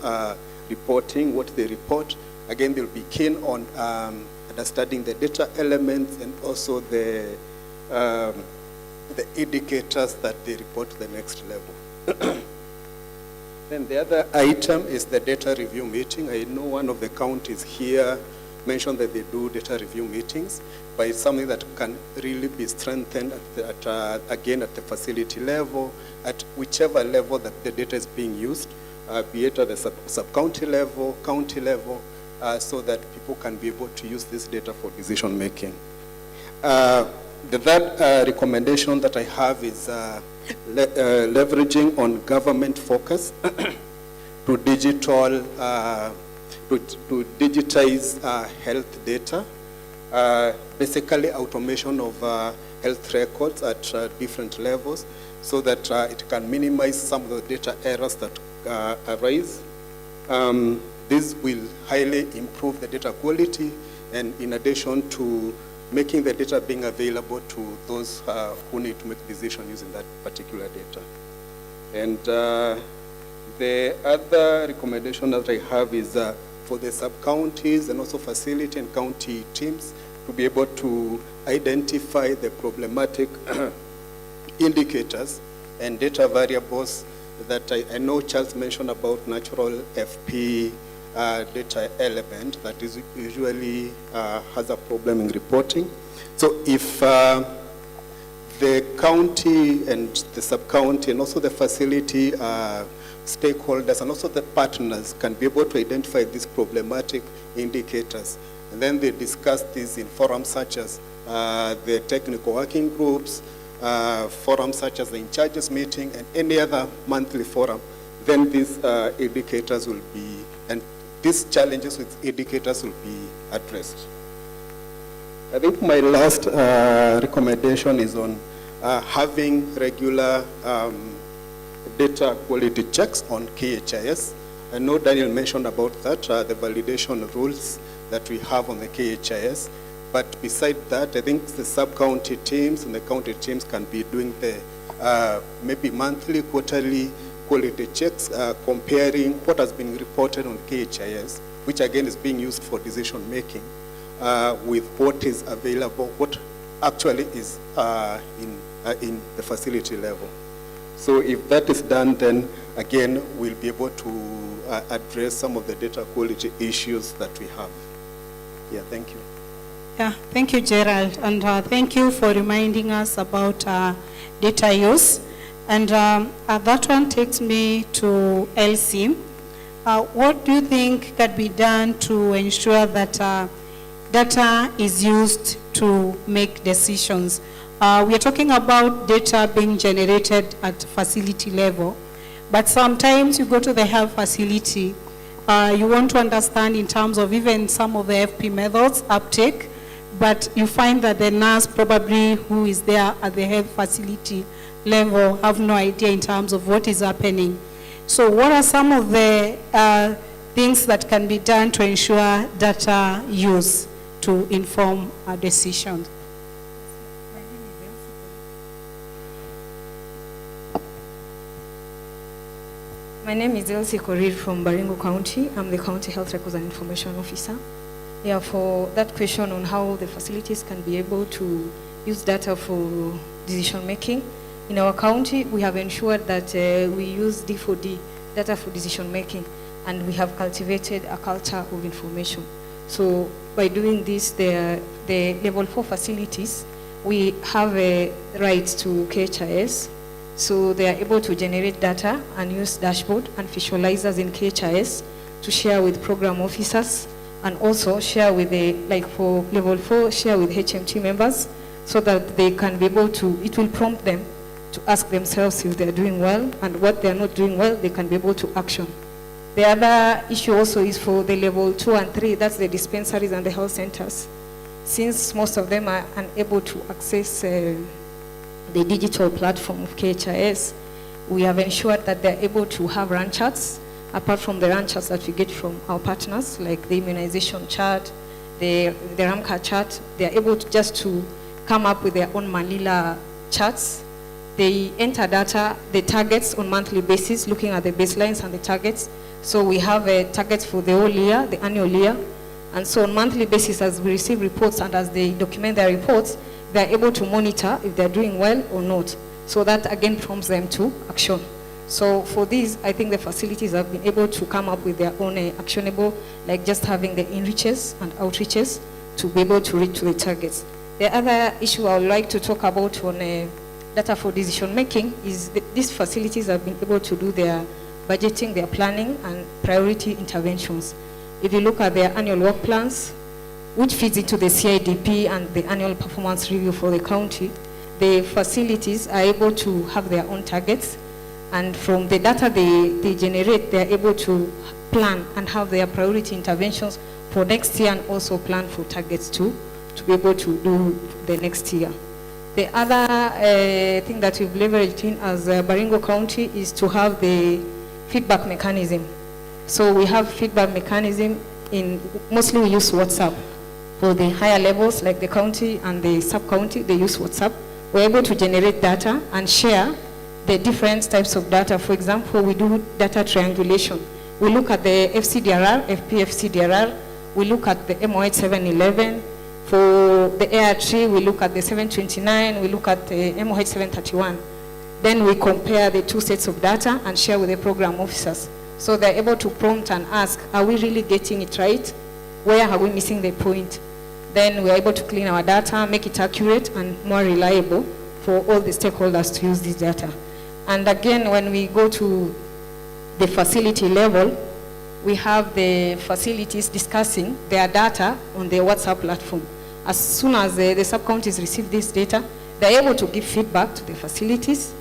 reporting what they report. Again, they'll be keen on understanding the data elements and also the indicators that they report to the next level. Then the other item is the data review meeting. I know one of the counties here mentioned that they do data review meetings, but it's something that can really be strengthened again at the facility level, at whichever level that the data is being used, be it at the sub-county level, county level, so that people can be able to use this data for decision making. The third recommendation that I have is leveraging on government focus to digitize health data, basically automation of health records at different levels, so that it can minimize some of the data errors that arise. This will highly improve the data quality, and in addition to making the data being available to those who need to make decisions using that particular data. And the other recommendation that I have is for the sub-counties and also facility and county teams to be able to identify the problematic indicators and data variables that I know Charles mentioned about natural FP data element that is usually has a problem in reporting. So if the county and the sub-county and also the facility stakeholders and also the partners can be able to identify these problematic indicators, and then they discuss these in forums such as the technical working groups, forums such as the in-charges meeting and any other monthly forum, then these indicators will be, and these challenges with indicators will be addressed. I think my last recommendation is on having regular data quality checks on KHIS. I know Daniel mentioned about that, the validation rules that we have on the KHIS. But beside that, I think the sub-county teams and the county teams can be doing the maybe monthly, quarterly quality checks, comparing what has been reported on KHIS, which again is being used for decision making, with what is available, what actually is in the facility level. So if that is done, then again, we'll be able to address some of the data quality issues that we have. Yeah, thank you. Yeah, thank you, Gerald, and thank you for reminding us about data use. And that one takes me to Elsie. What do you think can be done to ensure that data is used to make decisions? We are talking about data being generated at facility level, but sometimes you go to the health facility, you want to understand in terms of even some of the FP methods uptake, but you find that the nurse probably who is there at the health facility level have no idea in terms of what is happening. So what are some of the things that can be done to ensure data use to inform decisions? My name is Elsie Korir from Baringo County. I'm the County Health Records and Information Officer. Yeah, for that question on how the facilities can be able to use data for decision making, in our county, we have ensured that we use D4D, data for decision making, and we have cultivated a culture of information. So by doing this, the level 4 facilities, we have a right to KHIS. So they are able to generate data and use dashboard and visualizers in KHIS to share with program officers, and also share with the, like for level 4, share with HMT members, so that they can be able to, it will prompt them to ask themselves if they're doing well, and what they're not doing well, they can be able to action. The other issue also is for the level 2 and 3, that's the dispensaries and the health centers. Since most of them are unable to access the digital platform of KHIS, we have ensured that they're able to have run charts, apart from the run charts that we get from our partners, like the immunization chart, the RAMCA chart. They're able to just to come up with their own Manila charts. They enter data, the targets on monthly basis, looking at the baselines and the targets. So we have targets for the whole year, the annual year. And so on monthly basis, as we receive reports and as they document their reports, they're able to monitor if they're doing well or not. So that again prompts them to action. So for these, I think the facilities have been able to come up with their own actionable, like just having the enriches and outreaches to be able to reach to the targets. The other issue I would like to talk about on data for decision making is that these facilities have been able to do their budgeting, their planning, and priority interventions. If you look at their annual work plans, which feeds into the CIDP and the annual performance review for the county, the facilities are able to have their own targets, and from the data they generate, they're able to plan and have their priority interventions for next year, and also plan for targets to be able to do the next year. The other thing that we've leveraged in as Baringo County is to have the feedback mechanism. So we have feedback mechanism in, mostly we use WhatsApp. For the higher levels, like the county and the sub-county, they use WhatsApp. We're able to generate data and share the different types of data. For example, we do data triangulation. We look at the FCDRR, FPFCDRR. We look at the MOH 711. For the AR3, we look at the 729. We look at the MOH 731. Then we compare the two sets of data and share with the program officers. So they're able to prompt and ask, are we really getting it right? Where are we missing the point? Then we're able to clean our data, make it accurate and more reliable for all the stakeholders to use this data. And again, when we go to the facility level, we have the facilities discussing their data on the WhatsApp platform. As soon as the sub-counties receive this data, they're able to give feedback to the facilities.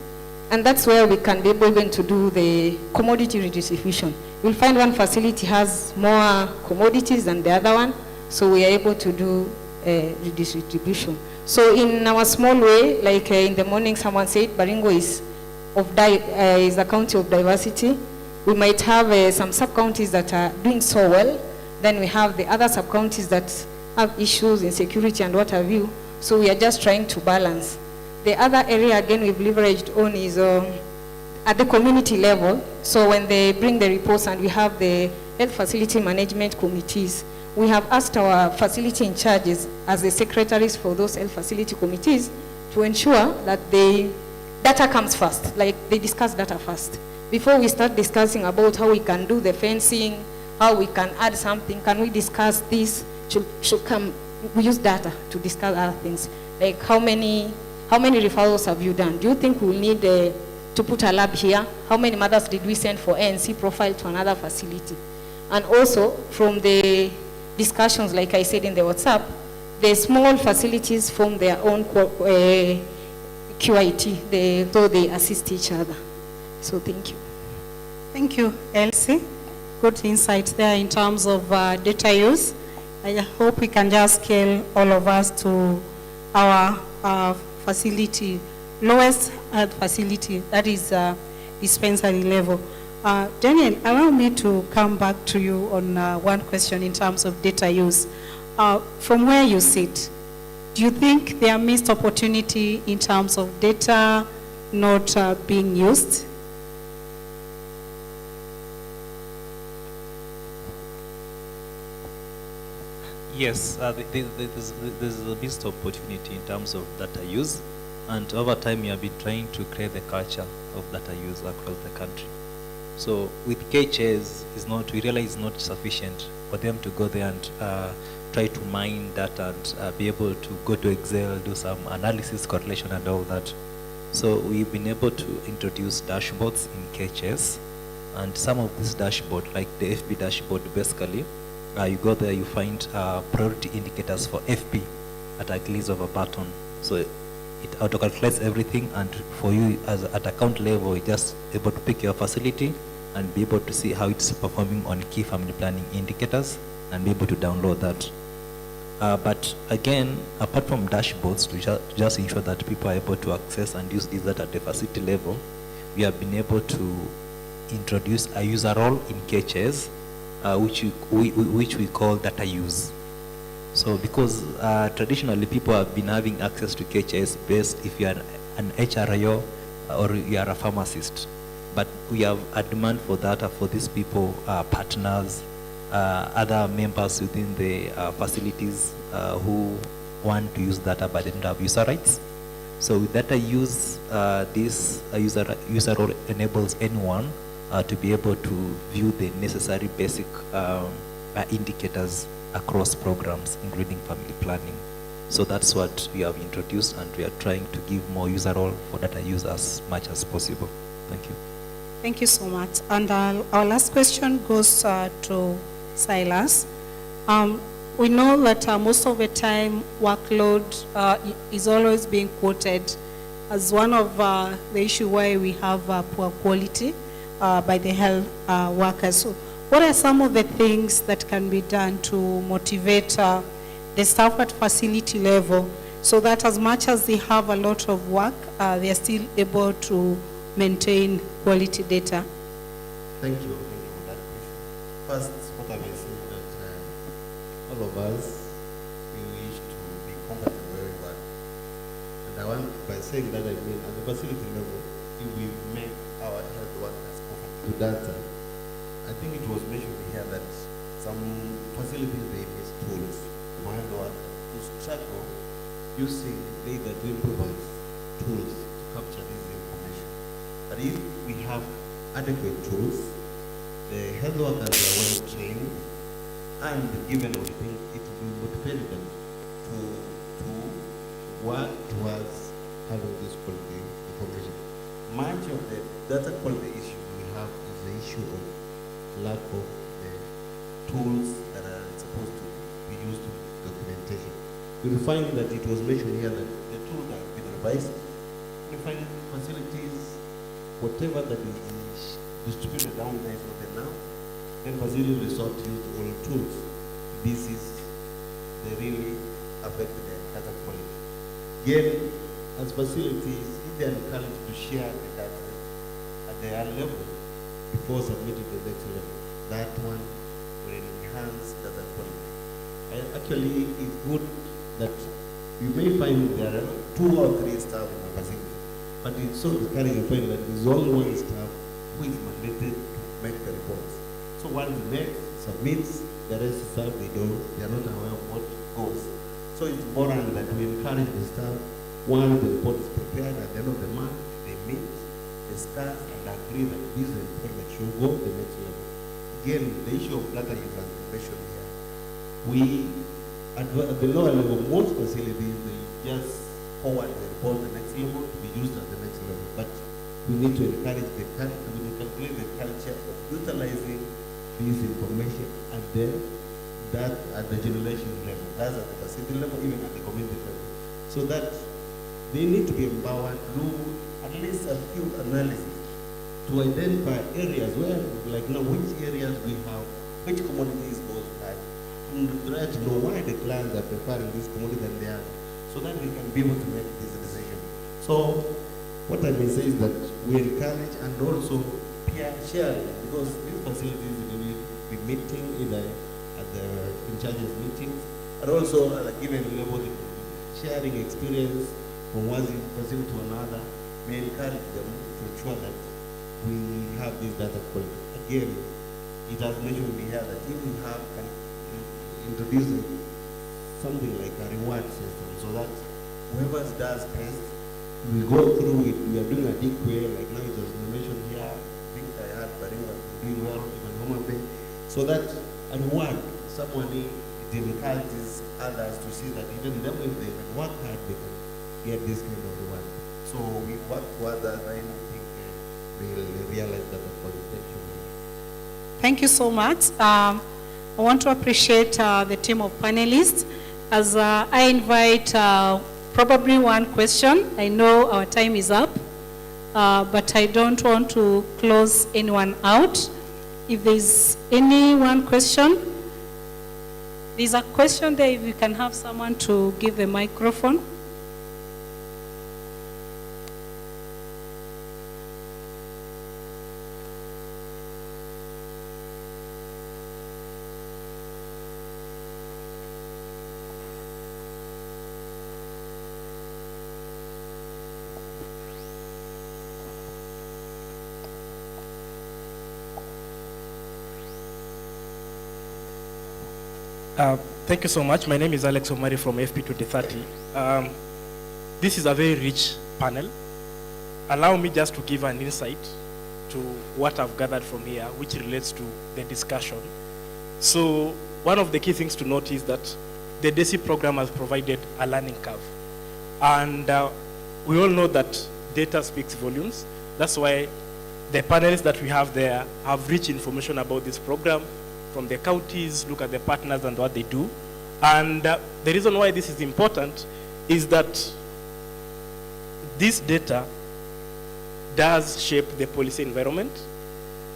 And that's where we can be able to do the commodity redistribution. We'll find one facility has more commodities than the other one, so we are able to do redistribution. So in our small way, like in the morning someone said, Baringo is a county of diversity. We might have some sub-counties that are doing so well. Then we have the other sub-counties that have issues in security and what have you. So we are just trying to balance. The other area, again, we've leveraged on is at the community level. So when they bring the reports and we have the health facility management committees, we have asked our facility in charges as the secretaries for those health facility committees to ensure that the data comes first, like they discuss data first. Before we start discussing about how we can do the fencing, how we can add something, can we discuss this, we use data to discuss other things, like how many referrals have you done? Do you think we'll need to put a lab here? How many mothers did we send for ANC profile to another facility? And also, from the discussions, like I said in the WhatsApp, the small facilities form their own QIT, so they assist each other. So thank you. Thank you, Elsie. Good insight there in terms of data use. I hope we can just scale all of us to our facility, lowest facility, that is dispensary level. Daniel, allow me to come back to you on one question in terms of data use. From where you sit, do you think there are missed opportunity in terms of data not being used? Yes, there's a missed opportunity in terms of data use, and over time we have been trying to create the culture of data use across the country. So with KHS, we realize it's not sufficient for them to go there and try to mine data and be able to go to Excel, do some analysis, correlation, and all that. So we've been able to introduce dashboards in KHS, and some of this dashboard, like the FP dashboard, basically, you go there, you find priority indicators for FP at a click of a button. So it auto-calculates everything, and for you as at account level, you're just able to pick your facility and be able to see how it's performing on key family planning indicators and be able to download that. But again, apart from dashboards, to just ensure that people are able to access and use this data at the facility level, we have been able to introduce a user role in KHS, which we call data use. So because traditionally people have been having access to KHS based if you are an HRIO or you are a pharmacist. But we have a demand for data for these people, partners, other members within the facilities who want to use data but don't have user rights. So with data use, this user role enables anyone to be able to view the necessary basic indicators across programs, including family planning. So that's what we have introduced, and we are trying to give more user role for data use as much as possible. Thank you. Thank you so much. And our last question goes to Silas. We know that most of the time workload is always being quoted as one of the issue why we have poor quality by the health workers. So what are some of the things that can be done to motivate the staff at facility level so that as much as they have a lot of work, they are still able to maintain quality data? Thank you for that question. First, what I may say is that all of us, we wish to be comfortable very well. And I want, by saying that, I mean at the facility level, if we make our health workers comfortable with data, I think it was mentioned here that some facilities, they miss tools for health workers to struggle using data to improvise tools to capture this information. But if we have adequate tools, the health workers are well trained and given everything, it will motivate them to work towards having this quality information. Much of the data quality issue we have is the issue of lack of the tools that are supposed to be used to documentation. We will find that it was mentioned here that the tools that have been revised, we find facilities, whatever that is distributed down there is not enough, then facilities resort to use all tools. This is, they really affect the data quality. Again, as facilities, if they are encouraged to share the data at their level before submitting to the next level, that one will enhance data quality. And actually, it's good that you may find there are 2 or 3 staff in the facility, but it's so discouraging to find that there's only one staff who is mandated to make the reports. So once he makes, submits, the rest of staff, they are not aware of what goes. So it's important that we encourage the staff, once the report is prepared at the end of the month, they meet, discuss, and agree that this is the report that should go to the next level. Again, the issue of data use has been mentioned here. We, at the lower level, most facilities, they just forward the report to the next level to be used at the next level. But we need to encourage the culture of utilizing this information at the generation level. That's at the facility level, even at the community level. So that they need to be empowered to do at least a few analyses to identify areas where, like now, which areas we have, which commodities goes by, and try to know why the clients are preferring this commodity than the other, so that we can be able to make this decision. So what I may say is that we encourage and also peer sharing, because these facilities will be meeting either at the in charges meetings, and also at a given level, sharing experience from one facility to another may encourage them to ensure that we have this data quality. Again, it has mentioned here that if we have introducing something like a reward system, so that whoever does test, we go through it, we are doing a DQA, like now it was mentioned here, I think I had Baringa doing well, even Homa Bay, so that reward someone it encourages others to see that even them, if they can work hard, they can get this kind of reward. So we work together, and I think they'll realize that the qualification. Thank you so much. I want to appreciate the team of panelists. As I invite probably one question. I know our time is up, but I don't want to close anyone out. If there's any one question, there's a question there. If you can have someone to give the microphone. Thank you so much. My name is Alex Omari from FP 2030. This is a very rich panel. Allow me just to give an insight to what I've gathered from here, which relates to the discussion. So one of the key things to note is that the Desip program has provided a learning curve. And we all know that data speaks volumes. That's why the panelists that we have there have rich information about this program, from the counties, look at the partners and what they do. And the reason why this is important is that this data does shape the policy environment,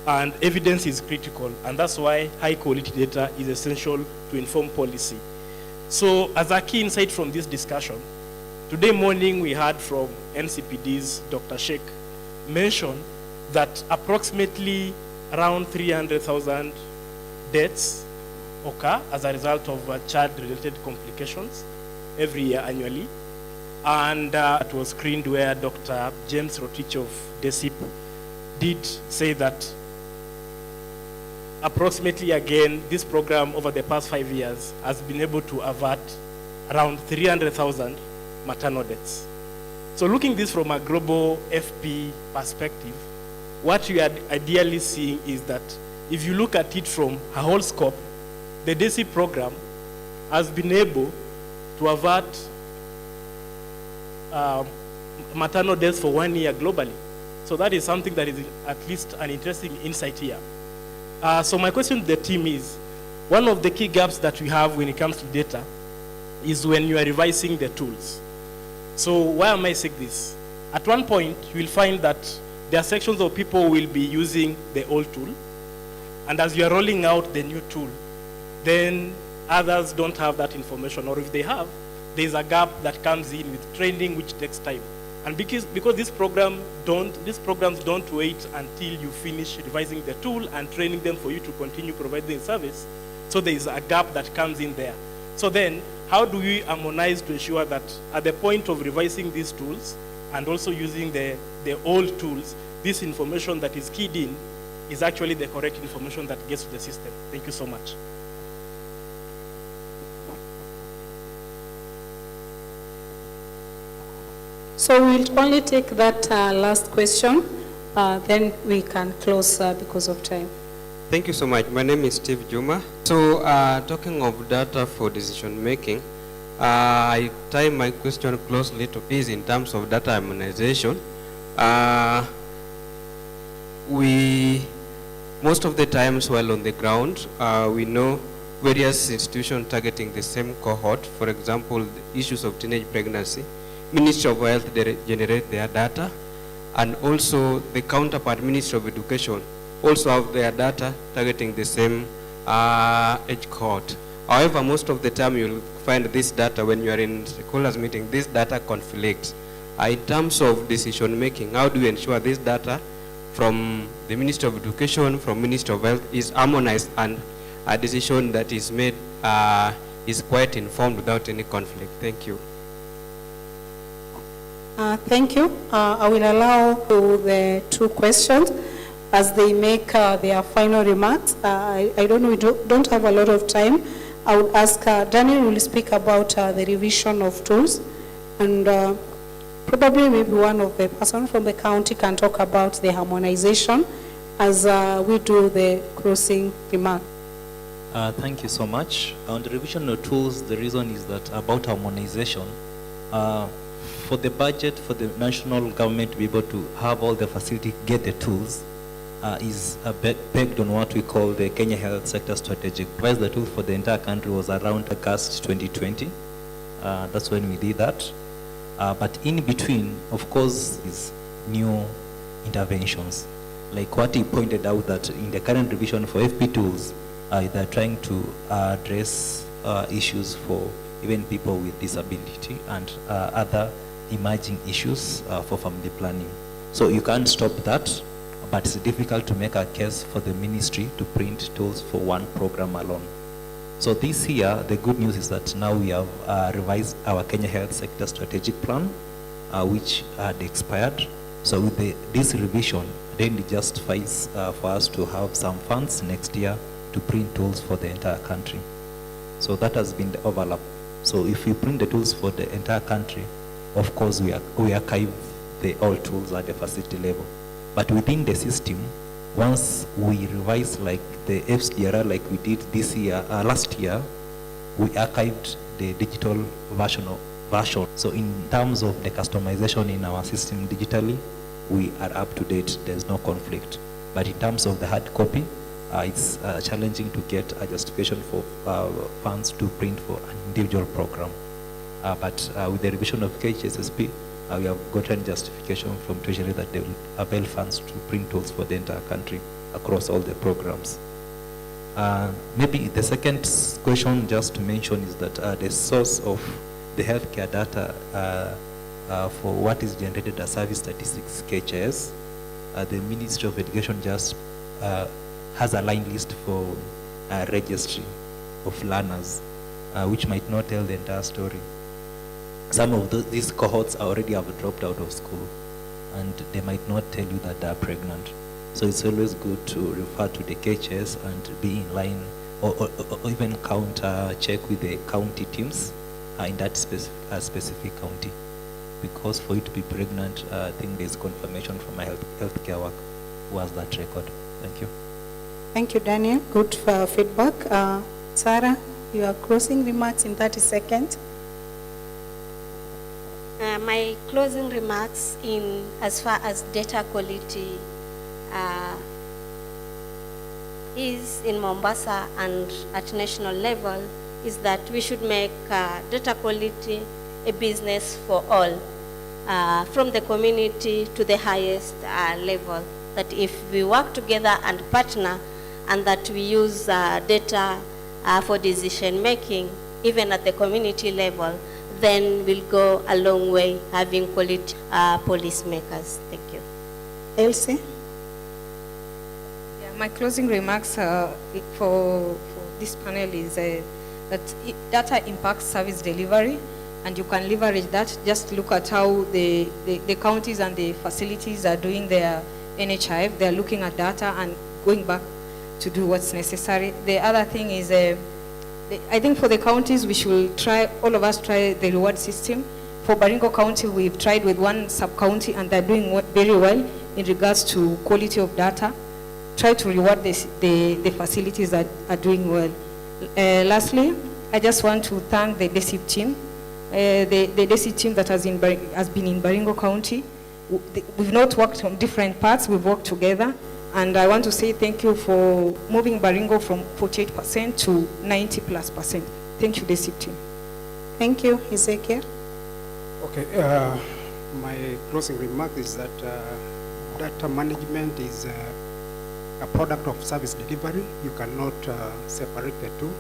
and evidence is critical, and that's why high quality data is essential to inform policy. So as a key insight from this discussion, today morning we heard from NCPD's Dr. Sheikh mention that approximately around 300,000 deaths occur as a result of child-related complications every year annually. And it was screened where Dr. James Rotich of Desip did say that approximately, again, this program over the past 5 years has been able to avert around 300,000 maternal deaths. So looking this from a global FP perspective, what we are ideally seeing is that if you look at it from a whole scope, the Desip program has been able to avert maternal deaths for 1 year globally. So that is something that is at least an interesting insight here. So my question to the team is, one of the key gaps that we have when it comes to data is when you are revising the tools. So why am I saying this? At one point, you will find that there are sections of people will be using the old tool, and as you are rolling out the new tool, then others don't have that information, or if they have, there's a gap that comes in with training, which takes time. And because these programs don't wait until you finish revising the tool and training them for you to continue providing service, so there is a gap that comes in there. So then, how do we harmonize to ensure that at the point of revising these tools and also using the old tools, this information that is keyed in is actually the correct information that gets to the system? Thank you so much. So we'll only take that last question, then we can close because of time. Thank you so much. My name is Steve Juma. So talking of data for decision making, I tie my question closely to this in terms of data harmonization. Most of the times while on the ground, we know various institutions targeting the same cohort. For example, the issues of teenage pregnancy. Ministry of Health generate their data, and also the counterpart Ministry of Education also have their data targeting the same age cohort. However, most of the time you'll find this data when you are in stakeholders meeting, this data conflicts. In terms of decision making, how do you ensure this data from the Ministry of Education, from Ministry of Health is harmonized, and a decision that is made is quite informed without any conflict? Thank you. Thank you. I will allow the two questions as they make their final remarks. I don't know, we don't have a lot of time. I would ask Daniel will speak about the revision of tools, and probably maybe one of the person from the county can talk about the harmonization as we do the closing remark. Thank you so much. On the revision of tools, the reason is that about harmonization, for the budget for the national government to be able to have all the facility, get the tools, is pegged on what we call the Kenya Health Sector Strategic. Whereas the tool for the entire country was around August 2020. That's when we did that. But in between, of course, is new interventions. Like what he pointed out, that in the current revision for FP tools, they're trying to address issues for even people with disability and other emerging issues for family planning. So you can't stop that, but it's difficult to make a case for the ministry to print tools for one program alone. So this year, the good news is that now we have revised our Kenya Health Sector Strategic Plan, which had expired. So with this revision, then it justifies for us to have some funds next year to print tools for the entire country. So that has been the overlap. So if we print the tools for the entire country, of course we archive the all tools at the facility level. But within the system, once we revise like the FCRR like we did this year, last year, we archived the digital version. So in terms of the customization in our system digitally, we are up to date, there's no conflict. But in terms of the hard copy, it's challenging to get a justification for funds to print for an individual program. But with the revision of KHSSP, we have gotten justification from Treasury that they will avail funds to print tools for the entire country across all the programs. Maybe the second question just to mention is that the source of the healthcare data for what is generated as service statistics, KHS, the Ministry of Education just has a line list for registry of learners, which might not tell the entire story. Some of these cohorts already have dropped out of school, and they might not tell you that they are pregnant. So it's always good to refer to the KHS and be in line, or even check with the county teams in that specific county. Because for you to be pregnant, I think there's confirmation from a healthcare worker who has that record. Thank you. Thank you, Daniel. Good feedback. Sarah, your closing remarks in 30 seconds. My closing remarks in as far as data quality is in Mombasa and at national level is that we should make data quality a business for all, from the community to the highest level. That if we work together and partner, and that we use data for decision making, even at the community level, then we'll go a long way having quality policymakers. Thank you. Elsie? Yeah, my closing remarks for this panel is that data impacts service delivery, and you can leverage that. Just look at how the counties and the facilities are doing their NHIF. They're looking at data and going back to do what's necessary. The other thing is, I think for the counties, we should try, all of us try the reward system. For Baringo County, we've tried with one sub-county, and they're doing very well in regards to quality of data. Try to reward the facilities that are doing well. Lastly, I just want to thank the Desip team. The Desip team that has been in Baringo County. We've not worked on different parts, we've worked together. And I want to say thank you for moving Baringo from 48% to 90+%. Thank you, Desip team. Thank you, Ezekiel. Okay, my closing remark is that data management is a product of service delivery. You cannot separate the two.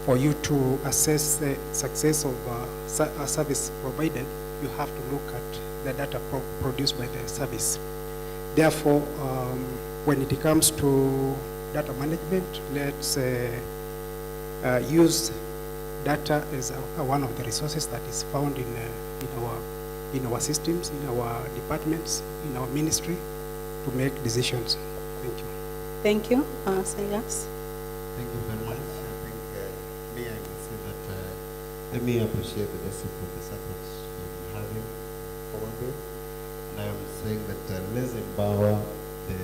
For you to assess the success of a service provided, you have to look at the data produced by the service. Therefore, when it comes to data management, let's use data as one of the resources that is found in our systems, in our departments, in our ministry, to make decisions. Thank you. Thank you. Silas? Thank you very much. I think I will say that let me appreciate the Desip for the support you've been having forward. And I am saying that let's empower the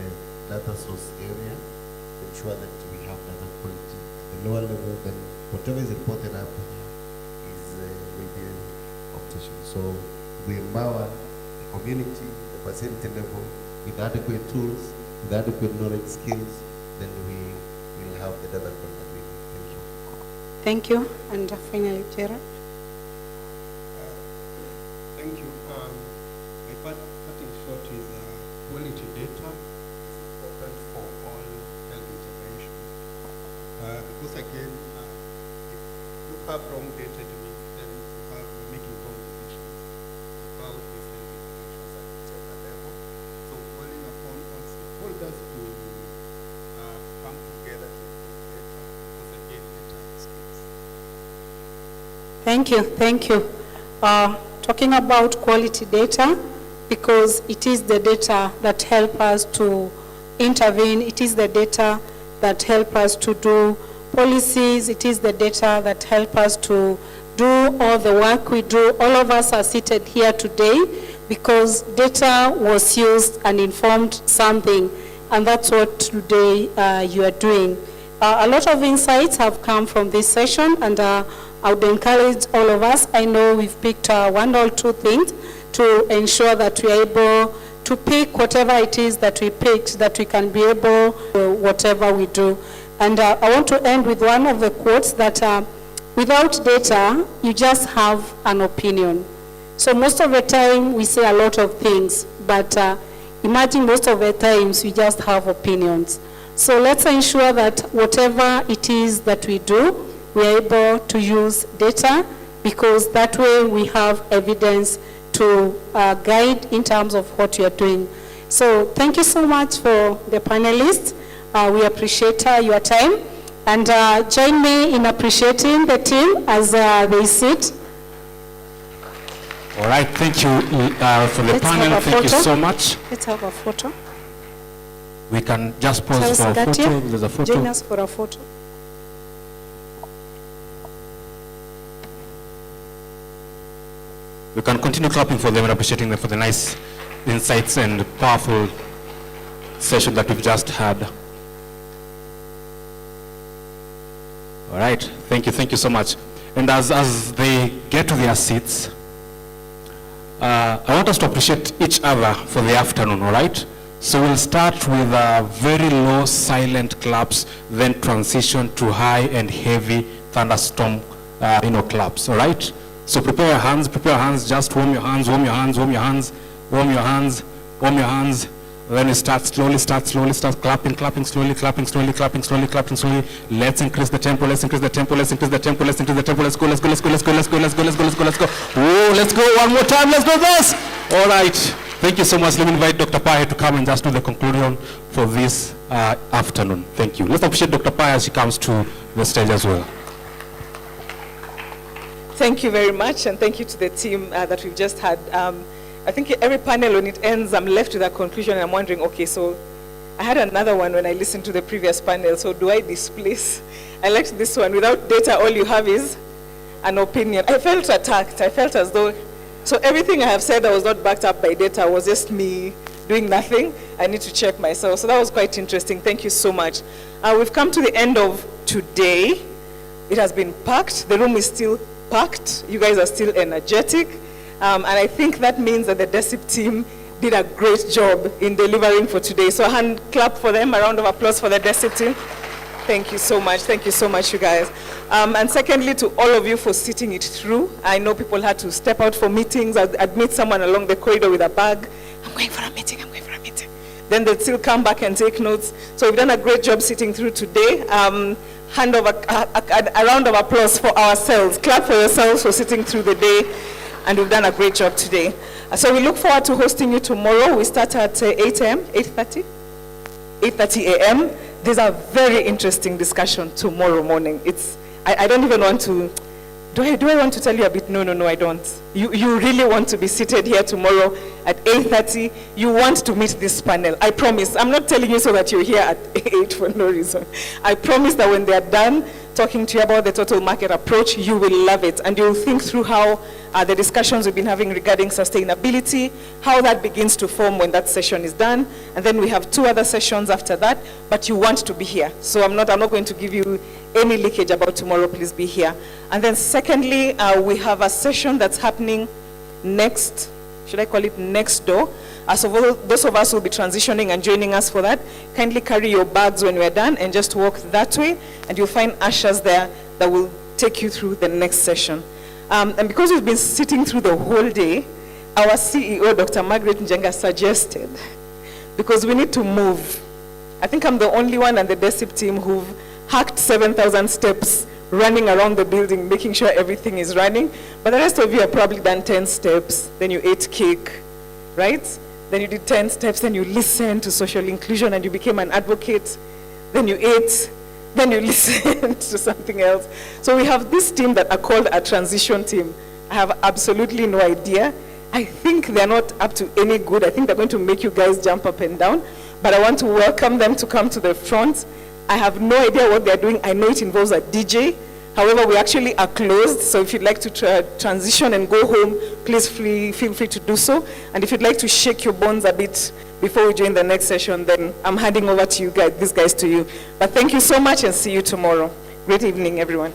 data source area to ensure that we have data quality. At the lower level, then whatever is reported up is radio optician. So we empower the community, the facility level, with adequate tools, with adequate knowledge skills, then we will have the data quality that we need. Thank you. Thank you. And finally, Gerard. Thank you. My parting shot is quality data is important for all health interventions. Because again, if you have wrong data, it means then you're making wrong decisions about these health interventions at whichever level. So calling upon all stakeholders to come together to improve data, because again, data is key. Thank you. Thank you. Talking about quality data, because it is the data that help us to intervene, it is the data that help us to do policies, it is the data that help us to do all the work we do. All of us are seated here today because data was used and informed something, and that's what today you are doing. A lot of insights have come from this session, and I would encourage all of us. I know we've picked one or two things to ensure that we are able to pick whatever it is that we picked, that we can be able whatever we do. And I want to end with one of the quotes that without data, you just have an opinion. So most of the time we say a lot of things, but imagine most of the times we just have opinions. So let's ensure that whatever it is that we do, we are able to use data, because that way we have evidence to guide in terms of what we are doing. So thank you so much for the panelists. We appreciate your time. And join me in appreciating the team as they sit. All right, thank you for the panel. Thank you so much. Let's have a photo. We can just pause for a photo. There's a photo. Join us for a photo. We can continue clapping for them and appreciating them for the nice insights and powerful session that we've just had. All right, thank you so much. And as they get to their seats, I want us to appreciate each other for the afternoon, all right? So we'll start with very low silent claps, then transition to high and heavy thunderstorm claps, all right? So prepare your hands, just warm your hands. Then we start slowly, start clapping slowly. Let's increase the tempo, let's go. Whoa, let's go one more time, let's go this. All right, thank you so much. Let me invite Dr. Pai to come and just do the conclusion for this afternoon. Thank you. Let's appreciate Dr. Pai as she comes to the stage as well. Thank you very much, and thank you to the team that we've just had. I think every panel, when it ends, I'm left with a conclusion, and I'm wondering, okay, so I had another one when I listened to the previous panel, so do I displace? I liked this one. Without data, all you have is an opinion. I felt attacked. I felt as though, so everything I have said that was not backed up by data was just me doing nothing. I need to check myself. So that was quite interesting. Thank you so much. We've come to the end of today. It has been packed. The room is still packed. You guys are still energetic. And I think that means that the Desip team did a great job in delivering for today. So a hand clap for them, a round of applause for the Desip team. Thank you so much, you guys. And secondly, to all of you for sitting it through. I know people had to step out for meetings. I'd meet someone along the corridor with a bag. I'm going for a meeting. Then they'd still come back and take notes. So we've done a great job sitting through today. A round of applause for ourselves. Clap for yourselves for sitting through the day. And we've done a great job today. So we look forward to hosting you tomorrow. We start at 8 a.m., 8:30 a.m. There's a very interesting discussion tomorrow morning. I don't even want to Do I want to tell you a bit? No, I don't. You really want to be seated here tomorrow at 8:30. You want to meet this panel. I promise. I'm not telling you so that you're here at 8 for no reason. I promise that when they're done talking to you about the total market approach, you will love it. And you'll think through how the discussions we've been having regarding sustainability, how that begins to form when that session is done. And then we have 2 other sessions after that, but you want to be here. So I'm not going to give you any leakage about tomorrow. Please be here. And then secondly, we have a session that's happening next, should I call it next door? So those of us who will be transitioning and joining us for that, kindly carry your bags when we're done and just walk that way, and you'll find ushers there that will take you through the next session. And because we've been sitting through the whole day, our CEO, Dr. Margaret Njenga, suggested, because we need to move. I think I'm the only one and the Desip team who've hacked 7,000 steps running around the building, making sure everything is running. But the rest of you have probably done 10 steps, then you ate cake, right? Then you did 10 steps, then you listened to social inclusion and you became an advocate. Then you ate, then you listened to something else. So we have this team that are called a transition team. I have absolutely no idea. I think they're not up to any good. I think they're going to make you guys jump up and down. But I want to welcome them to come to the front. I have no idea what they're doing. I know it involves a DJ. However, we actually are closed, so if you'd like to transition and go home, please feel free to do so. And if you'd like to shake your bones a bit before we join the next session, then I'm handing over to you guys, these guys to you. But thank you so much and see you tomorrow. Great evening, everyone.